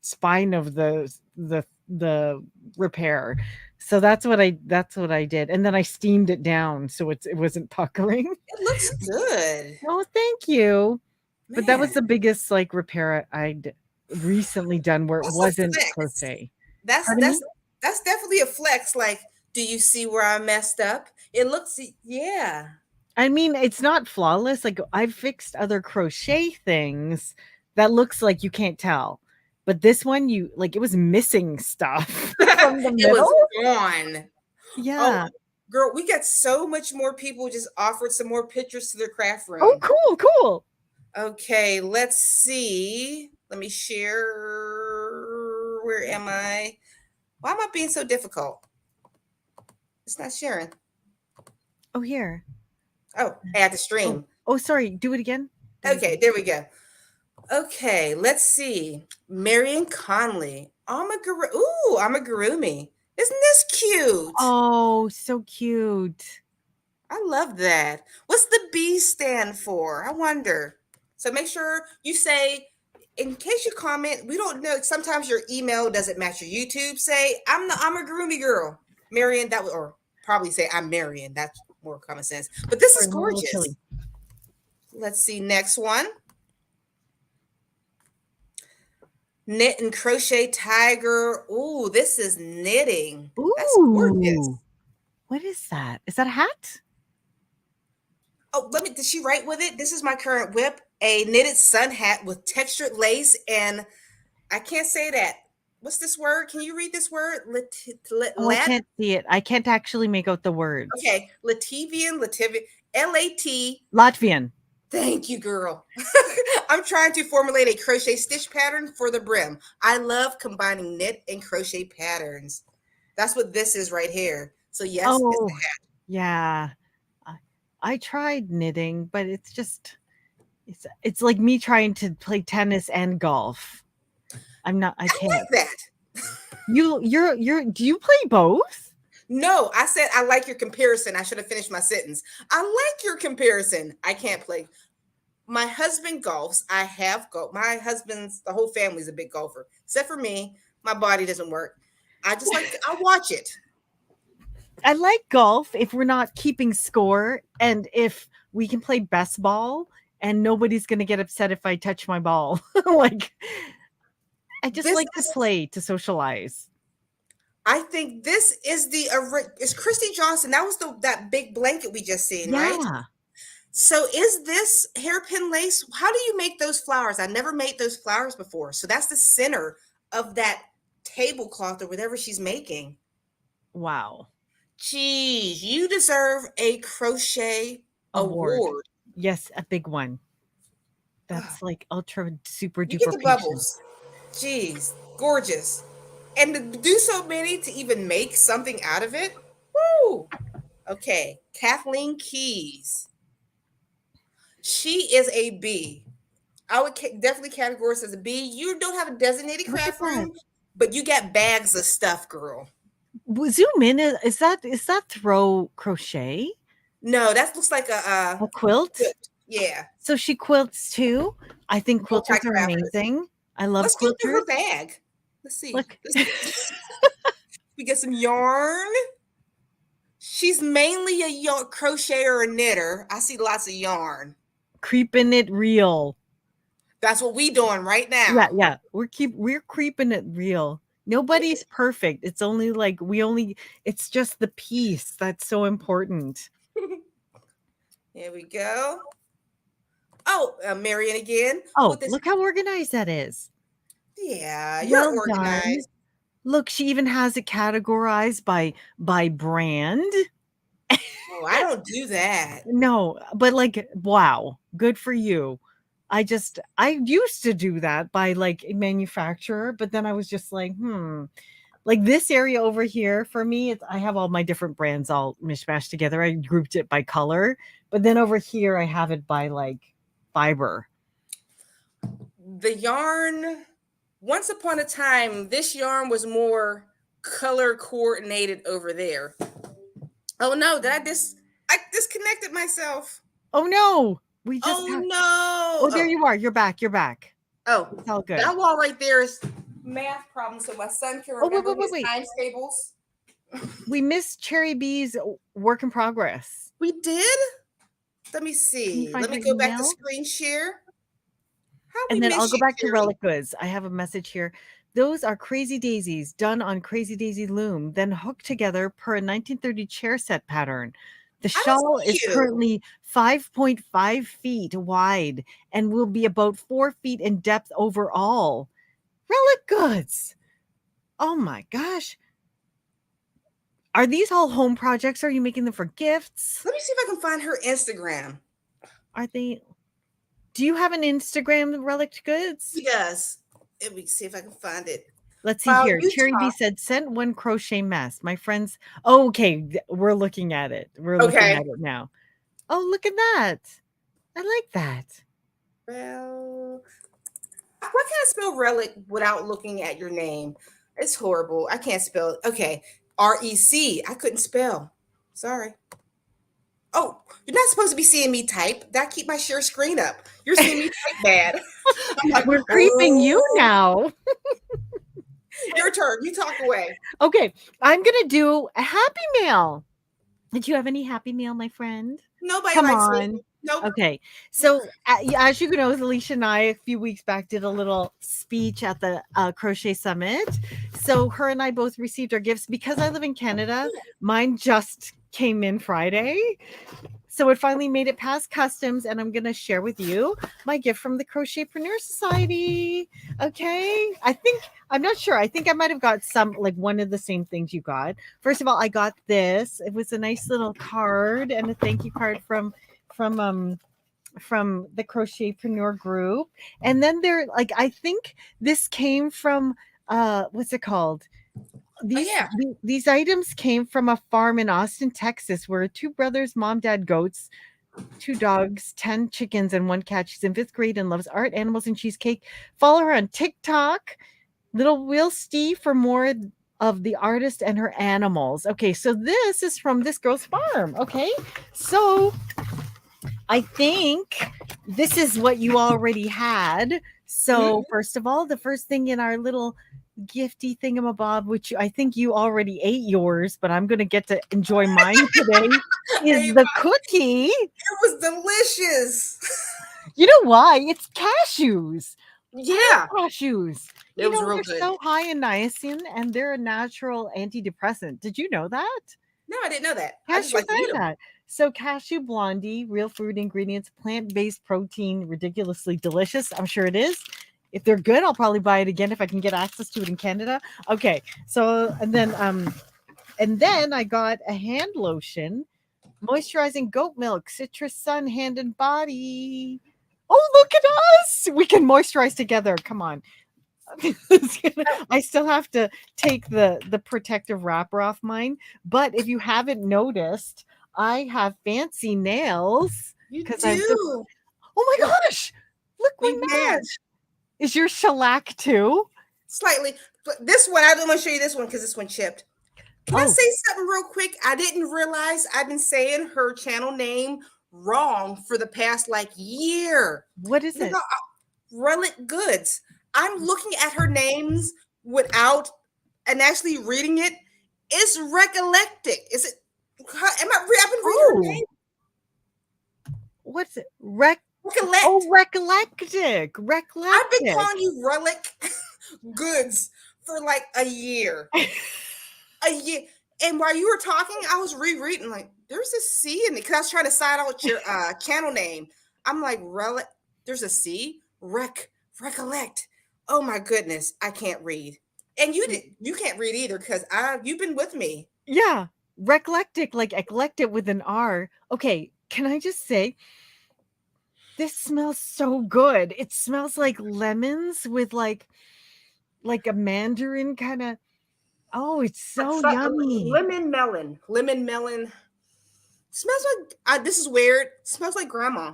spine of the repair. So that's what I did. And then I steamed it down so it wasn't puckering. It looks good. Oh, thank you. But that was Man, the biggest like repair I'd recently done where it that's a wasn't flex. crochet. That's Pardon that's me? that's definitely a flex. Like, do you see where I messed up? It looks, yeah. I mean, it's not flawless. Like I've fixed other crochet things that looks like you can't tell. But this one you like it was missing stuff from the It was middle. on. Oh, Yeah. girl, we got so much more people just offered some more pictures to their craft Oh, room. cool, cool. Okay, let's see. Let me share. Where am I? Why am I being so difficult? It's not sharing. Oh, here. Oh, I had to Oh, stream. oh, sorry. Do it again. Do it Okay, again. there we go. Okay, let's see. Marion Conley. Ooh, amigurumi. Isn't this cute? Oh, so cute. I love that. What's the B stand for? I wonder. So make sure you say, in case you comment, we don't know. Sometimes your email doesn't match your YouTube. Say, I'm the amigurumi girl. Marion, that would, or probably say, I'm Marion. That's more common sense. But this is Sorry, I'm a little gorgeous. chilly. Let's see, next one. Knit and crochet tiger. Ooh, this is knitting. That's gorgeous. Ooh. What is that? Is that a hat? Oh, did she write with it? This is my current whip, a knitted sun hat with textured lace, and I can't say that. What's this word? Can you read this word? Oh, I can't see it. I can't actually make out the words. Okay, Lativian, Lat. Latvian. Thank you, girl. I'm trying to formulate a crochet stitch pattern for the brim. I love combining knit and crochet patterns. That's what this is right here. So yes, it's Oh, the hat. yeah. I tried knitting, but it's like me trying to play tennis and golf. I I can't. like that. Do you play both? No, I said I like your comparison. I should have finished my sentence. I like your comparison. I can't play. My husband golfs. I have golf. The whole family's a big golfer, except for me. My body doesn't work. I watch it. I like golf if we're not keeping score and if we can play best ball and nobody's going to get upset if I touch my ball. Like I just This like to is, play to socialize. I think this is is Christy Johnson. That was that big blanket we just seen, right? Yeah. So is this hairpin lace? How do you make those flowers? I never made those flowers before. So that's the center of that tablecloth or whatever she's making. Wow. Geez, you deserve a crochet award. Yes, a big one. That's like ultra super You get duper the patient. bubbles. Jeez, gorgeous. And to do so many to even make something out of it. Woo! Okay, Kathleen Keys. She is a B. I would definitely categorize as a B. You don't have a designated craft room, but you got bags of stuff, girl. Zoom in. Is that throw crochet? No, that looks like A quilt? Yeah. So she quilts too. I think quilters are amazing. I love Let's go quilters. through her bag. Let's see. Look. We get some yarn. She's mainly a crocheter or a knitter. I see lots of yarn. Creeping it real. That's what we doing right now. Yeah. We're creeping it real. Nobody's perfect. It's only like it's just the piece that's so important. Here we go. Oh, Marion again. Oh, With this, look how organized that is. yeah, you're Well done. organized. Look, she even has it categorized by brand. Oh, I don't do that. No, but like, wow, good for you. I used to do that by like a manufacturer, but then I was just like, like this area over here for me, I have all my different brands all mishmashed together. I grouped it by color, but then over here I have it by like fiber. The yarn, once upon a time, this yarn was more color coordinated over there. Oh no, I disconnected myself. Oh no, we just Oh got, no. oh, there you are. You're back. You're back. Oh, It's all good. that wall right there is math problems, so my son can Oh, remember his wait. times tables. We missed Cherry B's work in progress. We did? Let me Can you see. find Let her me go back to email? screen share. How we And then I'll miss go you, back to Cherry? relic goods. I have a message here. Those are crazy daisies done on crazy daisy loom, then hooked together per a 1930 chair set pattern. The I don't shawl see is you. currently 5.5 feet wide and will be about 4 feet in depth overall. Relic goods. Oh my gosh. Are these all home projects? Are you making them for gifts? Let me see if I can find her Instagram. Are they? Do you have an Instagram, Relic Goods? She does. Let me see if I can find it. Let's see While here. you Cherry B talk. said, sent one crochet mess. My friends. Oh, okay. We're looking at it. We're looking Okay. at it now. Oh, look at that. I like that. Well, why can't I spell relic without looking at your name? It's horrible. I can't spell it. Okay. REC. I couldn't spell. Sorry. Oh, you're not supposed to be seeing me type. That keep my share screen up. You're seeing me type bad. I'm like, We're creeping you oh, now. your turn. You talk away. Okay. I'm going to do a happy mail. Did you have any happy mail, my friend? Nobody Come likes me. on. Nope. Okay. So, as you know, Alysha and I, a few weeks back, did a little speech at the Crochet Summit. So, her and I both received our gifts. Because I live in Canada, mine just came in Friday. So, it finally made it past customs. And I'm going to share with you my gift from the Crochetpreneur Society. Okay. I'm not sure. I think I might have got like one of the same things you got. First of all, I got this. It was a nice little card and a thank you card from the Crochetpreneur group. And then I think this came from what's it called? These items came from a farm in Austin, Texas, where two brothers, mom, dad, goats, 2 dogs, 10 chickens, and 1 cat. She's in 5th grade and loves art, animals, and cheesecake. Follow her on TikTok. Little Will Steve for more of the artist and her animals. Okay, so this is from this girl's farm. Okay, so I think this is what you already had. So, first of all, the first thing in our little gifty thingamabob, which I think you already ate yours, but I'm going to get to enjoy mine today, is the cookie. It was delicious. You know why? It's cashews. Yeah. Cashews. It was real They're good. so high in niacin and they're a natural antidepressant. Did you know that? No, I didn't know that. I just Cashews like to eat are them. that. So cashew blondie, real food ingredients, plant-based protein, ridiculously delicious. I'm sure it is. If they're good, I'll probably buy it again if I can get access to it in Canada. Okay. So and then I got a hand lotion, moisturizing goat milk, citrus sun, hand and body. Oh, look at us. We can moisturize together. Come on. I still have to take the protective wrapper off mine, but if you haven't noticed, I have fancy nails You because do. oh my gosh, look, We we match. match. Is your shellac too? Slightly. But this one, I don't want to show you this one because this one chipped. Can I say something real quick? I didn't realize I've been saying her channel name wrong for the past year. What is it? Relic Goods. I'm looking at her names without and actually reading it. It's recollecting. Is it? I've been reading her name. What's it? Recollect. Oh, recollectic. I've been calling you Relic Goods for like a year. A year. And while you were talking, I was rereading, like, there's a C in it. Because I was trying to sign out your channel name. I'm like, there's a C? Recollect. Oh my goodness, I can't read. And you can't read either because you've been with me. Yeah. Recollectic, like eclectic with an R. Okay, can I just say, this smells so good. It smells like lemons with like a mandarin kind of. Oh, it's so yummy. Lemon melon. Smells like this is weird. Smells like grandma.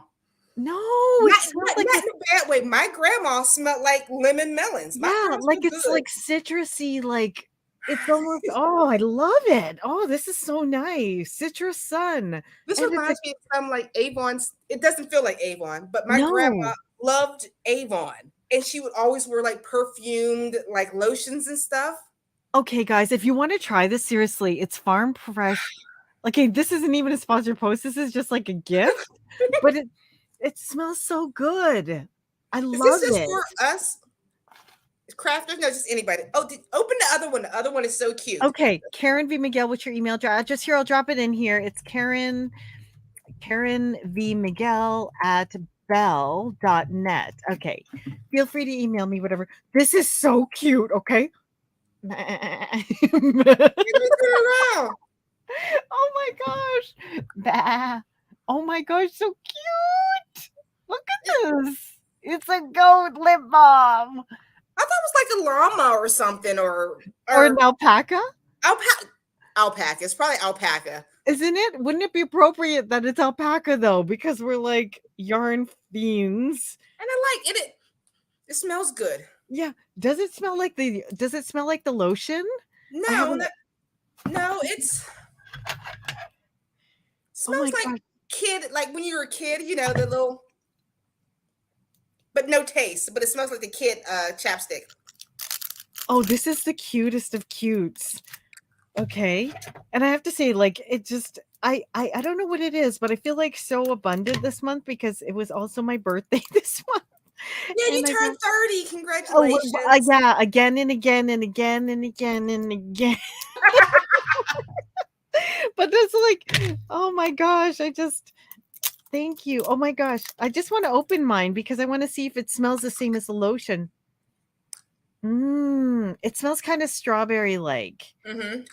No, it smells like not in a bad way. My grandma smelled like lemon melons. Yeah, like it's good. Like citrusy, like it's almost. Oh, I love it. Oh, this is so nice. Citrus Sun. This reminds me of some like Avon. It doesn't feel like Avon, but my grandma loved Avon, and she would always wear like perfumed like lotions and stuff. Okay, guys, if you want to try this, seriously, it's farm fresh. Okay, this isn't even a sponsored post. This is just like a gift, but it smells so good. I love it. Is this just for us? Crafters? No, just anybody. Oh, open the other one. The other one is so cute. Okay, Karen V Miguel, what's your email address? Just here, I'll drop it in here. It's Karen V Miguel at bell.net. Okay, feel free to email me, whatever. This is so cute. Okay. Oh my gosh. Bah. Oh my gosh, so cute. Look at this. It's a goat lip balm. I thought it was like a llama or something, or an alpaca. Alpaca. It's probably alpaca, isn't it? Wouldn't it be appropriate that it's alpaca though? Because we're like yarn fiends. And I like it. It smells good. Yeah. Does it smell like the lotion? No, it's smells like kid, like when you were a kid, you know, the little, but no taste, but it smells like the kid chapstick. Oh, this is the cutest of cutes. Okay. And I have to say, like, it just I don't know what it is, but I feel like so abundant this month because it was also my birthday this month. Yeah, you turned 30. Congratulations. Yeah, again and again and again and again and again. But that's like, oh my gosh, thank you. Oh my gosh. I just want to open mine because I want to see if it smells the same as the lotion. It smells kind of strawberry like. I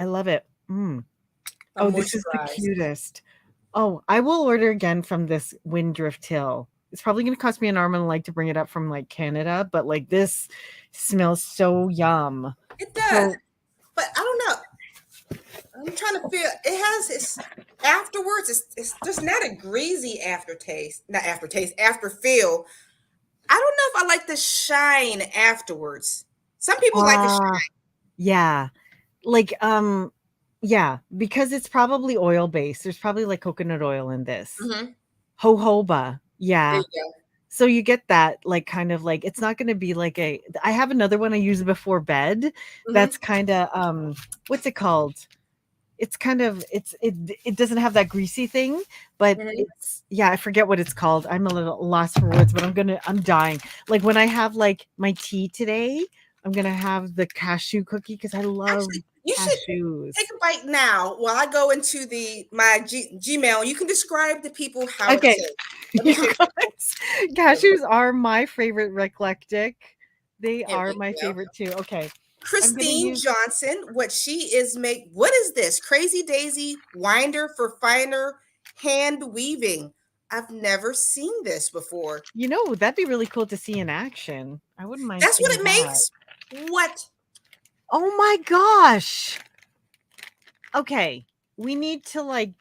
love it. Oh, this is the cutest. Oh, I will order again from this Windrift Hill. It's probably going to cost me an arm and a leg to bring it up from like Canada, but like this smells so yum. It does, but I don't know. I'm trying to feel. It's afterwards. It's just not a greasy aftertaste. Not aftertaste. After feel. I don't know if I like the shine afterwards. Some people like the shine. Yeah, like yeah, because it's probably oil based. There's probably like coconut oil in this. Jojoba. Yeah. So you get that like kind of like it's not going to be like I have another one I use before bed. That's kind of what's it called? It's kind of it doesn't have that greasy thing, but it's I forget what it's called. I'm a little lost for words, but I'm dying. Like when I have like my tea today, I'm gonna have the cashew cookie because I love you cashews. Should take a bite now while I go into my Gmail. You can describe to people how it is. Cashews are my favorite eclectic. They are my favorite too. Okay. Christine Johnson, what she is what is this? Crazy Daisy Winder for Finer Hand Weaving. I've never seen this before. You know, that'd be really cool to see in action. I wouldn't mind. That's what it makes. What? Oh my gosh. Okay. We need to like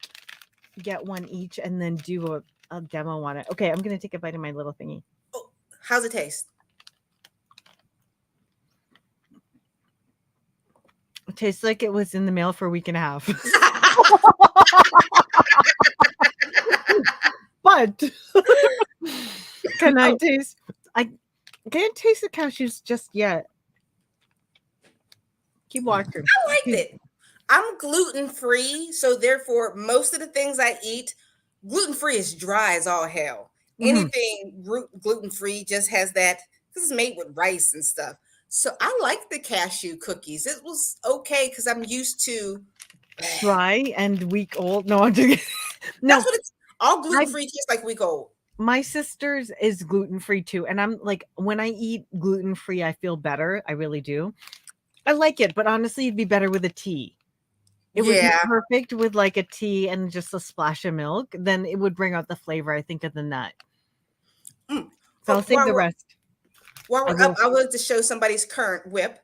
get one each and then do a demo on it. Okay, I'm going to take a bite of my little thingy. Oh, how's it taste? It tastes like it was in the mail for a week and a half. But can I taste? I can't taste the cashews just yet. Keep watching. I liked it. I'm gluten-free, so therefore most of the things I eat, gluten-free is dry as all hell. Anything gluten-free just has that, because it's made with rice and stuff. So I like the cashew cookies. It was okay because I'm used to Dry and week old. No, I'm just no. That's what it's all gluten-free tastes like week old. My sister's is gluten-free too, and I'm like, when I eat gluten-free, I feel better. I really do. I like it, but honestly, it'd be better with a tea. It would be Yeah. perfect with like a tea and just a splash of milk. Then it would bring out the flavor, I think, of the nut. So I'll save the rest. While we're up, I wanted to show somebody's current whip.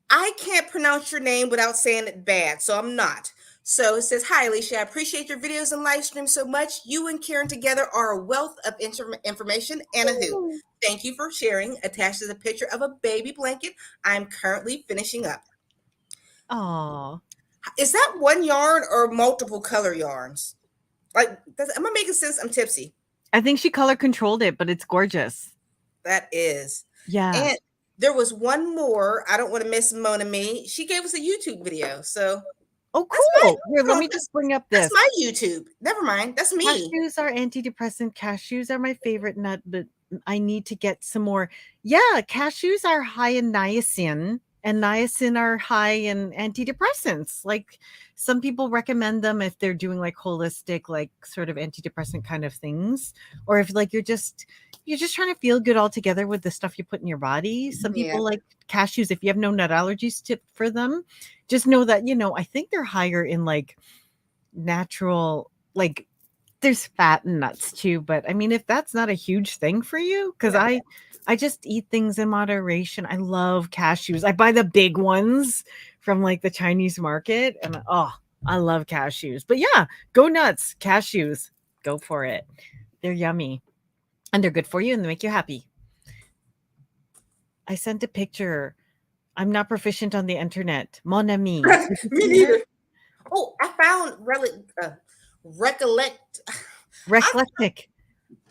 I can't pronounce your name without saying it bad, so I'm not. So it says, "Hi, Alysha. I appreciate your videos and live stream so much. You and Karen together are a wealth of information and a hoot. Thank you for sharing." Attached is a picture of a baby blanket I'm currently finishing up. Oh, Is that one yarn or multiple color yarns? Like, am I making sense? I'm tipsy. I think she color controlled it, but it's gorgeous. That is. Yeah. And there was one more. I don't want to miss Mona Me. She gave us a YouTube video. So oh, cool. Here, let me just bring up this. That's my YouTube. Never mind. That's me. Cashews are antidepressant. Cashews are my favorite nut, but I need to get some more. Yeah, cashews are high in niacin, and niacin are high in antidepressants. Like, some people recommend them if they're doing like holistic, like sort of antidepressant kind of things, or if like you're just trying to feel good all together with the stuff you put in your body. Some people like cashews. If you have no nut allergies for them, just know that, I think they're higher in like natural, like there's fat in nuts too, but I mean, if that's not a huge thing for you, because I just eat things in moderation. I love cashews. I buy the big ones from like the Chinese market, and I love cashews. But yeah, go nuts. Cashews, go for it. They're yummy and they're good for you and they make you happy. I sent a picture. I'm not proficient on the internet. Mon ami. Me neither. Oh, I found recollect. Recollectic.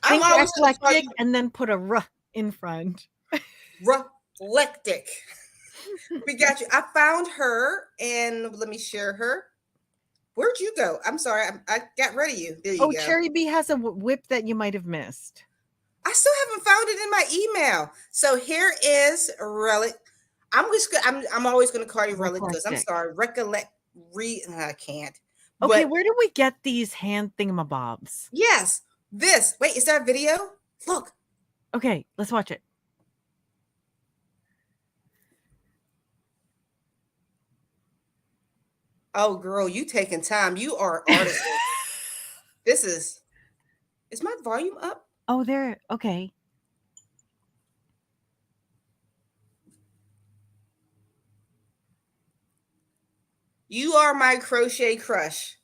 Think eclectic you. and then put a r in front. Recollectic. We got you. I found her, and let me share her. Where'd you go? I'm sorry. I got rid of you. There you go. Cherry Bee has a whip that you might have missed. I still haven't found it in my email. So here is Relic. I'm always going to call you Relic because I'm sorry. I can't. Okay, where do we get these hand thingamabobs? Yes, this. Wait, is that a video? Look. Okay, let's watch it. Oh, girl, you taking time. You are an artist. Is my volume up? Oh, there. Okay. You are my crochet crush.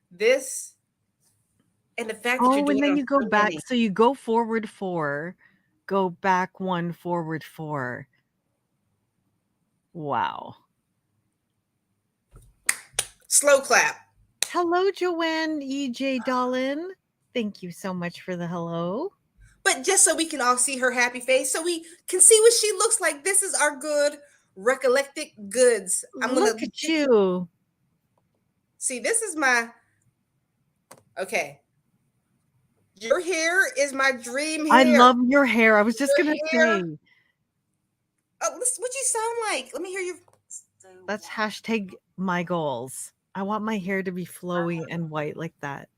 This and the fact that you're doing and then you go back. So you go forward 4, go back 1, forward 4. Wow. Slow clap. Hello, Joanne EJ Dollin. Thank you so much for the hello. But just so we can all see her happy face, so we can see what she looks like. This is our good recollected goods. Look at you. See, this is my okay. Your hair is my dream hair. I love your hair. I was just gonna say. Oh, what you sound like? Let me hear you. That's hashtag my goals. I want my hair to be flowy and white like that.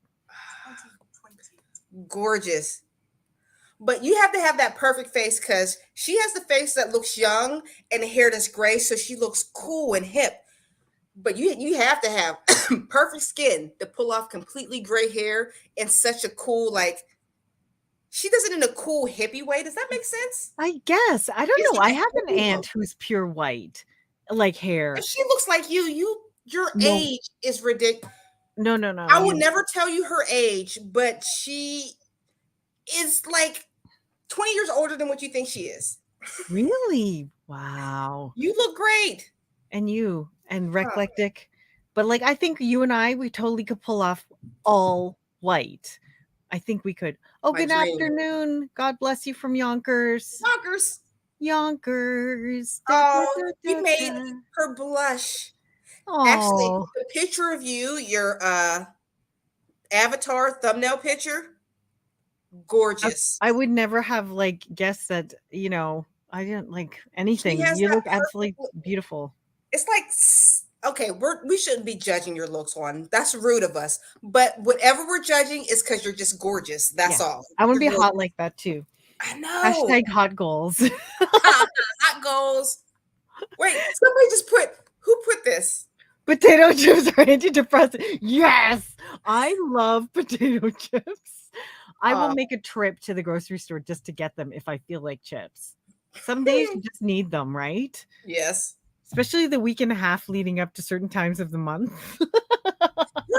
Gorgeous. But you have to have that perfect face because she has the face that looks young and the hair that's gray, so she looks cool and hip. But you have to have perfect skin to pull off completely gray hair in such a cool, like, she does it in a cool hippie way. Does that make sense? I guess. I don't know. I have an aunt who's pure white, like hair. If she looks like your age is ridiculous. No. I will never tell you her age, but she is like 20 years older than what you think she is. Really? Wow. You look great. And you and Recollectic. But like, I think you and we totally could pull off all white. I think we could. Oh, good afternoon. God bless you from Yonkers. Yonkers. Oh, you made her blush. Oh. Actually, the picture of you, your avatar thumbnail picture, Gorgeous. I would never have like guessed that, I didn't like She anything. has You that look absolutely perfect. beautiful. It's like okay, we shouldn't be judging your looks on. That's rude of us. But whatever we're judging is because you're just gorgeous. That's Yeah. all. I want to You're be hot gorgeous. like that too. I know. Hashtag hot goals. Hot goals. Wait, somebody just put who put this? Potato chips are antidepressant. Yes, I love potato chips. I will Uh, make a trip to the grocery store just to get them if I feel like chips. Some days you just need them, right? yes. Especially the week and a half leading up to certain times of the month. We're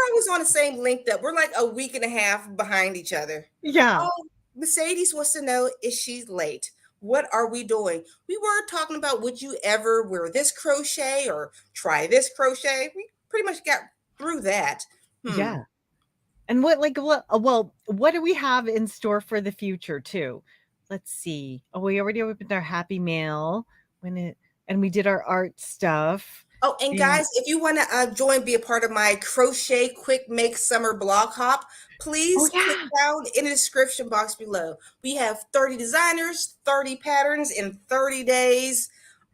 always on the same link that we're like a week and a half behind each other. Yeah. Oh, Mercedes wants to know, is she late? What are we doing? We were talking about, would you ever wear this crochet or try this crochet? We pretty much got through that. Yeah. And what do we have in store for the future too? Let's see. Oh, we already opened our happy mail and we did our art stuff. Oh, and And guys, if you want to join, be a part of my Crochet Quick Make Summer blog hop, oh please click yeah. down in the description box below. We have 30 designers, 30 patterns in 30 days,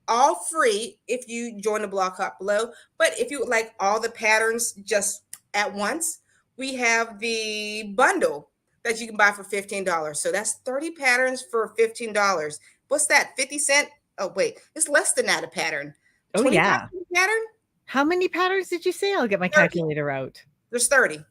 all free if you join the blog hop below. But if you would like all the patterns just at once, we have the bundle that you can buy for $15. So that's 30 patterns for $15. What's that? 50 cent? Oh, wait, it's less than that a pattern. Oh 25 yeah. pattern? How many patterns did you say? I'll get my 30. calculator out. There's 30.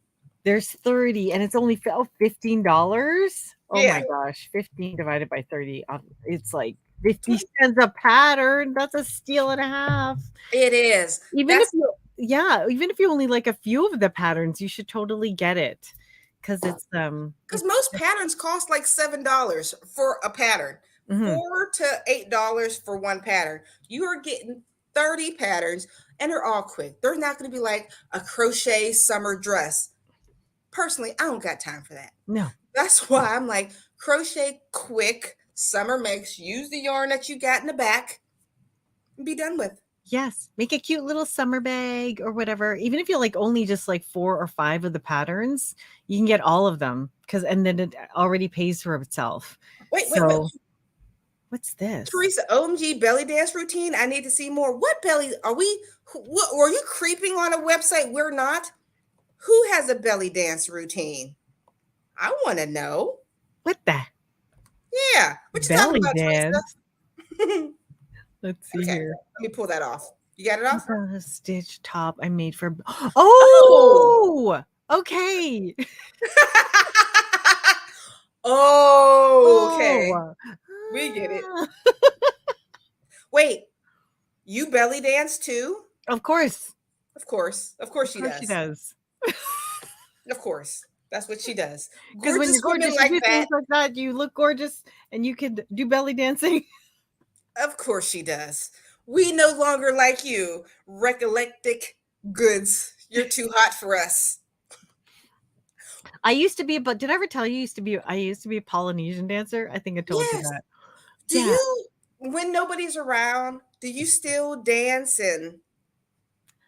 There's 30 and it's only $15. Oh Yeah, my gosh, 15 divided by 30. It's like 50 cents a pattern. That's a steal and a half. it is. Even if That's even if you only like a few of the patterns, you should totally get it because because most patterns cost like $7 for a pattern, mhm. $4 to $8 for one pattern. You are getting 30 patterns and they're all quick. They're not going to be like a crochet summer dress. Personally, I don't got time for that. No. That's why I'm like, crochet quick summer makes. Use the yarn that you got in the back and be done with. Yes, make a cute little summer bag or whatever. Even if you like only just like 4 or 5 of the patterns, you can get all of them and then it already pays for itself. Wait. So, what's this? Teresa, OMG belly dance routine. I need to see more. What belly are we? What, were you creeping on a website? We're not. Who has a belly dance routine? I want to know. What the Yeah, what you talking belly about, dance? Teresa? Let's see Okay, here. let me pull that off. You got it off? A stitch top I made for. Oh. Oh, okay. Oh, okay. Oh, We get it. Wait, you belly dance too? of course. Of course. Of course she Of course she does. does. Of course. That's what she does. Because when you're Gorgeous women gorgeous, you like do that. things like that. You look gorgeous, and you could do belly dancing. Of course she does. We no longer like you, recollectic goods. You're too hot for us. I used to be, but did I ever tell you I used to be a Polynesian dancer? I think I told you Yes. that. Do you, when nobody's around, do you still dance and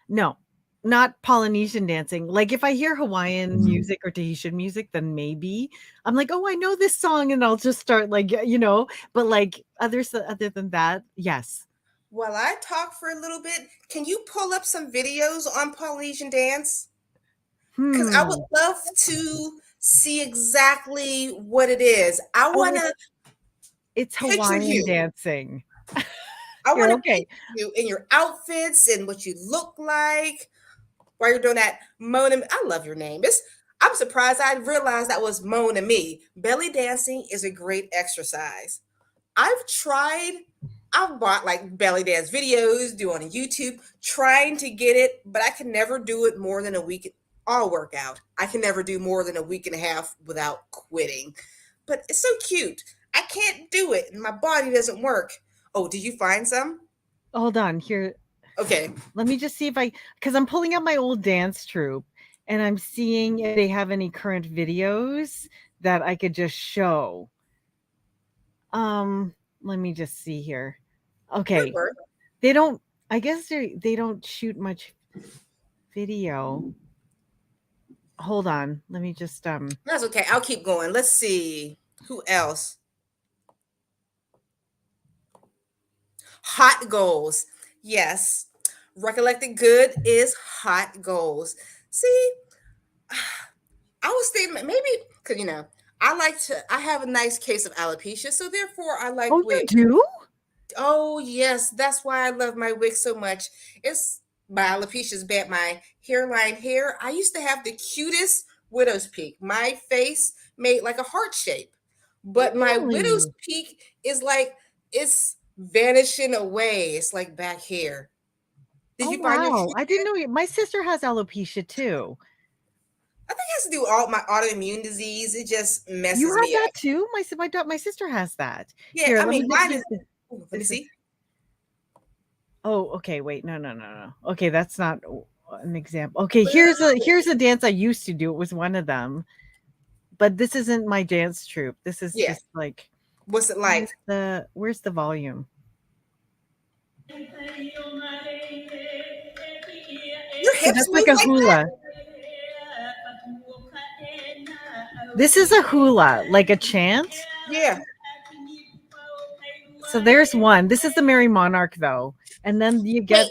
No, not Polynesian dancing. Like if I hear Hawaiian music or Tahitian music, then maybe I'm like, oh, I know this song, and I'll just start like, But like other than that, yes. while I talk for a little bit, can you pull up some videos on Polynesian dance? Because I would love to see exactly what it is. I want to It's picture Hawaiian you. dancing. I want to Okay. picture you in your outfits and what you look like while you're doing that. Mona, I love your name. I'm surprised I realized that was Mona Me. Belly dancing is a great exercise. I've bought like belly dance videos, do on YouTube, trying to get it, but I can never do it more than a week. I'll work out. I can never do more than a week and a half without quitting. But it's so cute. I can't do it, and my body doesn't work. Oh, did you find some? Hold on here. Okay. Let me just see because I'm pulling out my old dance troupe and I'm seeing if they have any current videos that I could just show. Let me just see here. Okay. They don't, I guess they don't shoot much video. hold on. Let me just That's okay. I'll keep going. Let's see. Who else? Hot goals. Yes. Recollected good is hot goals. See, I was thinking maybe because I have a nice case of alopecia, so therefore I like Oh, you wigs. do? Oh yes, that's why I love my wig so much. It's my alopecia's bad. My hairline hair. I used to have the cutest widow's peak. My face made like a heart shape, but my widow's Really? peak is like it's vanishing away. It's like back here. Did Oh, you find your? wow. I didn't know my sister has alopecia too. I think it has to do with all my autoimmune disease. It just You messes have me that up. too? My sister has that. Yeah, Here, I let me mean just mine is. use the Ooh, let me this is see. oh, okay, wait. No. Okay, that's not an example. Okay, here's a dance I used to do. It was one of them. But this isn't my dance troupe. This is Yeah. just like What's it like? where's the volume? Your So hips that's like move a like that? hula. This is a hula, like a chant. Yeah. So there's one. This is the Merry Monarch though. And then you Wait. get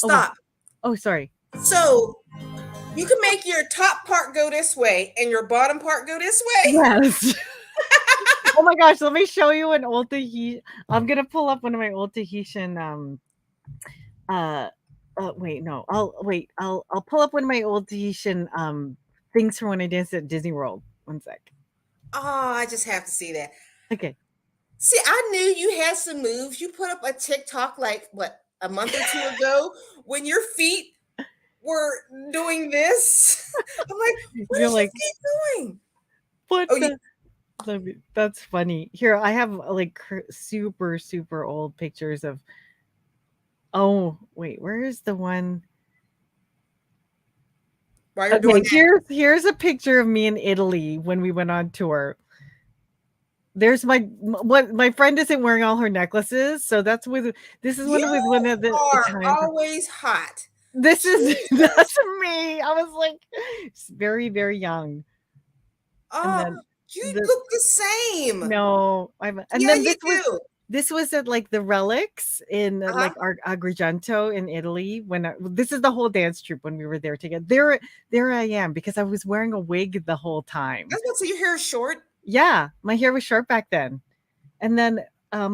oh Stop. sorry. So you can make your top part go this way and your bottom part go this way. Yes. Oh my gosh, let me show you an old Tahitian. I'm gonna pull up one of my old Tahitian uh wait, no. I'll pull up one of my old Tahitian things from when I danced at Disney World. One sec. Oh, I just have to see that. Okay. See, I knew you had some moves. You put up a TikTok like what a month or two ago when your feet were doing this. I'm like, what You're is like, your feet doing? what Oh, you the that's funny. Here, I have like super, super old pictures of oh wait, where is the one? while you're doing Okay, that. here's a picture of me in Italy when we went on tour. There's what my friend isn't wearing all her necklaces, so that's with this is You one of the are Italian. always hot. This is Jesus. that's me. I was like very, very young. And Oh, then you the look the same. no, and Yeah, then you do. this was at like the Relics in Uh-huh. like Agrigento in Italy when this is the whole dance troupe when we were there together. There I am because I was wearing a wig the whole time. That's what. So your hair is short. Yeah, my hair was short back then. And then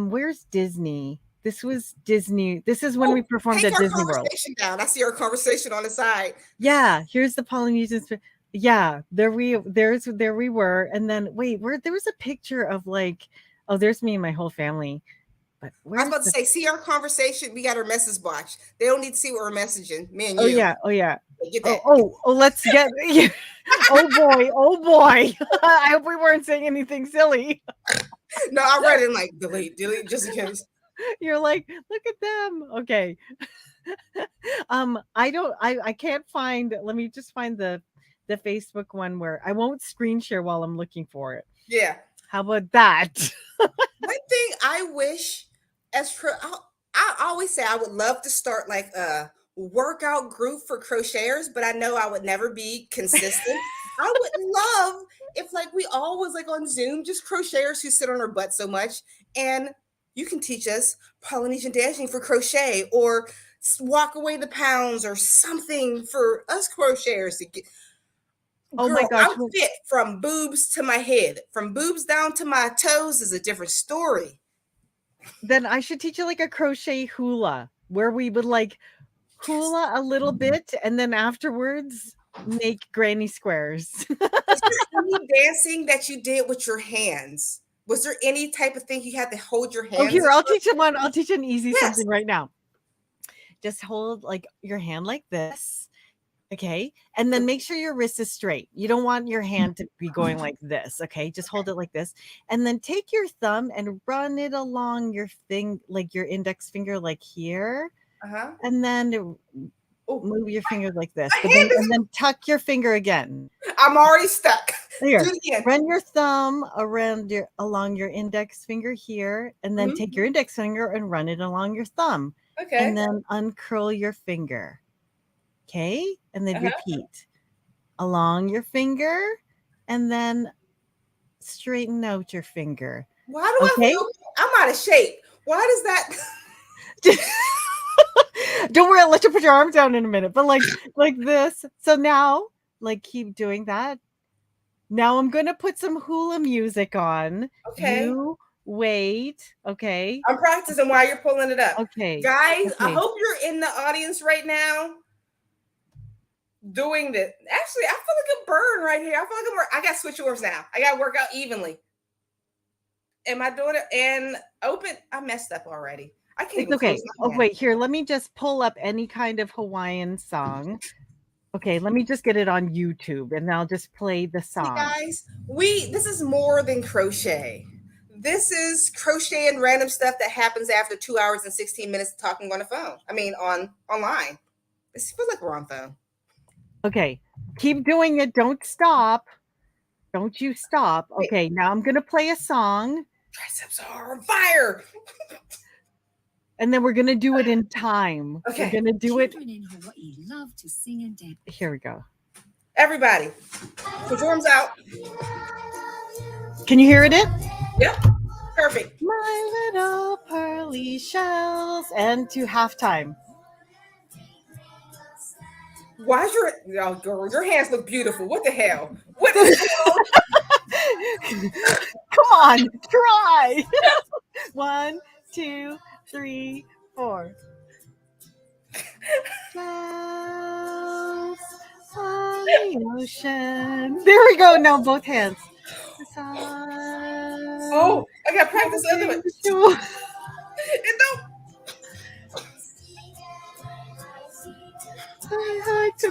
where's Disney? This was Disney. This is when we Oh, performed take at our Disney World. conversation down. I see our conversation on the side. Yeah, here's the Polynesian. Yeah, there we were. And then wait, there was a picture of like oh, there's me and my whole family. But I was where's about to the say, see our conversation. We got our message box. They don't need to see what we're messaging. Me and oh you. yeah, oh yeah. Get that. Let's get oh boy. I hope we weren't saying anything silly. No, I read it and like delete, just in case. You're like, look at them. Okay. I can't find let me just find the Facebook one where I won't screen share while I'm looking for it. Yeah. How about that? One thing I wish, I always say I would love to start like a workout group for crocheters, but I know I would never be consistent. I would love if like we all was like on Zoom, just crocheters who sit on our butt so much, and you can teach us Polynesian dancing for crochet or walk away the pounds or something for us crocheters to get. Oh my Girl, gosh. I'm fit from boobs to my head. From boobs down to my toes is a different story. Then I should teach you like a crochet hula where we would like hula a little bit and then afterwards make granny squares. Is there any dancing that you did with your hands? Was there any type of thing you had to hold your Oh, hands here, in? I'll teach an easy Yes. something right now. Just hold like your hand like this. Okay. And then make sure your wrist is straight. You don't want your hand to be going like this. Okay. Just hold it like this. And then take your thumb and run it along your like your index finger, like here. Uh-huh. And then Oh, move your finger like this. my hand And then tuck your finger again. I'm already stuck. Here. Do it again. Run your thumb along your index finger here. And then take your index finger and run it along your thumb. Okay. And then uncurl your finger. Okay. And then repeat. along your finger and then straighten out your finger. Why do I feel I'm out of shape? Why does that? Don't worry, I'll let you put your arm down in a minute. But like this. So now, like, keep doing that. Now I'm gonna put some hula music on. Okay. You wait. Okay. I'm practicing while you're pulling it up. Okay. Guys, I Okay. hope you're in the audience right now doing this. Actually, I feel like a burn right here. I feel like I got to switch yours now. I got to work out evenly. Am I doing it? And open. I messed up already. I can't It's okay. Oh, wait, here. Let me just pull up any kind of Hawaiian song. Okay, let me just get it on YouTube and I'll just play the song. See, guys, this is more than crochet. This is crochet and random stuff that happens after 2 hours and 16 minutes of talking on the phone. I mean, online. This feels like we're on phone. Okay, keep doing it. Don't stop. Don't you stop. Okay, now I'm going to play a song. Triceps are on fire. And then we're going to do it in time. Okay. We're going to do it. Children in Hawaii love to sing and dance. Here we go. Everybody, put your arms out. Can you hear it? Yep. Perfect. My little pearly shells. And to halftime. Why is your hands look beautiful? What the hell? What the hell? Come on, try. 1, 2, 3, 4. Clouds on the ocean. There we go. Now both hands. Oh, I got to practice the other one.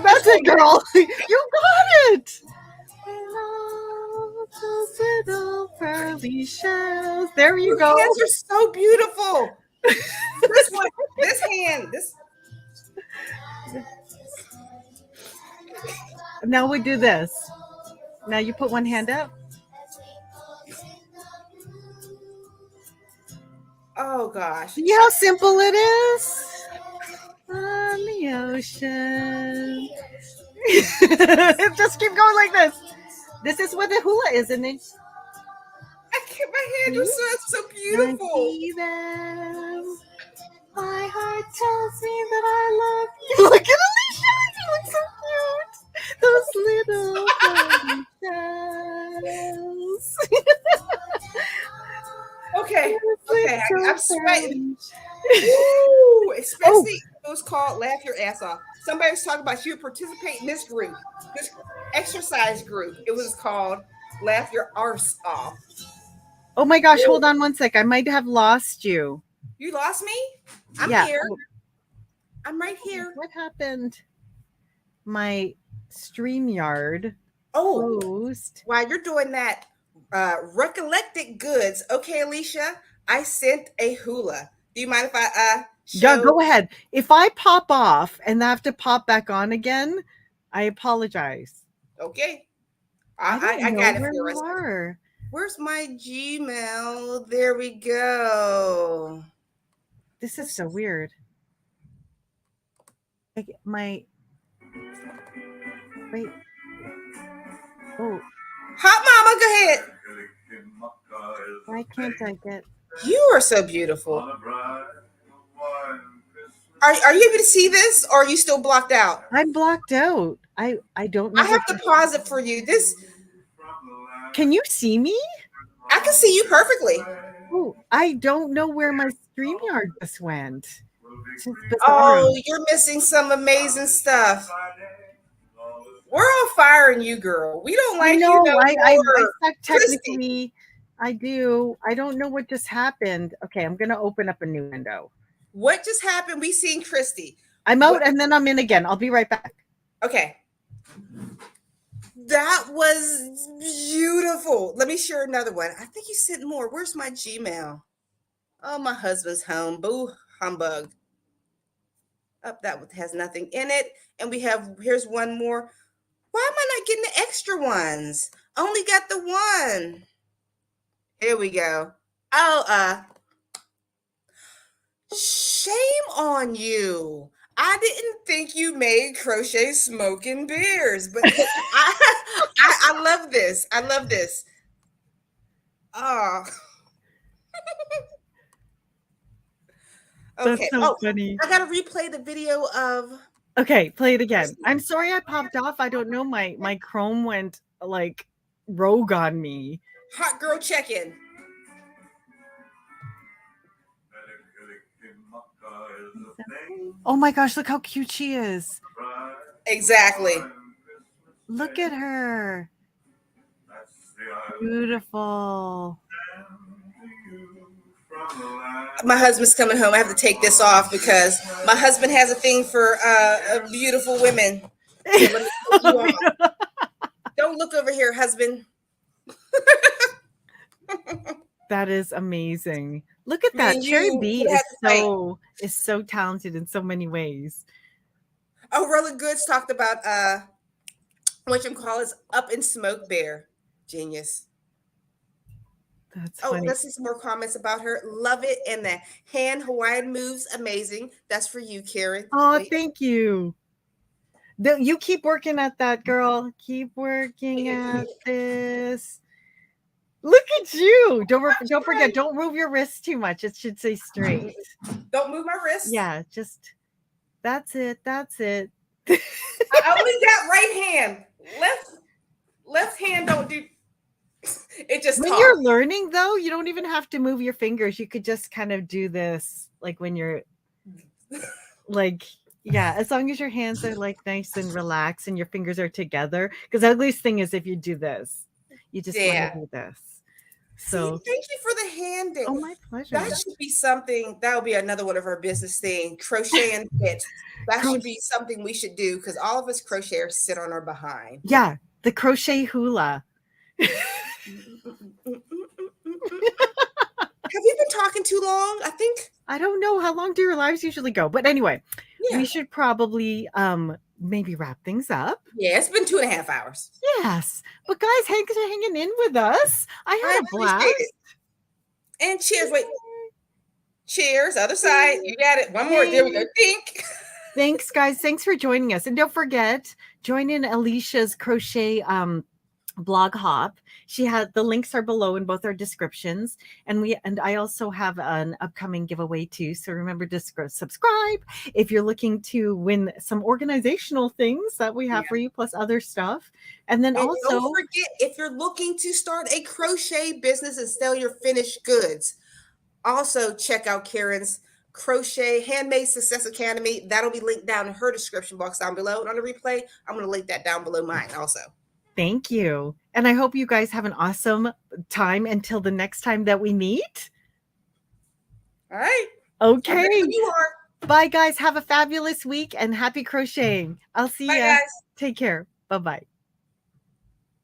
That's it, girl. You got it. Those little pearly shells. There you go. Your hands are so beautiful. This one, this hand, this. Now we do this. Now you put one hand up. Oh gosh. See how simple it is? On the ocean. Just keep going like this. This is what the hula is, isn't it? My hands are so beautiful. I see them. My heart tells me that I love you. Look at Alysha. You look so cute. Those little shells. Okay. I'm sweating. Ooh, especially if it was called Laugh Your Ass Off. Somebody was talking about you participate in this group, this exercise group. It was called Laugh Your Arse Off. Oh my gosh, hold on one sec. I might have lost you. You lost me? I'm here. I'm right here. What happened? My StreamYard closed. While you're doing that, recollected goods. Okay, Alysha, I sent a hula. Do you mind if I Yeah, go ahead. If I pop off and I have to pop back on again, I apologize. Okay. I got it for us. Where's my Gmail? There we go. This is so weird. Wait. Oh. Hot mama, go ahead. Why can't I get? You are so beautiful. Are you able to see this, or are you still blocked out? I'm blocked out. I don't know. I have to pause it for you. Can you see me? I can see you perfectly. Oh, I don't know where my StreamYard just went. Oh, you're missing some amazing stuff. We're all firing you, girl. We don't like you no more. I technically, I do. I don't know what just happened. Okay, I'm going to open up a new window. What just happened? We seen Christy. I'm out and then I'm in again. I'll be right back. Okay. That was beautiful. Let me share another one. I think you sent more. Where's my Gmail? Oh, my husband's home. Boo humbug. That has nothing in it. And here's one more. Why am I not getting the extra ones? I only got the one. Here we go. Oh, shame on you. I didn't think you made crochet smoking beers, but I love this. I love this. Oh. That's Okay. so funny. I gotta replay the video of. Okay, play it again. I'm sorry I popped off. I don't know. My Chrome went like rogue on me. Hot girl check-in. Oh my gosh, look how cute she is. Exactly. Look at her. Beautiful. My husband's coming home. I have to take this off because my husband has a thing for beautiful women. So let me take you off. Don't look over here, husband. That is amazing. Look at that. Cherry B is so talented in so many ways. Oh, Roller Goods talked about whatchamacallit's Up in Smoke Bear. Genius. That's Oh, funny. let's see some more comments about her. Love it. And the hand Hawaiian moves, amazing. That's for you, Karen. Oh, Wait. thank you. You keep working at that, girl. Keep working at this. Look at you. Don't forget, don't move your wrist too much. It should say straight. Don't move my wrist. Yeah, just that's it. That's it. I only got right hand. Left hand don't do. It just when talks. you're learning though, you don't even have to move your fingers. You could just kind of do this like when you're like, yeah, as long as your hands are like nice and relaxed and your fingers are together. Because the ugliest thing is if you do this, you just want to do this. So see, thank you for the hand. Oh, my pleasure. That should be something. That will be another one of our business thing. Crochet and fit. That should be something we should do because all of us crocheters sit on our behind. Yeah, the crochet hula. Have we been talking too long? I don't know. How long do your lives usually go? But anyway, we should probably maybe wrap things up. Yeah, it's been 2.5 hours. Yes. But guys, thanks for hanging in with us. I had a blast. And cheers. Wait. Cheers. Other side. You got it. One more. There we go. Think. Thanks, guys. Thanks for joining us. And don't forget, join in Alysha's crochet blog hop. She had the links are below in both our descriptions, and I also have an upcoming giveaway too, so remember to subscribe if you're looking to win some organizational things that we have for you, plus other stuff. And then also don't forget, if you're looking to start a crochet business and sell your finished goods, also check out Karen's Crochet Handmade Success Academy. That'll be linked down in her description box down below, and on the replay I'm going to link that down below mine also. Thank you. And I hope you guys have an awesome time until the next time that we meet. All right. Okay. You are. Bye, guys. Have a fabulous week and happy crocheting. I'll see you. Bye, guys. Take care. Bye-bye.